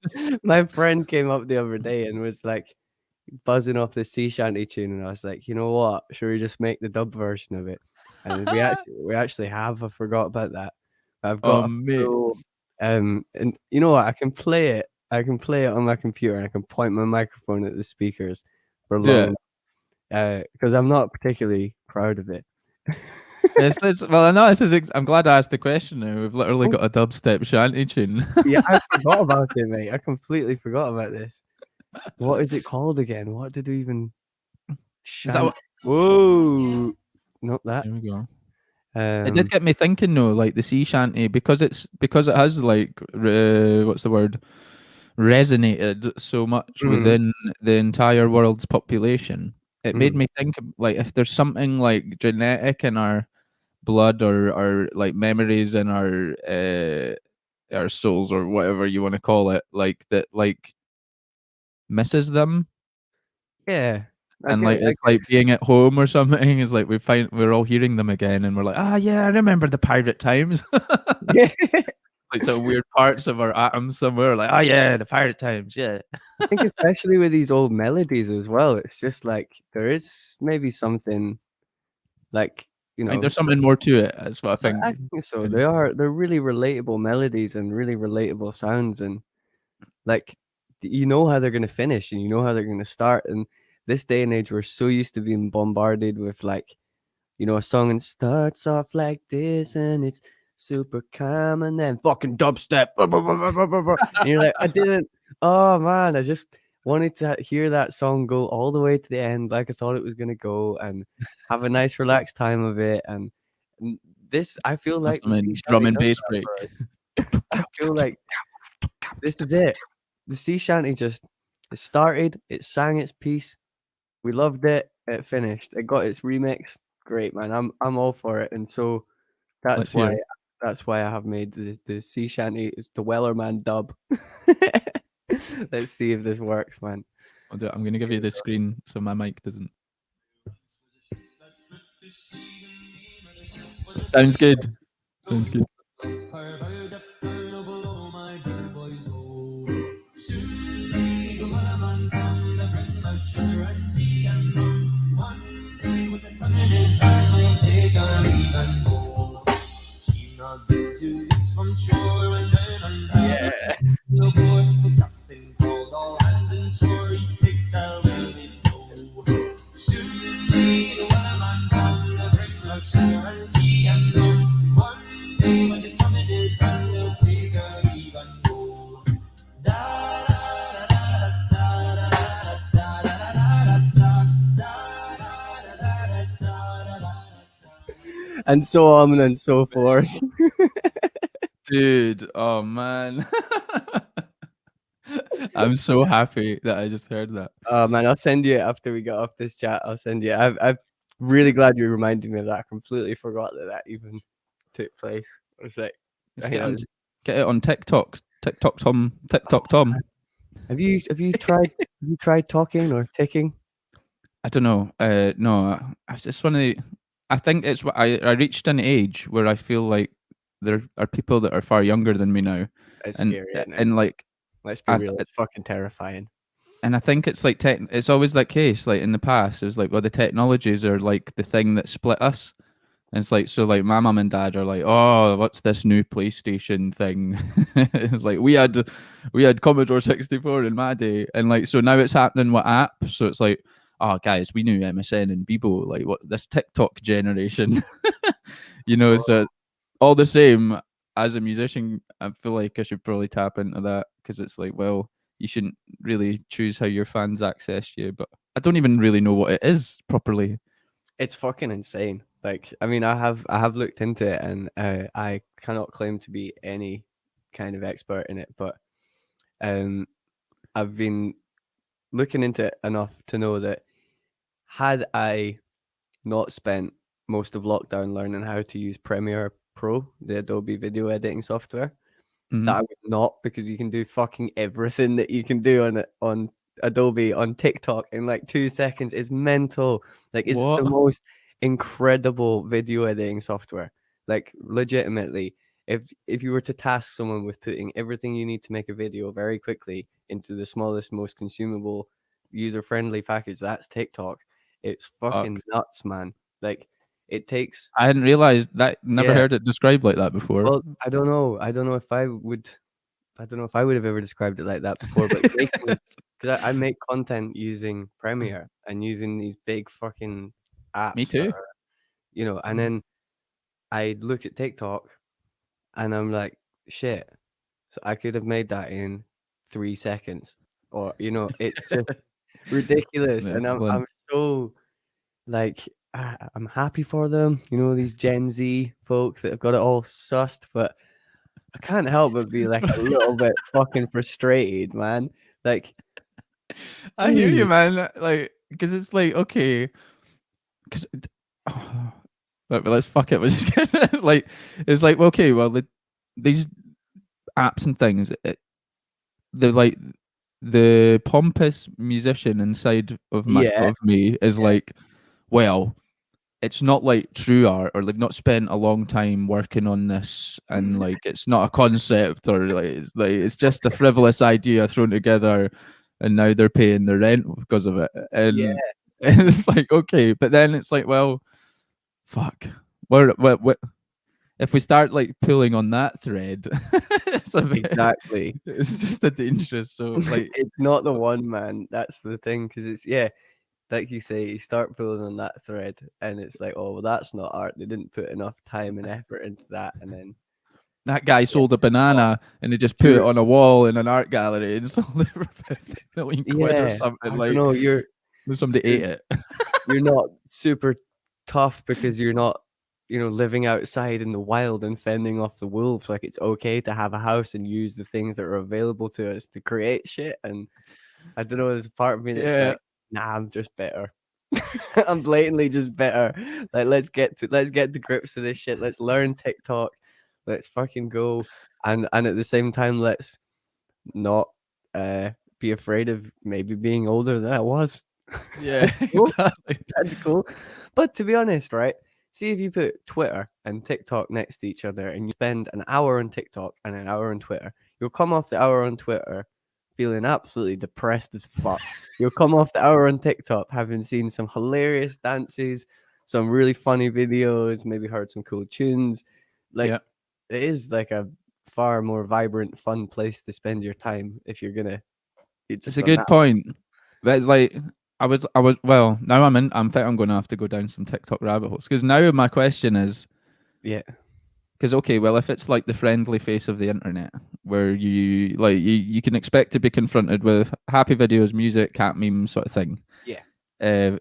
my friend came up the other day and was like buzzing off the sea shanty tune, and I was like, you know what? Should we just make the dub version of it? And we actually have. I forgot about that. I've Oh got a mate. full and you know what? I can play it. I can play it on my computer, and I can point my microphone at the speakers for Do long it. because I'm not particularly proud of it. Well, I know this is. I'm glad I asked the question. Now we've literally Oh, got a dubstep shanty tune. yeah, I forgot about it, mate. I completely forgot about this. What is it called again? What did we even Is that shan? what? Whoa, not that. There we go. It did Um, get me thinking though, like the sea shanty, because it has like what's the word, resonated so much mm, within the entire world's population. It made mm. me think like if there's something like genetic in our blood or like memories in our souls or whatever you want to call it, like that like misses them. Yeah, And like I it's like guess. being at home or something is like we're all hearing them again and we're like, ah yeah, I remember the pirate times. Yeah, Like some weird parts of our atoms somewhere, like, oh yeah, the pirate times, yeah. I think especially with these old melodies as well, it's just like there is maybe something like you I think know. there's something more to it. That's what I So think. I think so. Kind of. They're really relatable melodies and really relatable sounds, and like you know how they're gonna finish and you know how they're gonna start. And this day and age, we're so used to being bombarded with like a song and starts off like this and it's super calm and then fucking dubstep. And you're like, I didn't. Oh man, I just wanted to hear that song go all the way to the end, like I thought it was gonna go, and have a nice relaxed time of it. And this, I feel That's like the sea something drum shanty and does bass that break. for us. I feel like this is it. The sea shanty just it started, it sang its piece, we loved it, it finished, it got its remix. Great man, I'm all for it. And so Let's that's hear why it. that's why I have made the sea shanty is the Wellerman dub. Let's see if this works, man. I'll do it. I'm gonna give you the screen so my mic doesn't. Sounds good. Sounds good. Yeah. And so on and so forth. Dude, oh man. I'm so happy that I just heard that. Oh man, I'll send you it after we get off this chat. I'll send you it. I'm really glad you reminded me of that. I completely forgot that that even took place. I was like, Just hang on. get it on TikTok. TikTok Tom. TikTok Oh, Tom. man. Have you tried talking or ticking? I don't know. No, I just one of the. I think it's what I reached an age where I feel like there are people that are far younger than me now, It's and scary, isn't it? and like Let's be I real, it's fucking terrifying. and I think it's like it's always that case. Like in the past, it was like, well, the technologies are like the thing that split us. And it's like so like my mum and dad are like, oh, what's this new PlayStation thing? It's like we had Commodore 64 in my day, and like so now it's happening with apps. So it's like, oh guys, we knew MSN and Bebo, like what this TikTok generation, So all the same, as a musician, I feel like I should probably tap into that because it's like, well, you shouldn't really choose how your fans access you, but I don't even really know what it is properly. It's fucking insane. Like, I mean, I have looked into it, and I cannot claim to be any kind of expert in it, but um, I've been looking into it enough to know that had I not spent most of lockdown learning how to use Premiere Pro, the Adobe video editing software, that Mhm. I would not, because you can do fucking everything that you can do on Adobe on TikTok in like 2 seconds. It's mental. Like it's the What? most incredible video editing software. Like legitimately, if you were to task someone with putting everything you need to make a video very quickly into the smallest, most consumable, user-friendly package, that's TikTok. It's fucking Fuck. nuts, man. Like it takes, I hadn't realized that. Never yeah. heard it described like that before. Well, I don't know. I don't know if I would have ever described it like that before, but making, because I make content using Premiere and using these big fucking Me apps that too. are, and Mhm. then I look at TikTok and I'm like, shit. So I could have made that in 3 seconds, or it's just ridiculous, Yeah, and I'm Lynn. so like I'm happy for them. These Gen Z folks that have got it all sussed, but I can't help but be like a little bit fucking frustrated, man. Like, I hear you, gee, man. Like, because it's like, okay, because but let's fuck it. We're just gonna, like, it's like, okay, well, these apps and things, they're like the pompous musician inside of yeah, me is yeah, like, well, it's not like true art, or they've not spent a long time working on this, and like it's not a concept, or like it's just a frivolous idea thrown together, and now they're paying their rent because of it. yeah, And and it's like, okay, but then it's like, well, fuck, what if we start like pulling on that thread? It's a bit, exactly. it's just a dangerous. So like, It's not the one, man. That's the thing, because it's, yeah, like you say, you start pulling on that thread, and it's like, oh well, that's not art. They didn't put enough time and effort into that, and then that guy yeah, sold a oh, banana and he just put it you're, on a wall in an art gallery and sold it for 50 million quid or yeah, something. I don't Like, know. You're somebody you're ate it. you're not super tough because you're not, living outside in the wild and fending off the wolves. Like it's okay to have a house and use the things that are available to us to create shit. And I don't know, there's a part of me that's Yeah, like, nah, I'm just better. I'm blatantly just better. Like let's get to grips with this shit. Let's learn TikTok. Let's fucking go. And at the same time, let's not uh be afraid of maybe being older than I was. yeah, Cool. exactly. That's cool. But to be honest, right? See if you put Twitter and TikTok next to each other and you spend an hour on TikTok and an hour on Twitter, you'll come off the hour on Twitter feeling absolutely depressed as fuck. You'll come off the hour on TikTok having seen some hilarious dances, some really funny videos, maybe heard some cool tunes. Like Yeah, it is like a far more vibrant, fun place to spend your time if you're gonna it's just a on good that. point. But it's like, I was. Well, now I'm in. I'm think I'm going to have to go down some TikTok rabbit holes, because now my question is, Yeah. because okay, well, if it's like the friendly face of the internet, where you can expect to be confronted with happy videos, music, cat memes, sort of thing, Yeah. uh,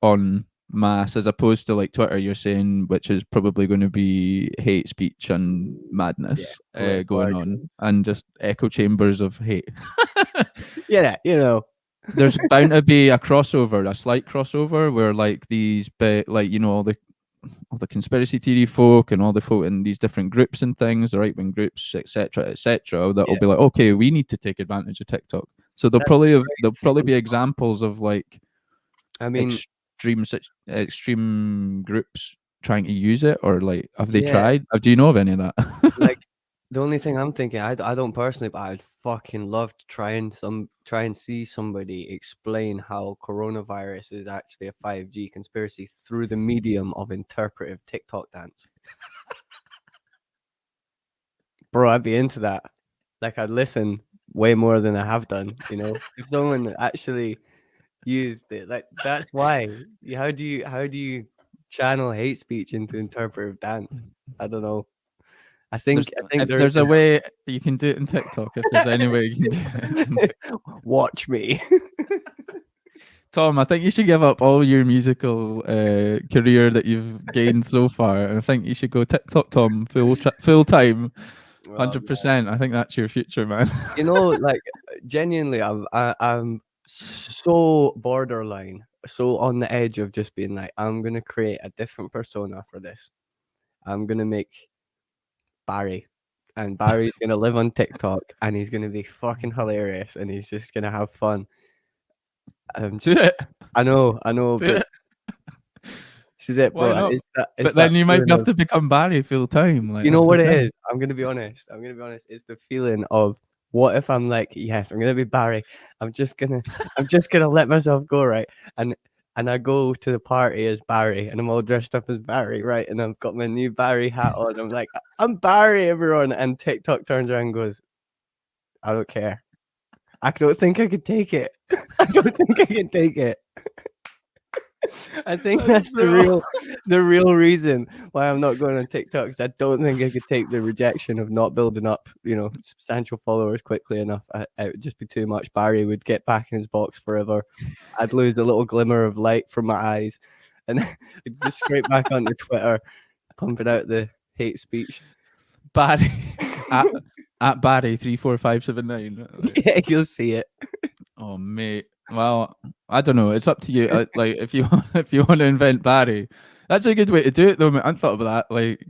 on mass, as opposed to like Twitter, you're saying, which is probably going to be hate speech and Yeah. madness Political going on, arguments. and just echo chambers of hate. Yeah, There's bound to be a crossover, a slight crossover, where like these, like all the conspiracy theory folk and all the folk in these different groups and things, the right wing groups, etc., that will yeah. be like, okay, we need to take advantage of TikTok. So That's there'll right. probably be examples of like I mean, extreme groups trying to use it, or like, have they yeah, tried? Do you know of any of that? like the only thing I'm thinking, I don't personally, but I'd fucking love to try and see somebody explain how coronavirus is actually a 5G conspiracy through the medium of interpretive TikTok dance. Bro, I'd be into that. Like I'd listen way more than I have done, If someone actually used it. Like that's why. How do you channel hate speech into interpretive dance? I don't know. I There's think I think If there there's a way you can do it in TikTok, if there's any way you can do it, it's in watch me. Tom, I think you should give up all your musical career that you've gained so far, and I think you should go TikTok Tom full time. Oh, man. 100%. I think that's your future, man. You know, like genuinely, I'm so borderline, so on the edge of just being like, I'm gonna create a different persona for this. I'm gonna make Barry, and Barry's gonna live on TikTok, and he's gonna be fucking hilarious, and he's just gonna have fun. I'm Do just, it. I know, Do but it. this is it, Why bro. not? It's But that then you might feeling have of, to become Barry full time. Like you know that's the what it thing. is. I'm gonna be honest. It's the feeling of, what if I'm like, yes, I'm gonna be Barry. I'm just gonna, I'm just gonna let myself go, right? And I go to the party as Barry, and I'm all dressed up as Barry, right? And I've got my new Barry hat on. I'm like, I'm Barry, everyone. And TikTok turns around and goes, I don't care. I don't think I could take it. I don't think I can take it. I think that's Bro. the real reason why I'm not going on TikTok, because I don't think I could take the rejection of not building up, substantial followers quickly enough. It would just be too much. Barry would get back in his box forever. I'd lose the little glimmer of light from my eyes, and I'd just straight back onto Twitter, pumping out the hate speech. Barry at, at Barry 34579. Yeah, you'll see it. Oh mate. Well, I don't know. It's up to you. Like if you if you want to invent Barry, that's a good way to do it though. Mate. I thought about that. Like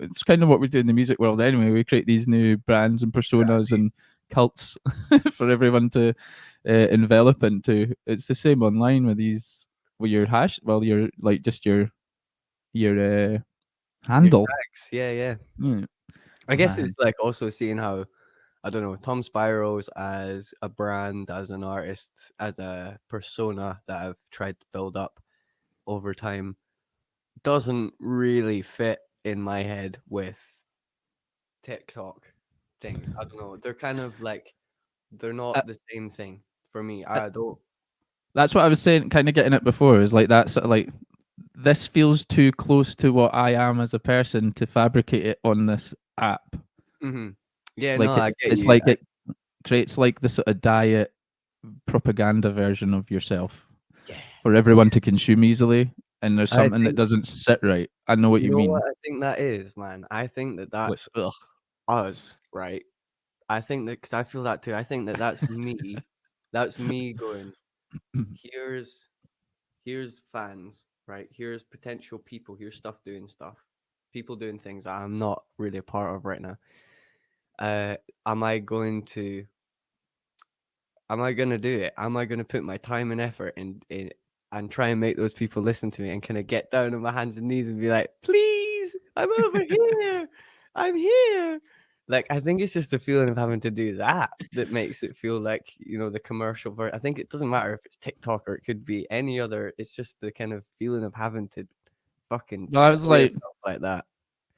it's kind of what we do in the music world anyway. We create these new brands and personas and cults for everyone to envelop into. It's the same online with these with your hash. Well, your like just your Your handle. tags, yeah. Yeah. I guess Man. it's like also seeing how, I don't know, Tom Spyros as a brand, as an artist, as a persona that I've tried to build up over time doesn't really fit in my head with TikTok things. I don't know. They're kind of like, they're Uh, not the same thing for me. uh, I don't. that's what I was saying. Kind of getting it before is like that sort of like this feels too close to what I am as a person to fabricate it on this app. Hmm. Yeah, no, Like I get it's you. like it creates like the sort of diet propaganda version of yourself Yeah. for everyone to consume easily. And there's I something that think, doesn't sit right. I know what you you know what mean. I think that is, man? I think that Like, that's ugh. us, right? I think that, because I feel that too. I think that that's me. That's me going, here's fans, right? Here's potential people. Here's stuff, people doing things that I'm not really a part of right now. Am I going to? Am I gonna do it? Am I gonna put my time and effort in and try and make those people listen to me, and kind of get down on my hands and knees and be like, please, I'm over here. I'm here. Like, I think it's just the feeling of having to do that that makes it feel like, the commercial version. I think it doesn't matter if it's TikTok or it could be any other. It's just the kind of feeling of having to fucking Well, I sell was yourself like that.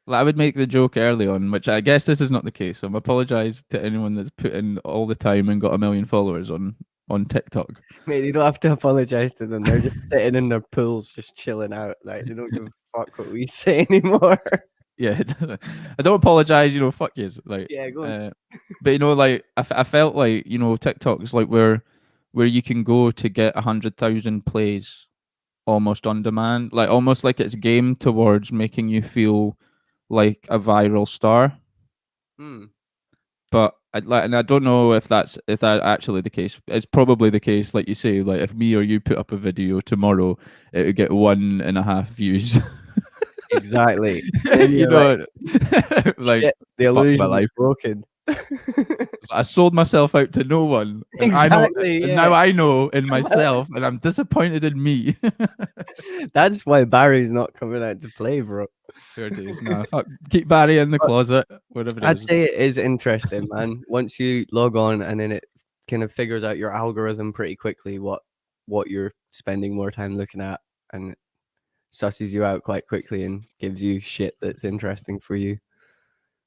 I would make the joke early on, which I guess this is not the case. So I apologize to anyone that's put in all the time and got a million followers on TikTok. Mate, you don't have to apologize to them. They're just sitting in their pools, just chilling out. Like, they don't give a fuck what we say anymore. Yeah, I don't apologize. Fuck yous. Like, Yeah, go on. but like I felt like TikTok is like where you can go to get 100,000 plays almost on demand, like almost like it's game towards making you feel like a viral star. Hmm. But and I don't know if that actually the case. It's probably the case, like you say. Like if me or you put up a video tomorrow, it would get 1.5 views. Exactly. And then you you're like, know, like shit, the fuck my illusion is life. broken. I sold myself out to no one, and I know, Exactly, and yeah. now I know in myself, and I'm disappointed in me. That's why Barry's not coming out to play, bro. Fair days, nah, fuck. Keep Barry in the But closet, whatever it I'd is. say it is interesting, man. Once you log on, and then it kind of figures out your algorithm pretty quickly, what you're spending more time looking at, and it susses you out quite quickly and gives you shit that's interesting for you.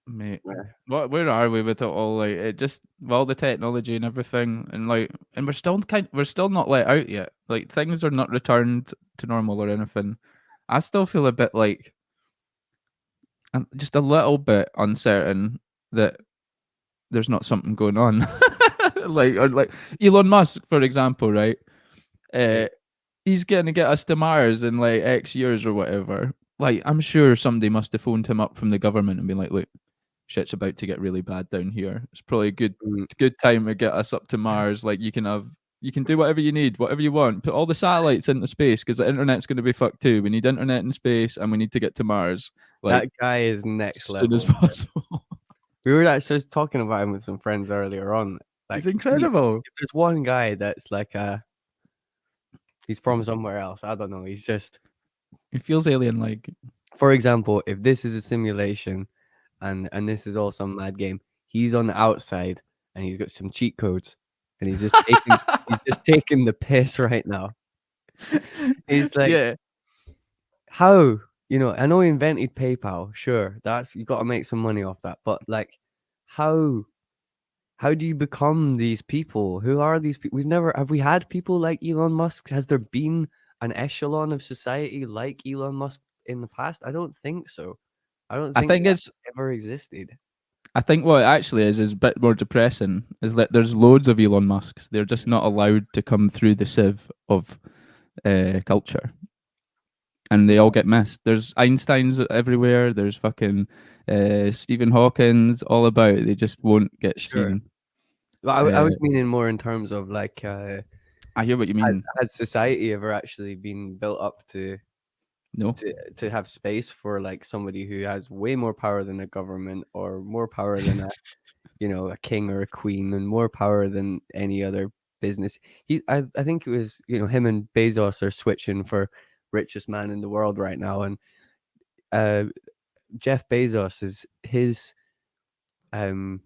Mate, Yeah. where are we with it all? Like it just all the technology and everything, and we're still not let out yet. Like things are not returned to normal or anything. I still feel a bit like I'm just a little bit uncertain that there's not something going on. like Elon Musk, for example, right? Yeah. Uh, he's gonna get us to Mars in like X years or whatever. Like I'm sure somebody must have phoned him up from the government and been like, look. shit's about to get really bad down here. It's probably a Mm, good time to get us up to Mars. Like you can do whatever you need, whatever you want. Put all the satellites into space because the internet's going to be fucked too. We need internet in space, and we need to get to Mars like that guy is as next soon as level. possible. We were actually just talking about him with some friends earlier on. He's Like, incredible. if there's one guy that's like he's from somewhere else. I don't know. He's just, He feels alien-like. for example, if this is a simulation, and this is all some mad game, he's on the outside and he's got some cheat codes, and he's just taking the piss right now. He's like, Yeah, how? I know he invented PayPal. Sure, that's you got to make some money off that. But like, how? How do you become these people? Who are these people? Have we had people like Elon Musk? Has there been an echelon of society like Elon Musk in the past? I don't think so. I don't I think think that it's. ever existed. I think what it actually is a bit more depressing. Is that there's loads of Elon Musks. They're just not allowed to come through the sieve of culture, and they all get missed. There's Einsteins everywhere. There's fucking Stephen Hawkins. All about. They just won't get Sure. seen. But I was meaning more in terms of like, I hear what you has, mean. has society ever actually been built up No, to have space for like somebody who has way more power than a government, or more power than a king or a queen, and more power than any other business. I think it was, him and Bezos are switching for richest man in the world right now, and uh, Jeff Bezos is his um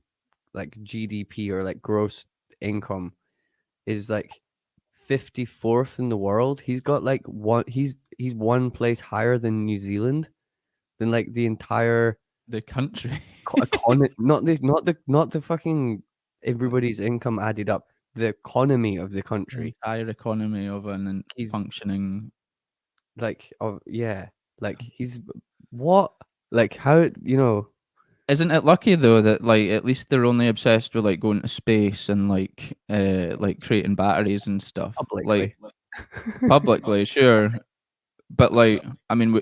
like GDP, or like gross income, is like 54th in the world. He's got like he's one place higher than New Zealand, than like the entire the country. economy, not the fucking everybody's income added up, the economy of the The country. entire economy of an He's functioning. like, oh yeah, like he's what, like how, Isn't it lucky though that like at least they're only obsessed with like going to space and like creating batteries and stuff publicly. publicly, sure, but like I mean,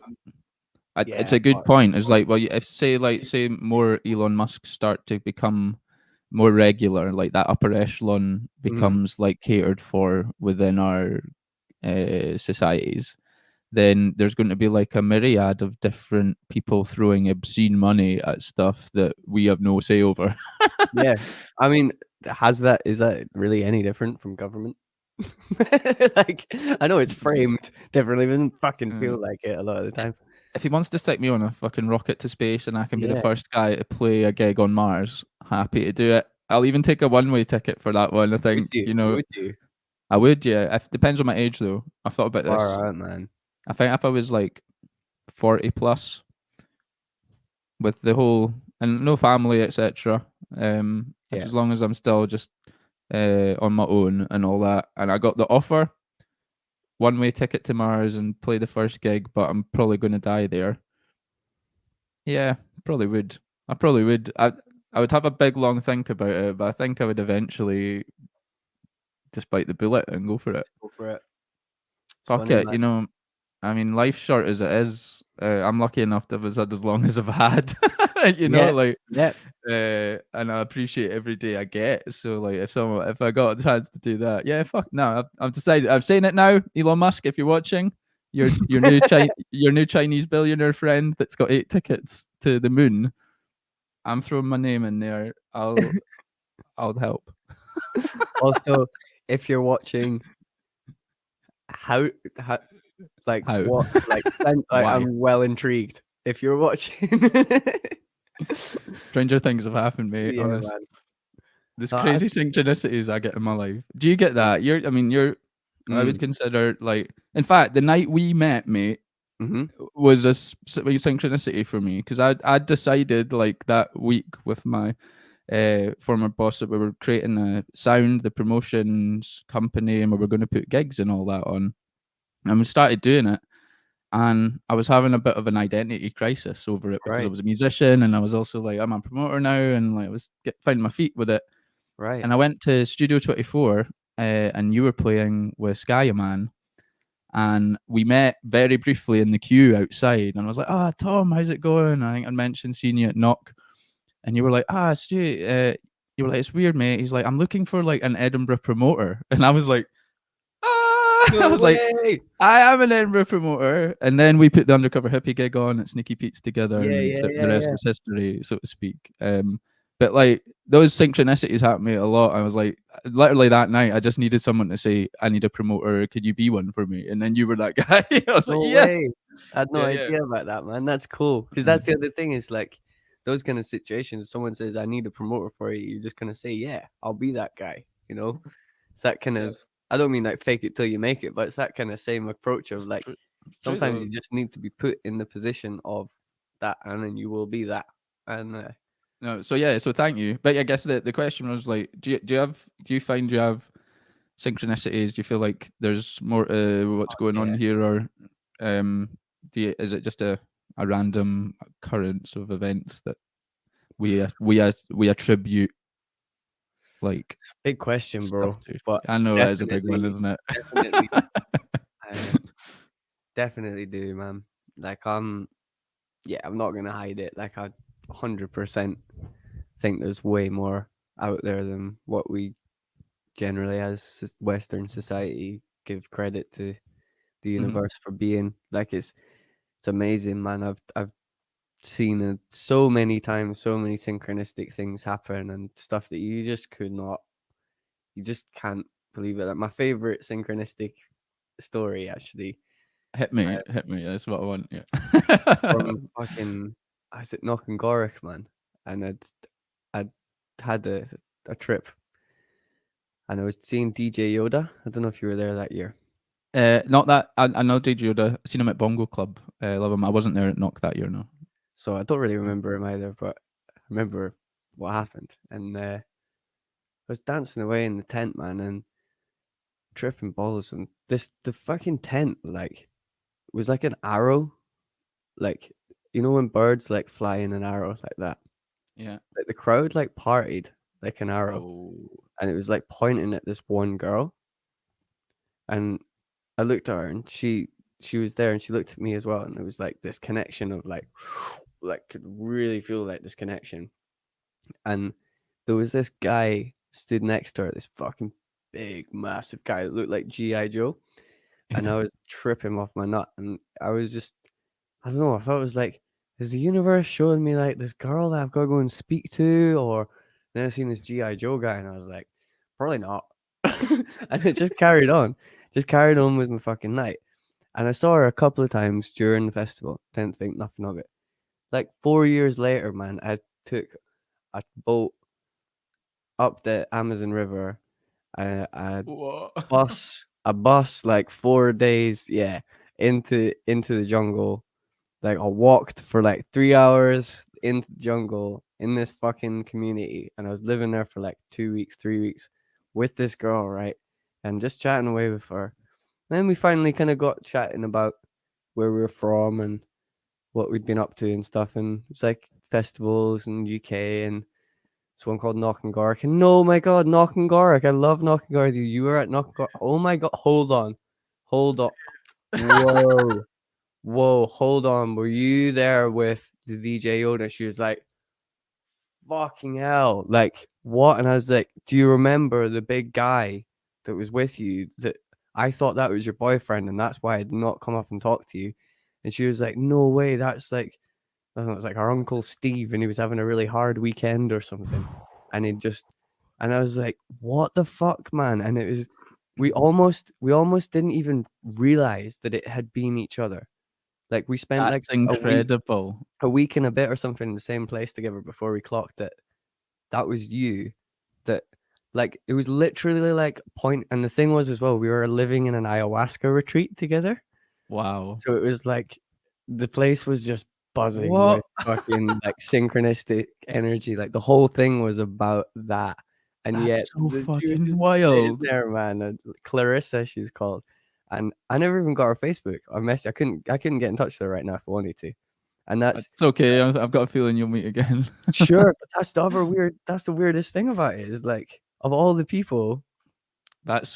it's Yeah, a good but point. It's like well, if say more Elon Musk start to become more regular, like that upper echelon mm, becomes like catered for within our societies, then there's going to be like a myriad of different people throwing obscene money at stuff that we have no say over. yeah. I mean, is that really any different from government? Like, I know it's framed differently, but it doesn't fucking Uh, feel like it a lot of the time. if he wants to stick me on a fucking rocket to space and I can be the Yeah. first guy to play a gig on Mars, happy to do it. I'll even take a one-way ticket for that one. I Would think you? Would you? I would. Yeah, if, depends on my age though. I've thought about this. Far out, man. I think if I was like 40 plus, with the whole and no family, etc. If Yeah. as long as I'm still just on my own and all that, and I got the offer, one-way ticket to Mars and play the first gig, but I'm probably going to die there. Yeah, probably would. I probably would. I would have a big long think about it, but I think I would eventually just bite the bullet and go for it. Go for it. It's Fuck funny, it, man. I mean, life's short as it is. I'm lucky enough to have had as long as I've had. Yeah. Like, Yeah. and I appreciate every day I get. So, like, if I got a chance to do that, yeah, fuck no, I've decided. I'm saying it now, Elon Musk, if you're watching, your new Chinese billionaire friend that's got 8 tickets to the moon. I'm throwing my name in there. I'll help. Also, if you're watching, how like How? what, like, Why? I'm well intrigued. If you're watching, Stranger things have happened, mate. yeah, Honest. man. There's I crazy synchronicities I get in my life. Do you get that? I would mm, consider like, in fact, the night we met, mate, mm-hmm. was a synchronicity for me because I decided like that week with my former boss that we were creating a sound, the promotions company, and we were going to put gigs and all that on, and we started doing it. And I was having a bit of an identity crisis over it because I Right, was a musician and I was also like I'm a promoter now and like I was finding my feet with it. right. And I went to Studio 24 and you were playing with Skya Man. And we met very briefly in the queue outside. And I was like, Tom, how's it going? I think I mentioned seeing you at Knock. and you were like, Stu, you were like, it's weird, mate. He's like, I'm looking for like an Edinburgh promoter, and I was like, I No was like, way. I am an Edinburgh promoter, and then we put the Undercover Hippie gig on at Sneaky Pete's together, Yeah, and yeah, the yeah, rest yeah. was history, so to speak. But like those synchronicities happened to me a lot. I was like, literally that night, I just needed someone to say, "I need a promoter. Could you be one for me?" And then you were that guy. I was like, No "Yes, way. I had no yeah, yeah." idea about that, man. That's cool. Because that's the other thing is like those kind of situations. Someone says, I need a promoter for you. You're just gonna say, yeah, I'll be that guy. You know, it's that kind Yeah, of. I don't mean like fake it till you make it, but it's that kind of same approach of it's like true, true sometimes though. you just need to be put in the position of that, and then you will be that. And No, so yeah, so thank you. But I guess the question was like, do you find you have synchronicities? Do you feel like there's more what's going yeah, on here, or um, is it just a random occurrence of events that we attribute like big question, stuff bro. to? But I know that is a big one, definitely, isn't it? definitely, uh, definitely do, man. Like yeah, I'm not gonna hide it. Like I 100% think there's way more out there than what we generally as Western society give credit to the Mhm. universe for being. Like it's amazing, man. I've seen it so many times, so many synchronistic things happen and stuff that you just could not, you just can't believe it. Like my favorite synchronistic story actually Hit me. That's what I want. Yeah. from fucking I was at Knockengorrick, man, and I'd had a trip and I was seeing DJ Yoda. I don't know if you were there that year. Not that I know DJ Yoda. I seen him at Bongo Club. Love him. I wasn't there at Knock that year. No. So I don't really remember him either, but I remember what happened. And I was dancing away in the tent, man, and tripping balls. And the fucking tent, like, was like an arrow. Like, you know, when birds like fly in an arrow like that? Yeah. Like, the crowd like partied like an arrow. Oh. And it was like pointing at this one girl. And I looked at her and she was there and she looked at me as well. And it was like this connection of like could really feel like this connection. And there was this guy stood next to her, this fucking big, massive guy that looked like G.I. Joe. And I was tripping off my nut. And I was just, I don't know, I thought it was like, is the universe showing me like this girl that I've got to go and speak to? Or then I seen this G.I. Joe guy and I was like, probably not. And it just carried on with my fucking night. And I saw her a couple of times during the festival, didn't think nothing of it. Like 4 years later, man, I took a boat up the Amazon River, a What? bus like 4 days, yeah, into the jungle. Like I walked for like 3 hours into the jungle in this fucking community, and I was living there for like 2 weeks, 3 weeks with this girl, right? And just chatting away with her. Then we finally kind of got chatting about where we were from and what we'd been up to and stuff. And it's like festivals in UK and it's one called Knockengorrick. And no, my God, Knockengorrick. I love Knockengorrick. You were at Knockengorrick. Oh my God. Hold on. Hold on. Whoa. Whoa. Hold on. Were you there with the DJ Yoda? She was like, fucking hell. Like, what? And I was like, do you remember the big guy that was with you that I thought that was your boyfriend and that's why I did not come up and talk to you? And she was like, no way. That's like, I don't know, it was like our uncle Steve and he was having a really hard weekend or something. And he just, and I was like, what the fuck, man? And it was, we almost didn't even realize that it had been each other. Like we spent like That's incredible. a week and a bit or something in the same place together before we clocked that that was you. That like it was literally like point. And the thing was as well, we were living in an ayahuasca retreat together. Wow. So it was like the place was just buzzing What? with fucking like synchronistic energy. Like the whole thing was about that. And yet That's so she was fucking just sitting wild. there, man. And Clarissa, she's called. And I never even got her Facebook. I couldn't get in touch with her right now if I wanted to. And that's It's okay. I've got a feeling you'll meet again. sure, but that's the weirdest thing about it is like of all the people that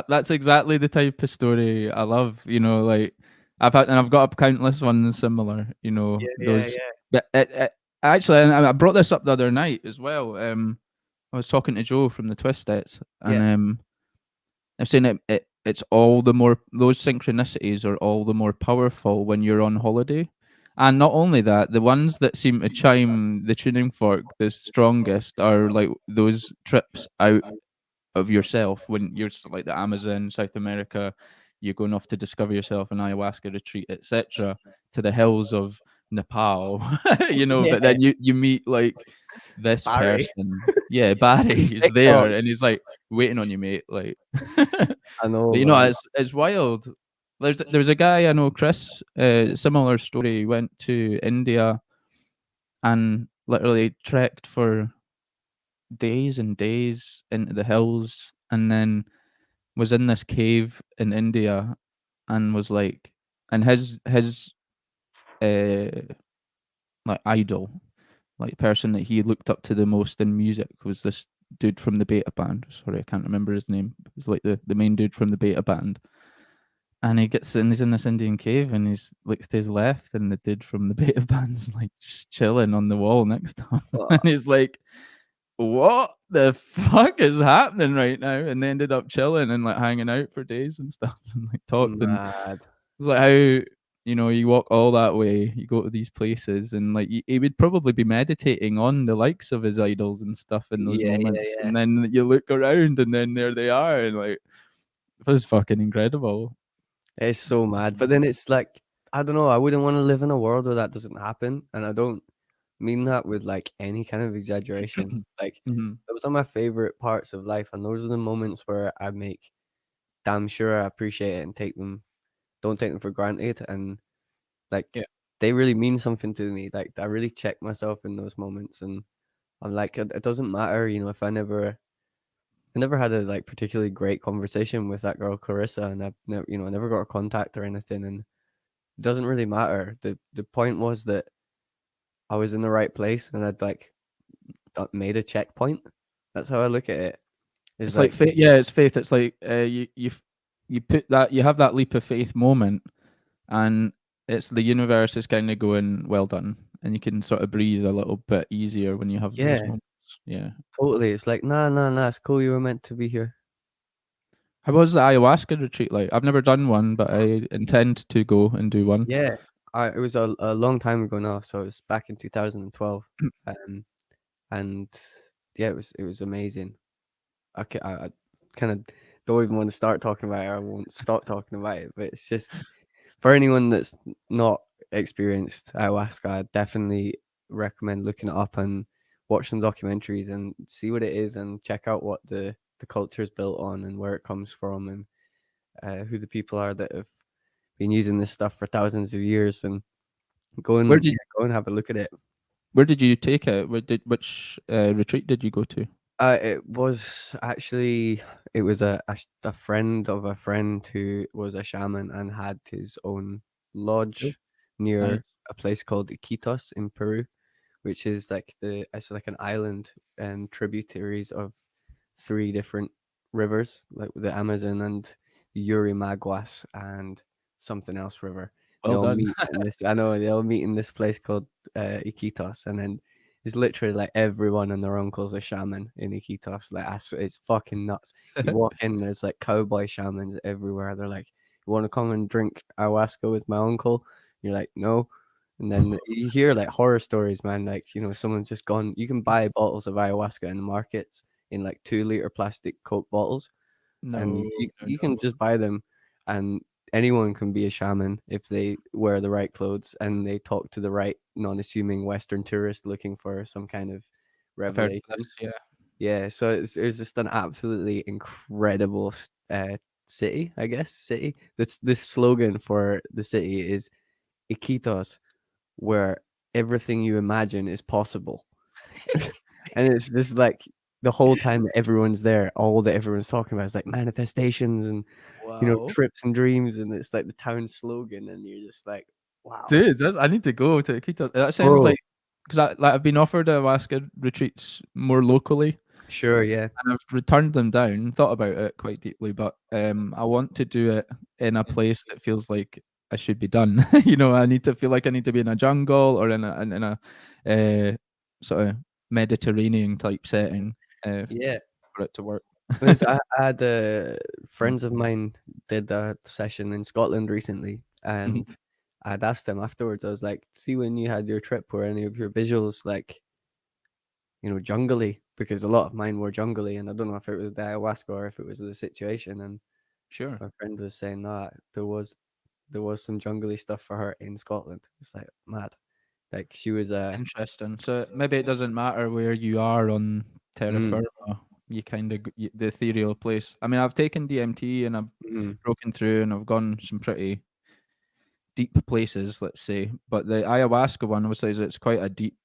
That's exactly the type of story I love. Like I've got countless ones similar. yeah, yeah, Those. yeah. But actually, and I brought this up the other night as well. I was talking to Joe from the Twistettes, and Yeah. I'm saying it's all the more, those synchronicities are all the more powerful when you're on holiday. And not only that, the ones that seem to chime the tuning fork the strongest are like those trips out of yourself when you're like the Amazon, South America, you're going off to discover yourself, an ayahuasca retreat, etc., to the hills of Nepal, Yeah. but then you meet like this Barry person, yeah, Barry on is there, TikTok. and he's like waiting on you, mate, like. I know, But man. it's wild. There's a guy I know, Chris, similar story. He went to India and literally trekked for days and days into the hills, and then was in this cave in India, and was like, and his uh like idol, like person that he looked up to the most in music was this dude from the Beta Band. Sorry, I can't remember his name. It's like the main dude from the Beta Band. And he gets in, he's in this Indian cave, and he's looks to his left, and the dude from the Beta Band's like just chilling on the wall next to him. Oh, And he's like, what the fuck is happening right now? And they ended up chilling and like hanging out for days and stuff and like talked. And mad. it's like how, you walk all that way, you go to these places, and like he would probably be meditating on the likes of his idols and stuff in those Yeah, yeah, moments. yeah. And then you look around, and then there they are. And like, it was fucking incredible. It's so mad. But then it's like, I don't know. I wouldn't want to live in a world where that doesn't happen. And I don't mean that with like any kind of exaggeration. Like, Mhm. those are my favorite parts of life. And those are the moments where I make damn sure I appreciate it and don't take them for granted. And like, Yeah. they really mean something to me. Like, I really check myself in those moments. And I'm like, it doesn't matter, if I never had a like particularly great conversation with that girl Clarissa, and I never got her contact or anything, and it doesn't really matter. The point was that I was in the right place, and I'd like made a checkpoint. That's how I look at it. Is It's like like, faith. Yeah, it's faith. It's like you put that, you have that leap of faith moment, and it's the universe is kind of going, well done, and you can sort of breathe a little bit easier when you have those yeah, moments. Yeah. totally. It's like, nah, nah, nah. It's cool. You were meant to be here. How was the ayahuasca retreat like? I've never done one, but I intend to go and do one. Yeah, it was a long time ago now, so it was back in 2012, and yeah, it was amazing. I kind of don't even want to start talking about it. I won't stop talking about it, but it's just for anyone that's not experienced ayahuasca, I definitely recommend looking it up and watch some documentaries and see what it is and check out what the culture is built on and where it comes from and who the people are that have been using this stuff for thousands of years and Where did go and have a look at it. where did you take it? Which retreat did you go to? It was actually it was a friend of a friend who was a shaman and had his own Oh, lodge nice. near a place called Iquitos in Peru, which is like it's like an island and tributaries of three different rivers, like the Amazon and the Yurimaguas and something else river. They Well all done. meet in this. I know they all meet in this place called Iquitos, and then it's literally like everyone and their uncle's a shaman in Iquitos. Like it's fucking nuts. You walk in, there's like cowboy shamans everywhere. They're like, "You want to come and drink ayahuasca with my uncle?" You're like, "No." And then you hear like horror stories, man. Like, someone's just gone. You can buy bottles of ayahuasca in the markets in like 2 liter plastic Coke bottles, and No, no, you can no. just buy them, and anyone can be a shaman if they wear the right clothes and they talk to the right non-assuming Western tourist looking for some kind of I've heard of revelation. this. Yeah. Yeah, so it's just an absolutely incredible city, I guess. City. That's this slogan for the city is Iquitos, where everything you imagine is possible. And it's just like the whole time everyone's there, all that everyone's talking about is like manifestations and Wow. trips and dreams, and it's like the town slogan, and you're just like, wow, Dude, I need to go to Iquitos. That sounds bro. like, because I've been offered ayahuasca retreats more locally, Sure, yeah, and I've returned them down, thought about it quite deeply, but I want to do it in a place that feels like I should be done. I need to feel like I need to be in a jungle or in a uh, sort of Mediterranean type setting Yeah. for it to work. Because I had friends of mine did a session in Scotland recently, Mhm. and I'd asked them afterwards. I was like, "See, when you had your trip, were any of your visuals like, jungly?" Because a lot of mine were jungly, and I don't know if it was the ayahuasca or if it was the situation. And Sure. my friend was saying that there was some jungly stuff for her in Scotland. It's like mad. Like she was Interesting. So maybe it doesn't matter where you are on terra mm, firma. You kind of the ethereal place. I mean, I've taken DMT and I've mhm. broken through and I've gone some pretty deep places, let's say. But the ayahuasca one was says it's quite a deep,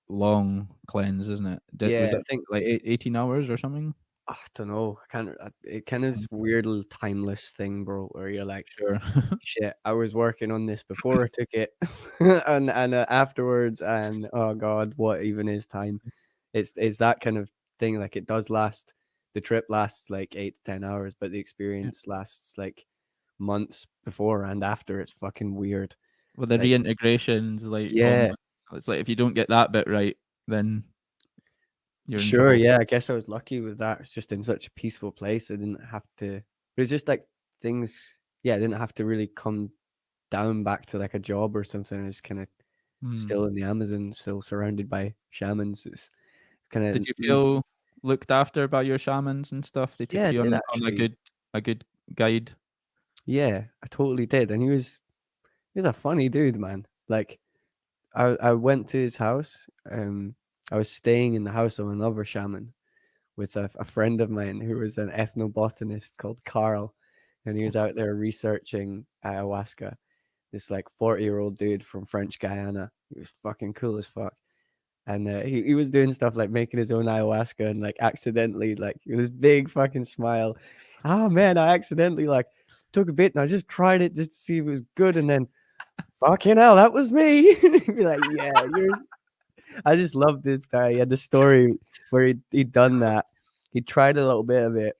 long cleanse, isn't it? Was Yeah, I it think like 18 hours or something? I don't know. I can't. It kind of Mm, this weird little timeless thing, bro, where you're like, sure. shit, I was working on this before I took it, and afterwards, and oh god, what even is time? It's that kind of thing. Like it does last. The trip lasts like 8 to 10 hours, but the Yeah. experience lasts like months before and after. It's fucking weird. Well, the Like reintegration's like yeah, it's like if you don't get that bit right, then you're in sure, trouble. yeah. I guess I was lucky with that. It's just in such a peaceful place. I didn't have to. It was just like things. Yeah, I didn't have to really come down back to like a job or something. I was kind of Hmm. still in the Amazon, still surrounded by shamans. It's Did kind you of feel looked after by your shamans and stuff? They yeah, took I you did on a actually. good guide. Yeah, I totally did. And he was a funny dude, man. Like I went to his house. I was staying in the house of another shaman with a friend of mine who was an ethnobotanist called Carl, and he was Okay. out there researching ayahuasca. This like 40-year-old dude from French Guyana. He was fucking cool as fuck. And he was doing stuff like making his own ayahuasca and like accidentally like with this big fucking smile. Oh man, I accidentally like took a bit and I just tried it just to see if it was good and then fucking hell, that was me. Be like, yeah, you're I just love this guy. He had the story where he'd done that. He tried a little bit of it.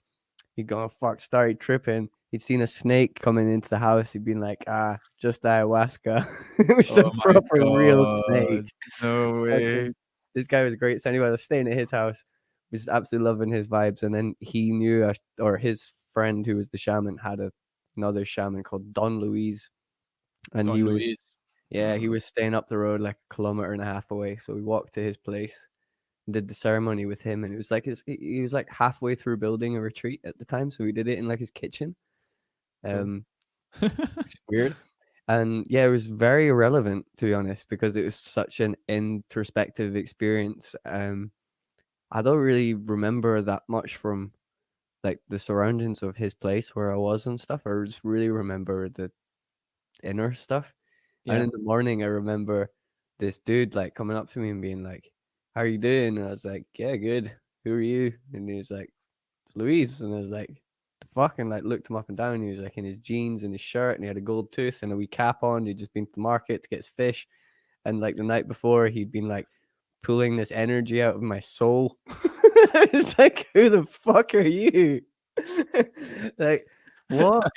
He'd gone fuck, started tripping. He'd seen a snake coming into the house. He'd been like, just ayahuasca. It was a Oh my proper real snake. god. No way. Fucking, this guy was great. So anyway, I was staying at his house, was absolutely loving his vibes. And then he knew, or his friend who was the shaman had another shaman called Don Luis, and Don Luis. yeah, he Oh, was staying up the road like a kilometer and a half away. So we walked to his place and did the ceremony with him, and it was like he was like halfway through building a retreat at the time, so we did it in like his kitchen. cool. Um, it's weird. And yeah, it was very irrelevant to be honest because it was such an introspective experience. I don't really remember that much from like the surroundings of his place where I was and stuff. I just really remember the inner stuff. And Yeah. in the morning, I remember this dude like coming up to me and being like, "How are you doing?" And I was like, "Yeah, good. Who are you?" And he was like, "It's Luis." And I was like, "The fuck?" And like looked him up and down. He was like in his jeans and his shirt, and he had a gold tooth and a wee cap on. He'd just been to the market to get his fish. And like the night before, he'd been like pulling this energy out of my soul. It's like, who the fuck are you? Like, what?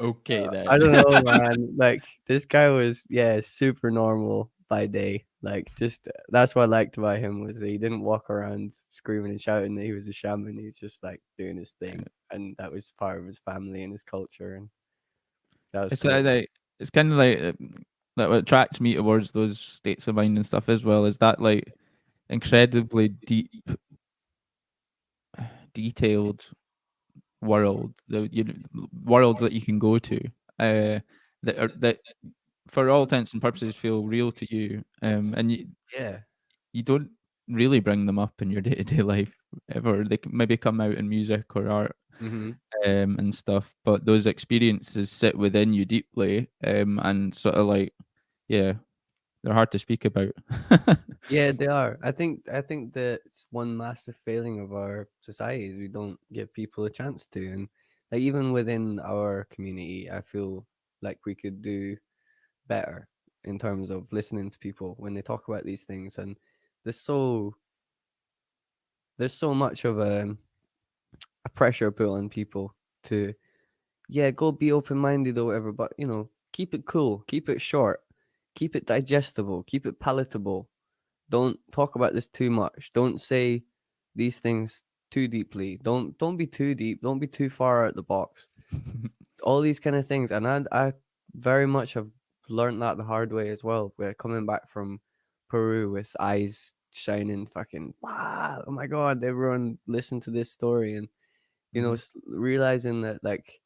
Okay I then. don't know, man. Like this guy was, yeah, super normal by day. Like just that's what I liked about him was that he didn't walk around screaming and shouting that he was a shaman. He was just like doing his thing, and that was part of his family and his culture, and that was It's cool. like it's kind of like that what attracts me towards those states of mind and stuff as well is that like incredibly deep, detailed world, worlds that you can go to, that for all intents and purposes feel real to you, and Yeah. you don't really bring them up in your day to day life ever. They can maybe come out in music or art, Mm-hmm. and stuff, but those experiences sit within you deeply, and sort of like, yeah, they're hard to speak about. Yeah, they are. I think that it's one massive failing of our society is we don't give people a chance to, and like even within our community, I feel like we could do better in terms of listening to people when they talk about these things. And there's so there's so much of a pressure put on people to yeah go be open minded or whatever. But keep it cool, keep it short, keep it digestible, keep it palatable. Don't talk about this too much. Don't say these things too deeply. Don't be too deep. Don't be too far out the box. All these kind of things, and I very much have learned that the hard way as well. We're coming back from Peru with eyes shining, fucking wow! Oh my god, everyone listen to this story, and Mhm. realizing that like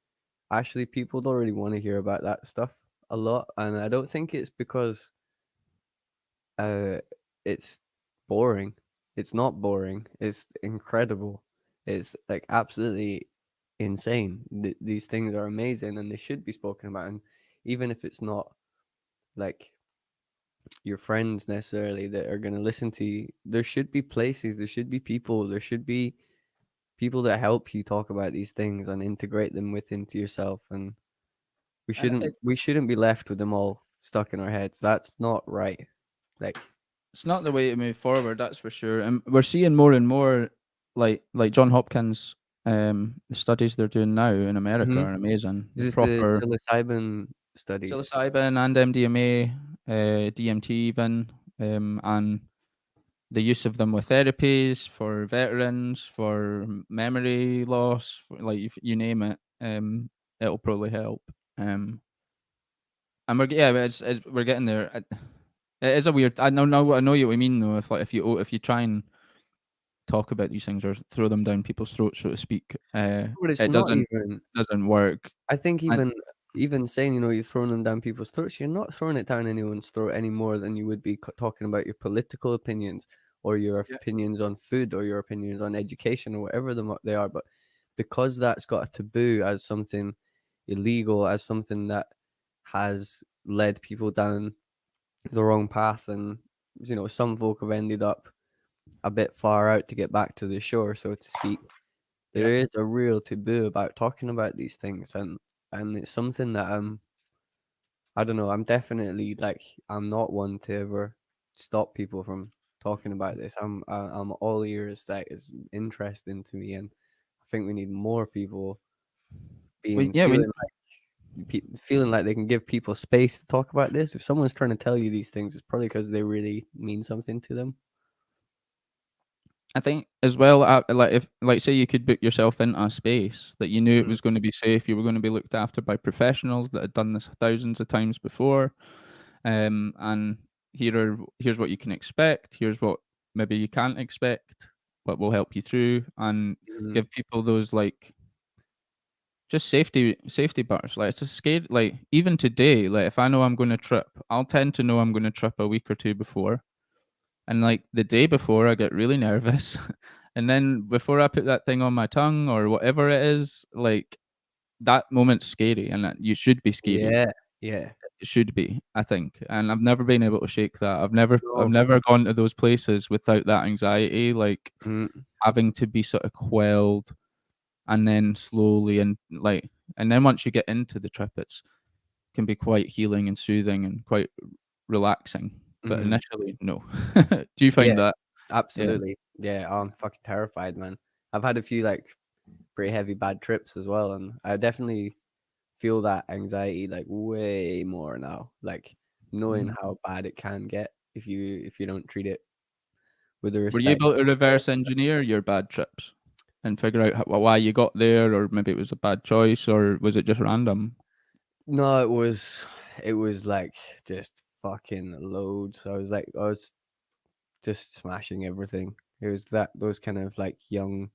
actually people don't really want to hear about that stuff a lot, and I don't think it's because uh it's boring. It's not boring. It's incredible. It's like absolutely insane. These things are amazing and they should be spoken about. And even if it's not like your friends necessarily that are going to listen to you, there should be places, there should be people, there should be people that help you talk about these things and integrate them into yourself. And And we shouldn't be left with them all stuck in our heads. That's not right. Like, it's not the way to move forward, that's for sure. And we're seeing more and more, like John Hopkins, the studies they're doing now in America mhm. are amazing. Is this the Proper psilocybin studies? psilocybin and MDMA, DMT even, and the use of them with therapies for veterans, for memory loss, for, like you name it, it'll probably help. And we're getting there. It is a weird. I know what you mean though. If like if you try and talk about these things or throw them down people's throats, so to speak, But it's it not even. doesn't work. I think And even saying, you're throwing them down people's throats, you're not throwing it down anyone's throat any more than you would be talking about your political opinions or your yeah, opinions on food or your opinions on education or whatever they are. But because that's got a taboo as something illegal, as something that has led people down the wrong path, and some folk have ended up a bit far out to get back to the shore, so to speak. yeah. There is a real taboo about talking about these things, and it's something that I don't know. I'm definitely like I'm not one to ever stop people from talking about this. I'm all ears. That is interesting to me, and I think we need more people We being yeah we feeling like they can give people space to talk about this. If someone's trying to tell you these things, it's probably because they really mean something to them. I think as well, like if like say you could book yourself into a space that you knew it Mm, was going to be safe, you were going to be looked after by professionals that had done this thousands of times before, and here's what you can expect, here's what maybe you can't expect, what will help you through, and mm, give people those like just safety bars. Like it's a scare. Like even today, like if I know I'm going to trip, I'll tend to know I'm going to trip a week or two before, and like the day before, I get really nervous. And then before I put that thing on my tongue or whatever it is, like that moment's scary and that you should be scary. yeah, yeah. It should be, I think. And I've never been able to shake that. I've No. never gone to those places without that anxiety, like Mm, having to be sort of quelled and then slowly and like and then once you get into the trip it's can be quite healing and soothing and quite relaxing. But mhm. initially, no. Do you Yeah, find that? Yeah. absolutely. Yeah, I'm fucking terrified, man. I've had a few like pretty heavy bad trips as well, and I definitely feel that anxiety like way more now. Like knowing Mhm. how bad it can get if you don't treat it with the Were you respect. able to reverse engineer your bad trips and figure out why you got there, or maybe it was a bad choice, or was it just random? No, it was like just fucking loads. I was just smashing everything. It was that those kind of like young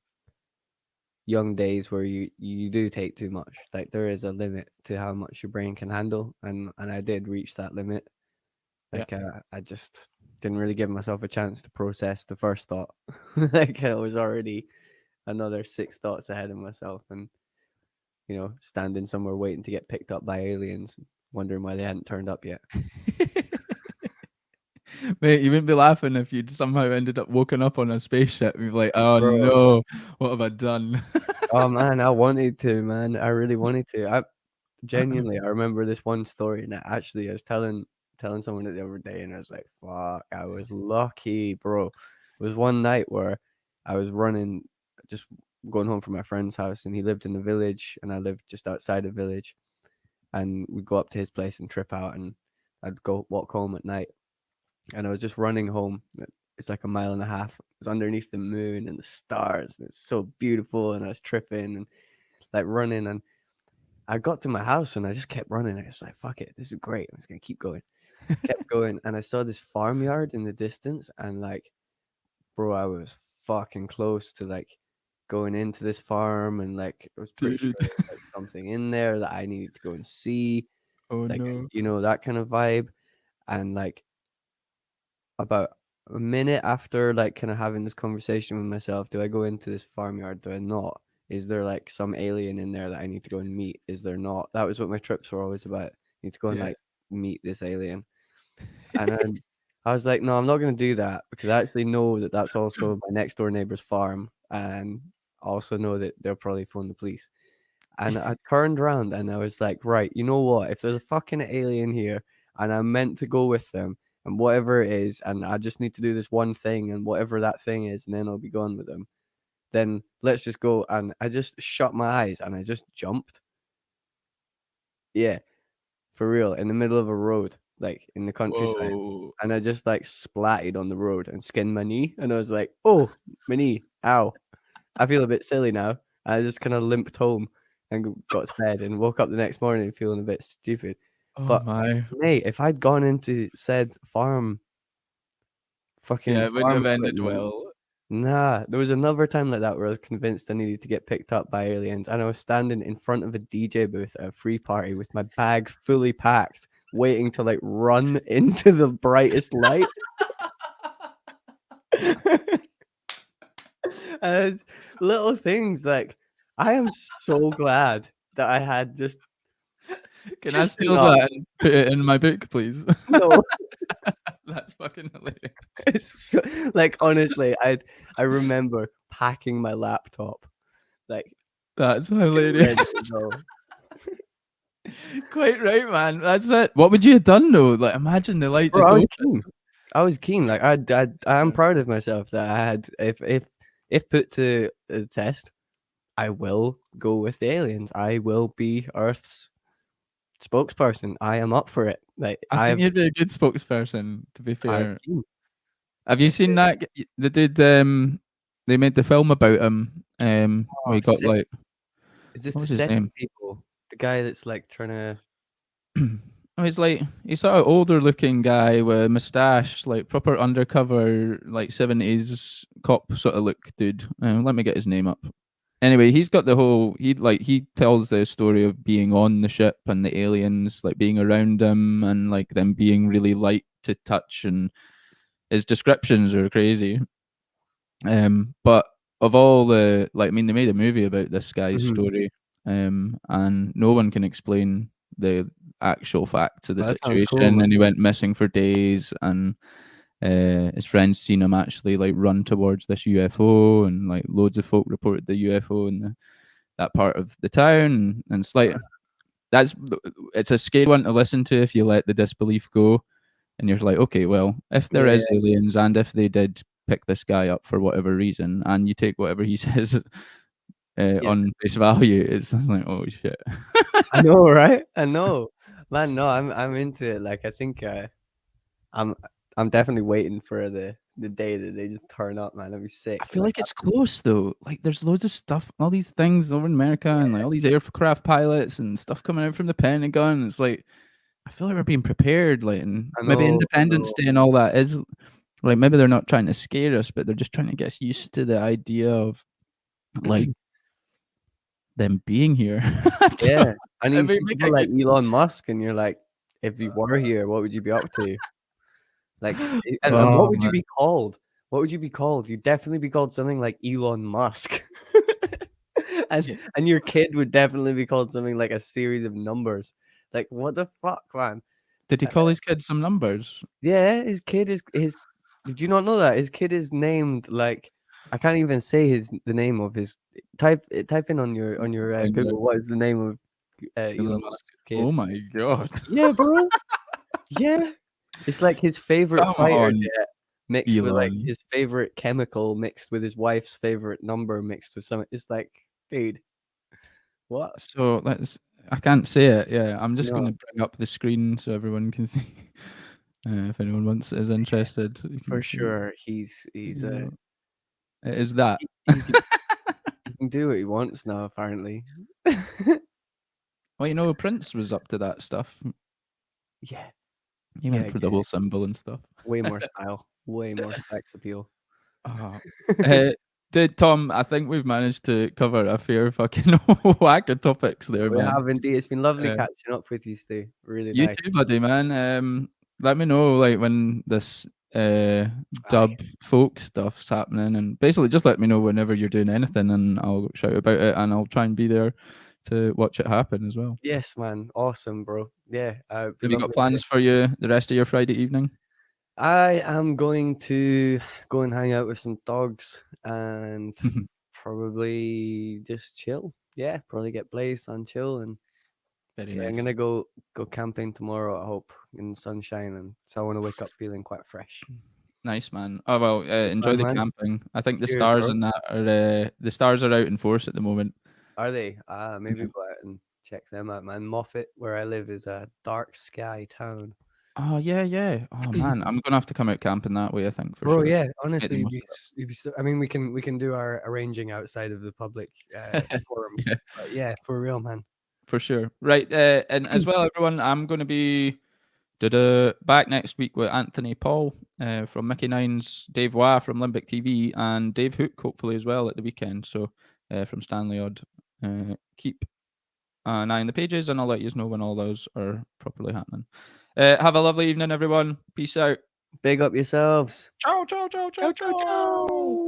days where you do take too much. Like there is a limit to how much your brain can handle, and I did reach that limit. Yeah. Like I just didn't really give myself a chance to process the first thought. Like I was already another six thoughts ahead of myself, and standing somewhere waiting to get picked up by aliens, wondering why they hadn't turned up yet. Mate, you wouldn't be laughing if you'd somehow ended up woken up on a spaceship and you'd be like, oh Bro, no, what have I done? oh man, I wanted to, man. I really wanted to. I genuinely, I remember this one story, and actually, I was telling someone it the other day, and I was like, "Fuck, I was lucky, bro." It was one night where I was running, just going home from my friend's house, and he lived in the village, and I lived just outside the village. and we'd go up to his place and trip out, and I'd go walk home at night, and I was just running home. It's like a mile and a half. It was underneath the moon and the stars, and it's so beautiful. And I was tripping and like running, and I got to my house and I just kept running. I was like, "Fuck it, this is great. I'm just gonna keep going." Kept going, and I saw this farmyard in the distance, and like, bro, I was fucking close to like going into this farm, and like I was pretty sure Dude. there was like something in there that I needed to go and see, Oh like no. that kind of vibe. And like about a minute after like kind of having this conversation with myself, do I go into this farmyard? Do I not? Is there like some alien in there that I need to go and meet? Is there not? That was what my trips were always about. I need to go and Yeah. like meet this alien. And then I was like, no, I'm not going to do that, because I actually know that that's also my next door neighbor's farm. And I also know that they'll probably phone the police. And I turned around and I was like, right, you know what? If there's a fucking alien here and I'm meant to go with them and whatever it is, and I just need to do this one thing and whatever that thing is, and then I'll be gone with them, then let's just go. And I just shut my eyes and I just jumped. Yeah, for real, in the middle of a road, like in the countryside. Whoa. And I just like splatted on the road and skinned my knee. And I was like, oh, my knee, ow. I feel a bit silly now. I just kind of limped home and got to bed and woke up the next morning feeling a bit stupid. Oh But my. mate, if I'd gone into said fucking Yeah, it wouldn't farm have ended equipment, well. nah, there was another time like that where I was convinced I needed to get picked up by aliens, and I was standing in front of a DJ booth at a free party with my bag fully packed, waiting to like run into the brightest light. As little things like, I am so glad that I had Can I just steal enough. that and put it in my book, please? No, That's fucking hilarious. it's so, like honestly, I remember packing my laptop, like That's getting hilarious. ready to go. Quite right, man. That's it. What would you have done though? Like, imagine the light Bro, just I was opened. keen. I was keen. Like I am Yeah. proud of myself that I had. If put to the test, I will go with the aliens. I will be Earth's spokesperson. I am up for it. Like I think you'd be a good spokesperson, to be I'm fair. keen. Have you Let's do seen it. that? They did. They made the film about him. Where Oh, he got sick. like, Is this what the was his second name? people? The guy that's like trying to. Oh, he's like he's sort of older looking guy with a mustache, like proper undercover, like 70s cop sort of look dude. Let me get his name up. Anyway, he's got the whole he tells the story of being on the ship and the aliens like being around him and like them being really light to touch, and his descriptions are crazy. But of all the like, I mean, they made a movie about this guy's Mhm. story, and no one can explain the actual facts of the Well, that sounds cool, situation. man. And he went missing for days, and his friends seen him actually like run towards this UFO, and like loads of folk reported the UFO in that part of the town, and it's like that's it's a scary one to listen to if you let the disbelief go and you're like, okay, well, if there Yeah, is aliens and if they did pick this guy up for whatever reason, and you take whatever he says yeah. on face value, it's like, oh shit. I know, right? I know, man. No, I'm into it. Like, I think I'm I'm definitely waiting for the day that they just turn up, man. That'd be I sick. feel Like, like it's close though. Like there's loads of stuff, all these things over in America, and like all these aircraft pilots and stuff coming out from the Pentagon. It's like I feel like we're being prepared, like, and maybe I Independence know. Day and all that is like maybe they're not trying to scare us, but they're just trying to get us used to the idea of like them being here. Yeah, and I you mean, see make people a like good. Elon Musk, and you're like, if you were here, what would you be up to? Like, and what Oh would you man, be called? What would you be called? You'd definitely be called something like Elon Musk. and yeah. and your kid would definitely be called something like a series of numbers. Like, what the fuck, man? Did he call his kid some numbers? Yeah, his kid is his. Did you not know that his kid is named like, I can't even say the name of his. Type in on your Find out. Google, what is the name of Elon Elon Musk. Musk's kid? Oh my god! Yeah, bro. Yeah, it's like his favorite Come fighter on, jet mixed with like Elon. his favorite chemical mixed with his wife's favorite number mixed with some. It's like, dude, what? So let's. I can't say it. Yeah, I'm just going No, to bring up the screen so everyone can see. If anyone is interested, you can for see. sure. He's Yeah, it is that. he can do what he wants now. Apparently. Well, you know, Prince was up to that stuff. Yeah, He yeah. went for the whole symbol and stuff. Way more style. Way more sex appeal. Oh. Uh, Tom, I think we've managed to cover a fair fucking whack of topics there, We man. have indeed. It's been lovely Uh, catching up with you, Stu. Really you nice. too, buddy, man. Let me know like when this Aye. dub folk stuff's happening, and basically just let me know whenever you're doing anything, and I'll shout about it, and I'll try and be there to watch it happen as well. Yes, man. Awesome, bro. Yeah, it'd be Have you got lovely to. plans for the rest of your Friday evening? I am going to go and hang out with some dogs and probably just chill. Yeah, probably get blazed and chill. And Very yeah, I'm nice. gonna go camping tomorrow. I hope in the sunshine, and so I want to wake up feeling quite fresh. Nice, man. Oh well, enjoy Fun, the man. camping. I think the Cheers, stars bro. and that are the stars are out in force at the moment. Are they? Maybe Yeah. go out and check them out, man. Moffat, where I live, is a dark sky town. Oh yeah, yeah. Oh man, I'm gonna have to come out camping that way. I think for Bro, sure. yeah, Get the honestly, most you'd be so, I mean, we can do our arranging outside of the public of it. forums, Yeah, but yeah, for real, man. for sure. Right, and as well, everyone, I'm gonna be back next week with Anthony Paul from Mickey Nine's, Dave Wah from Limbic TV, and Dave Hook hopefully as well at the weekend. So from Stanley Odd, keep an eye on the pages, and I'll let you know when all those are properly happening. Have a lovely evening, everyone. Peace out. Big up yourselves. Ciao, ciao, ciao, Ciao, ciao, ciao, ciao. ciao.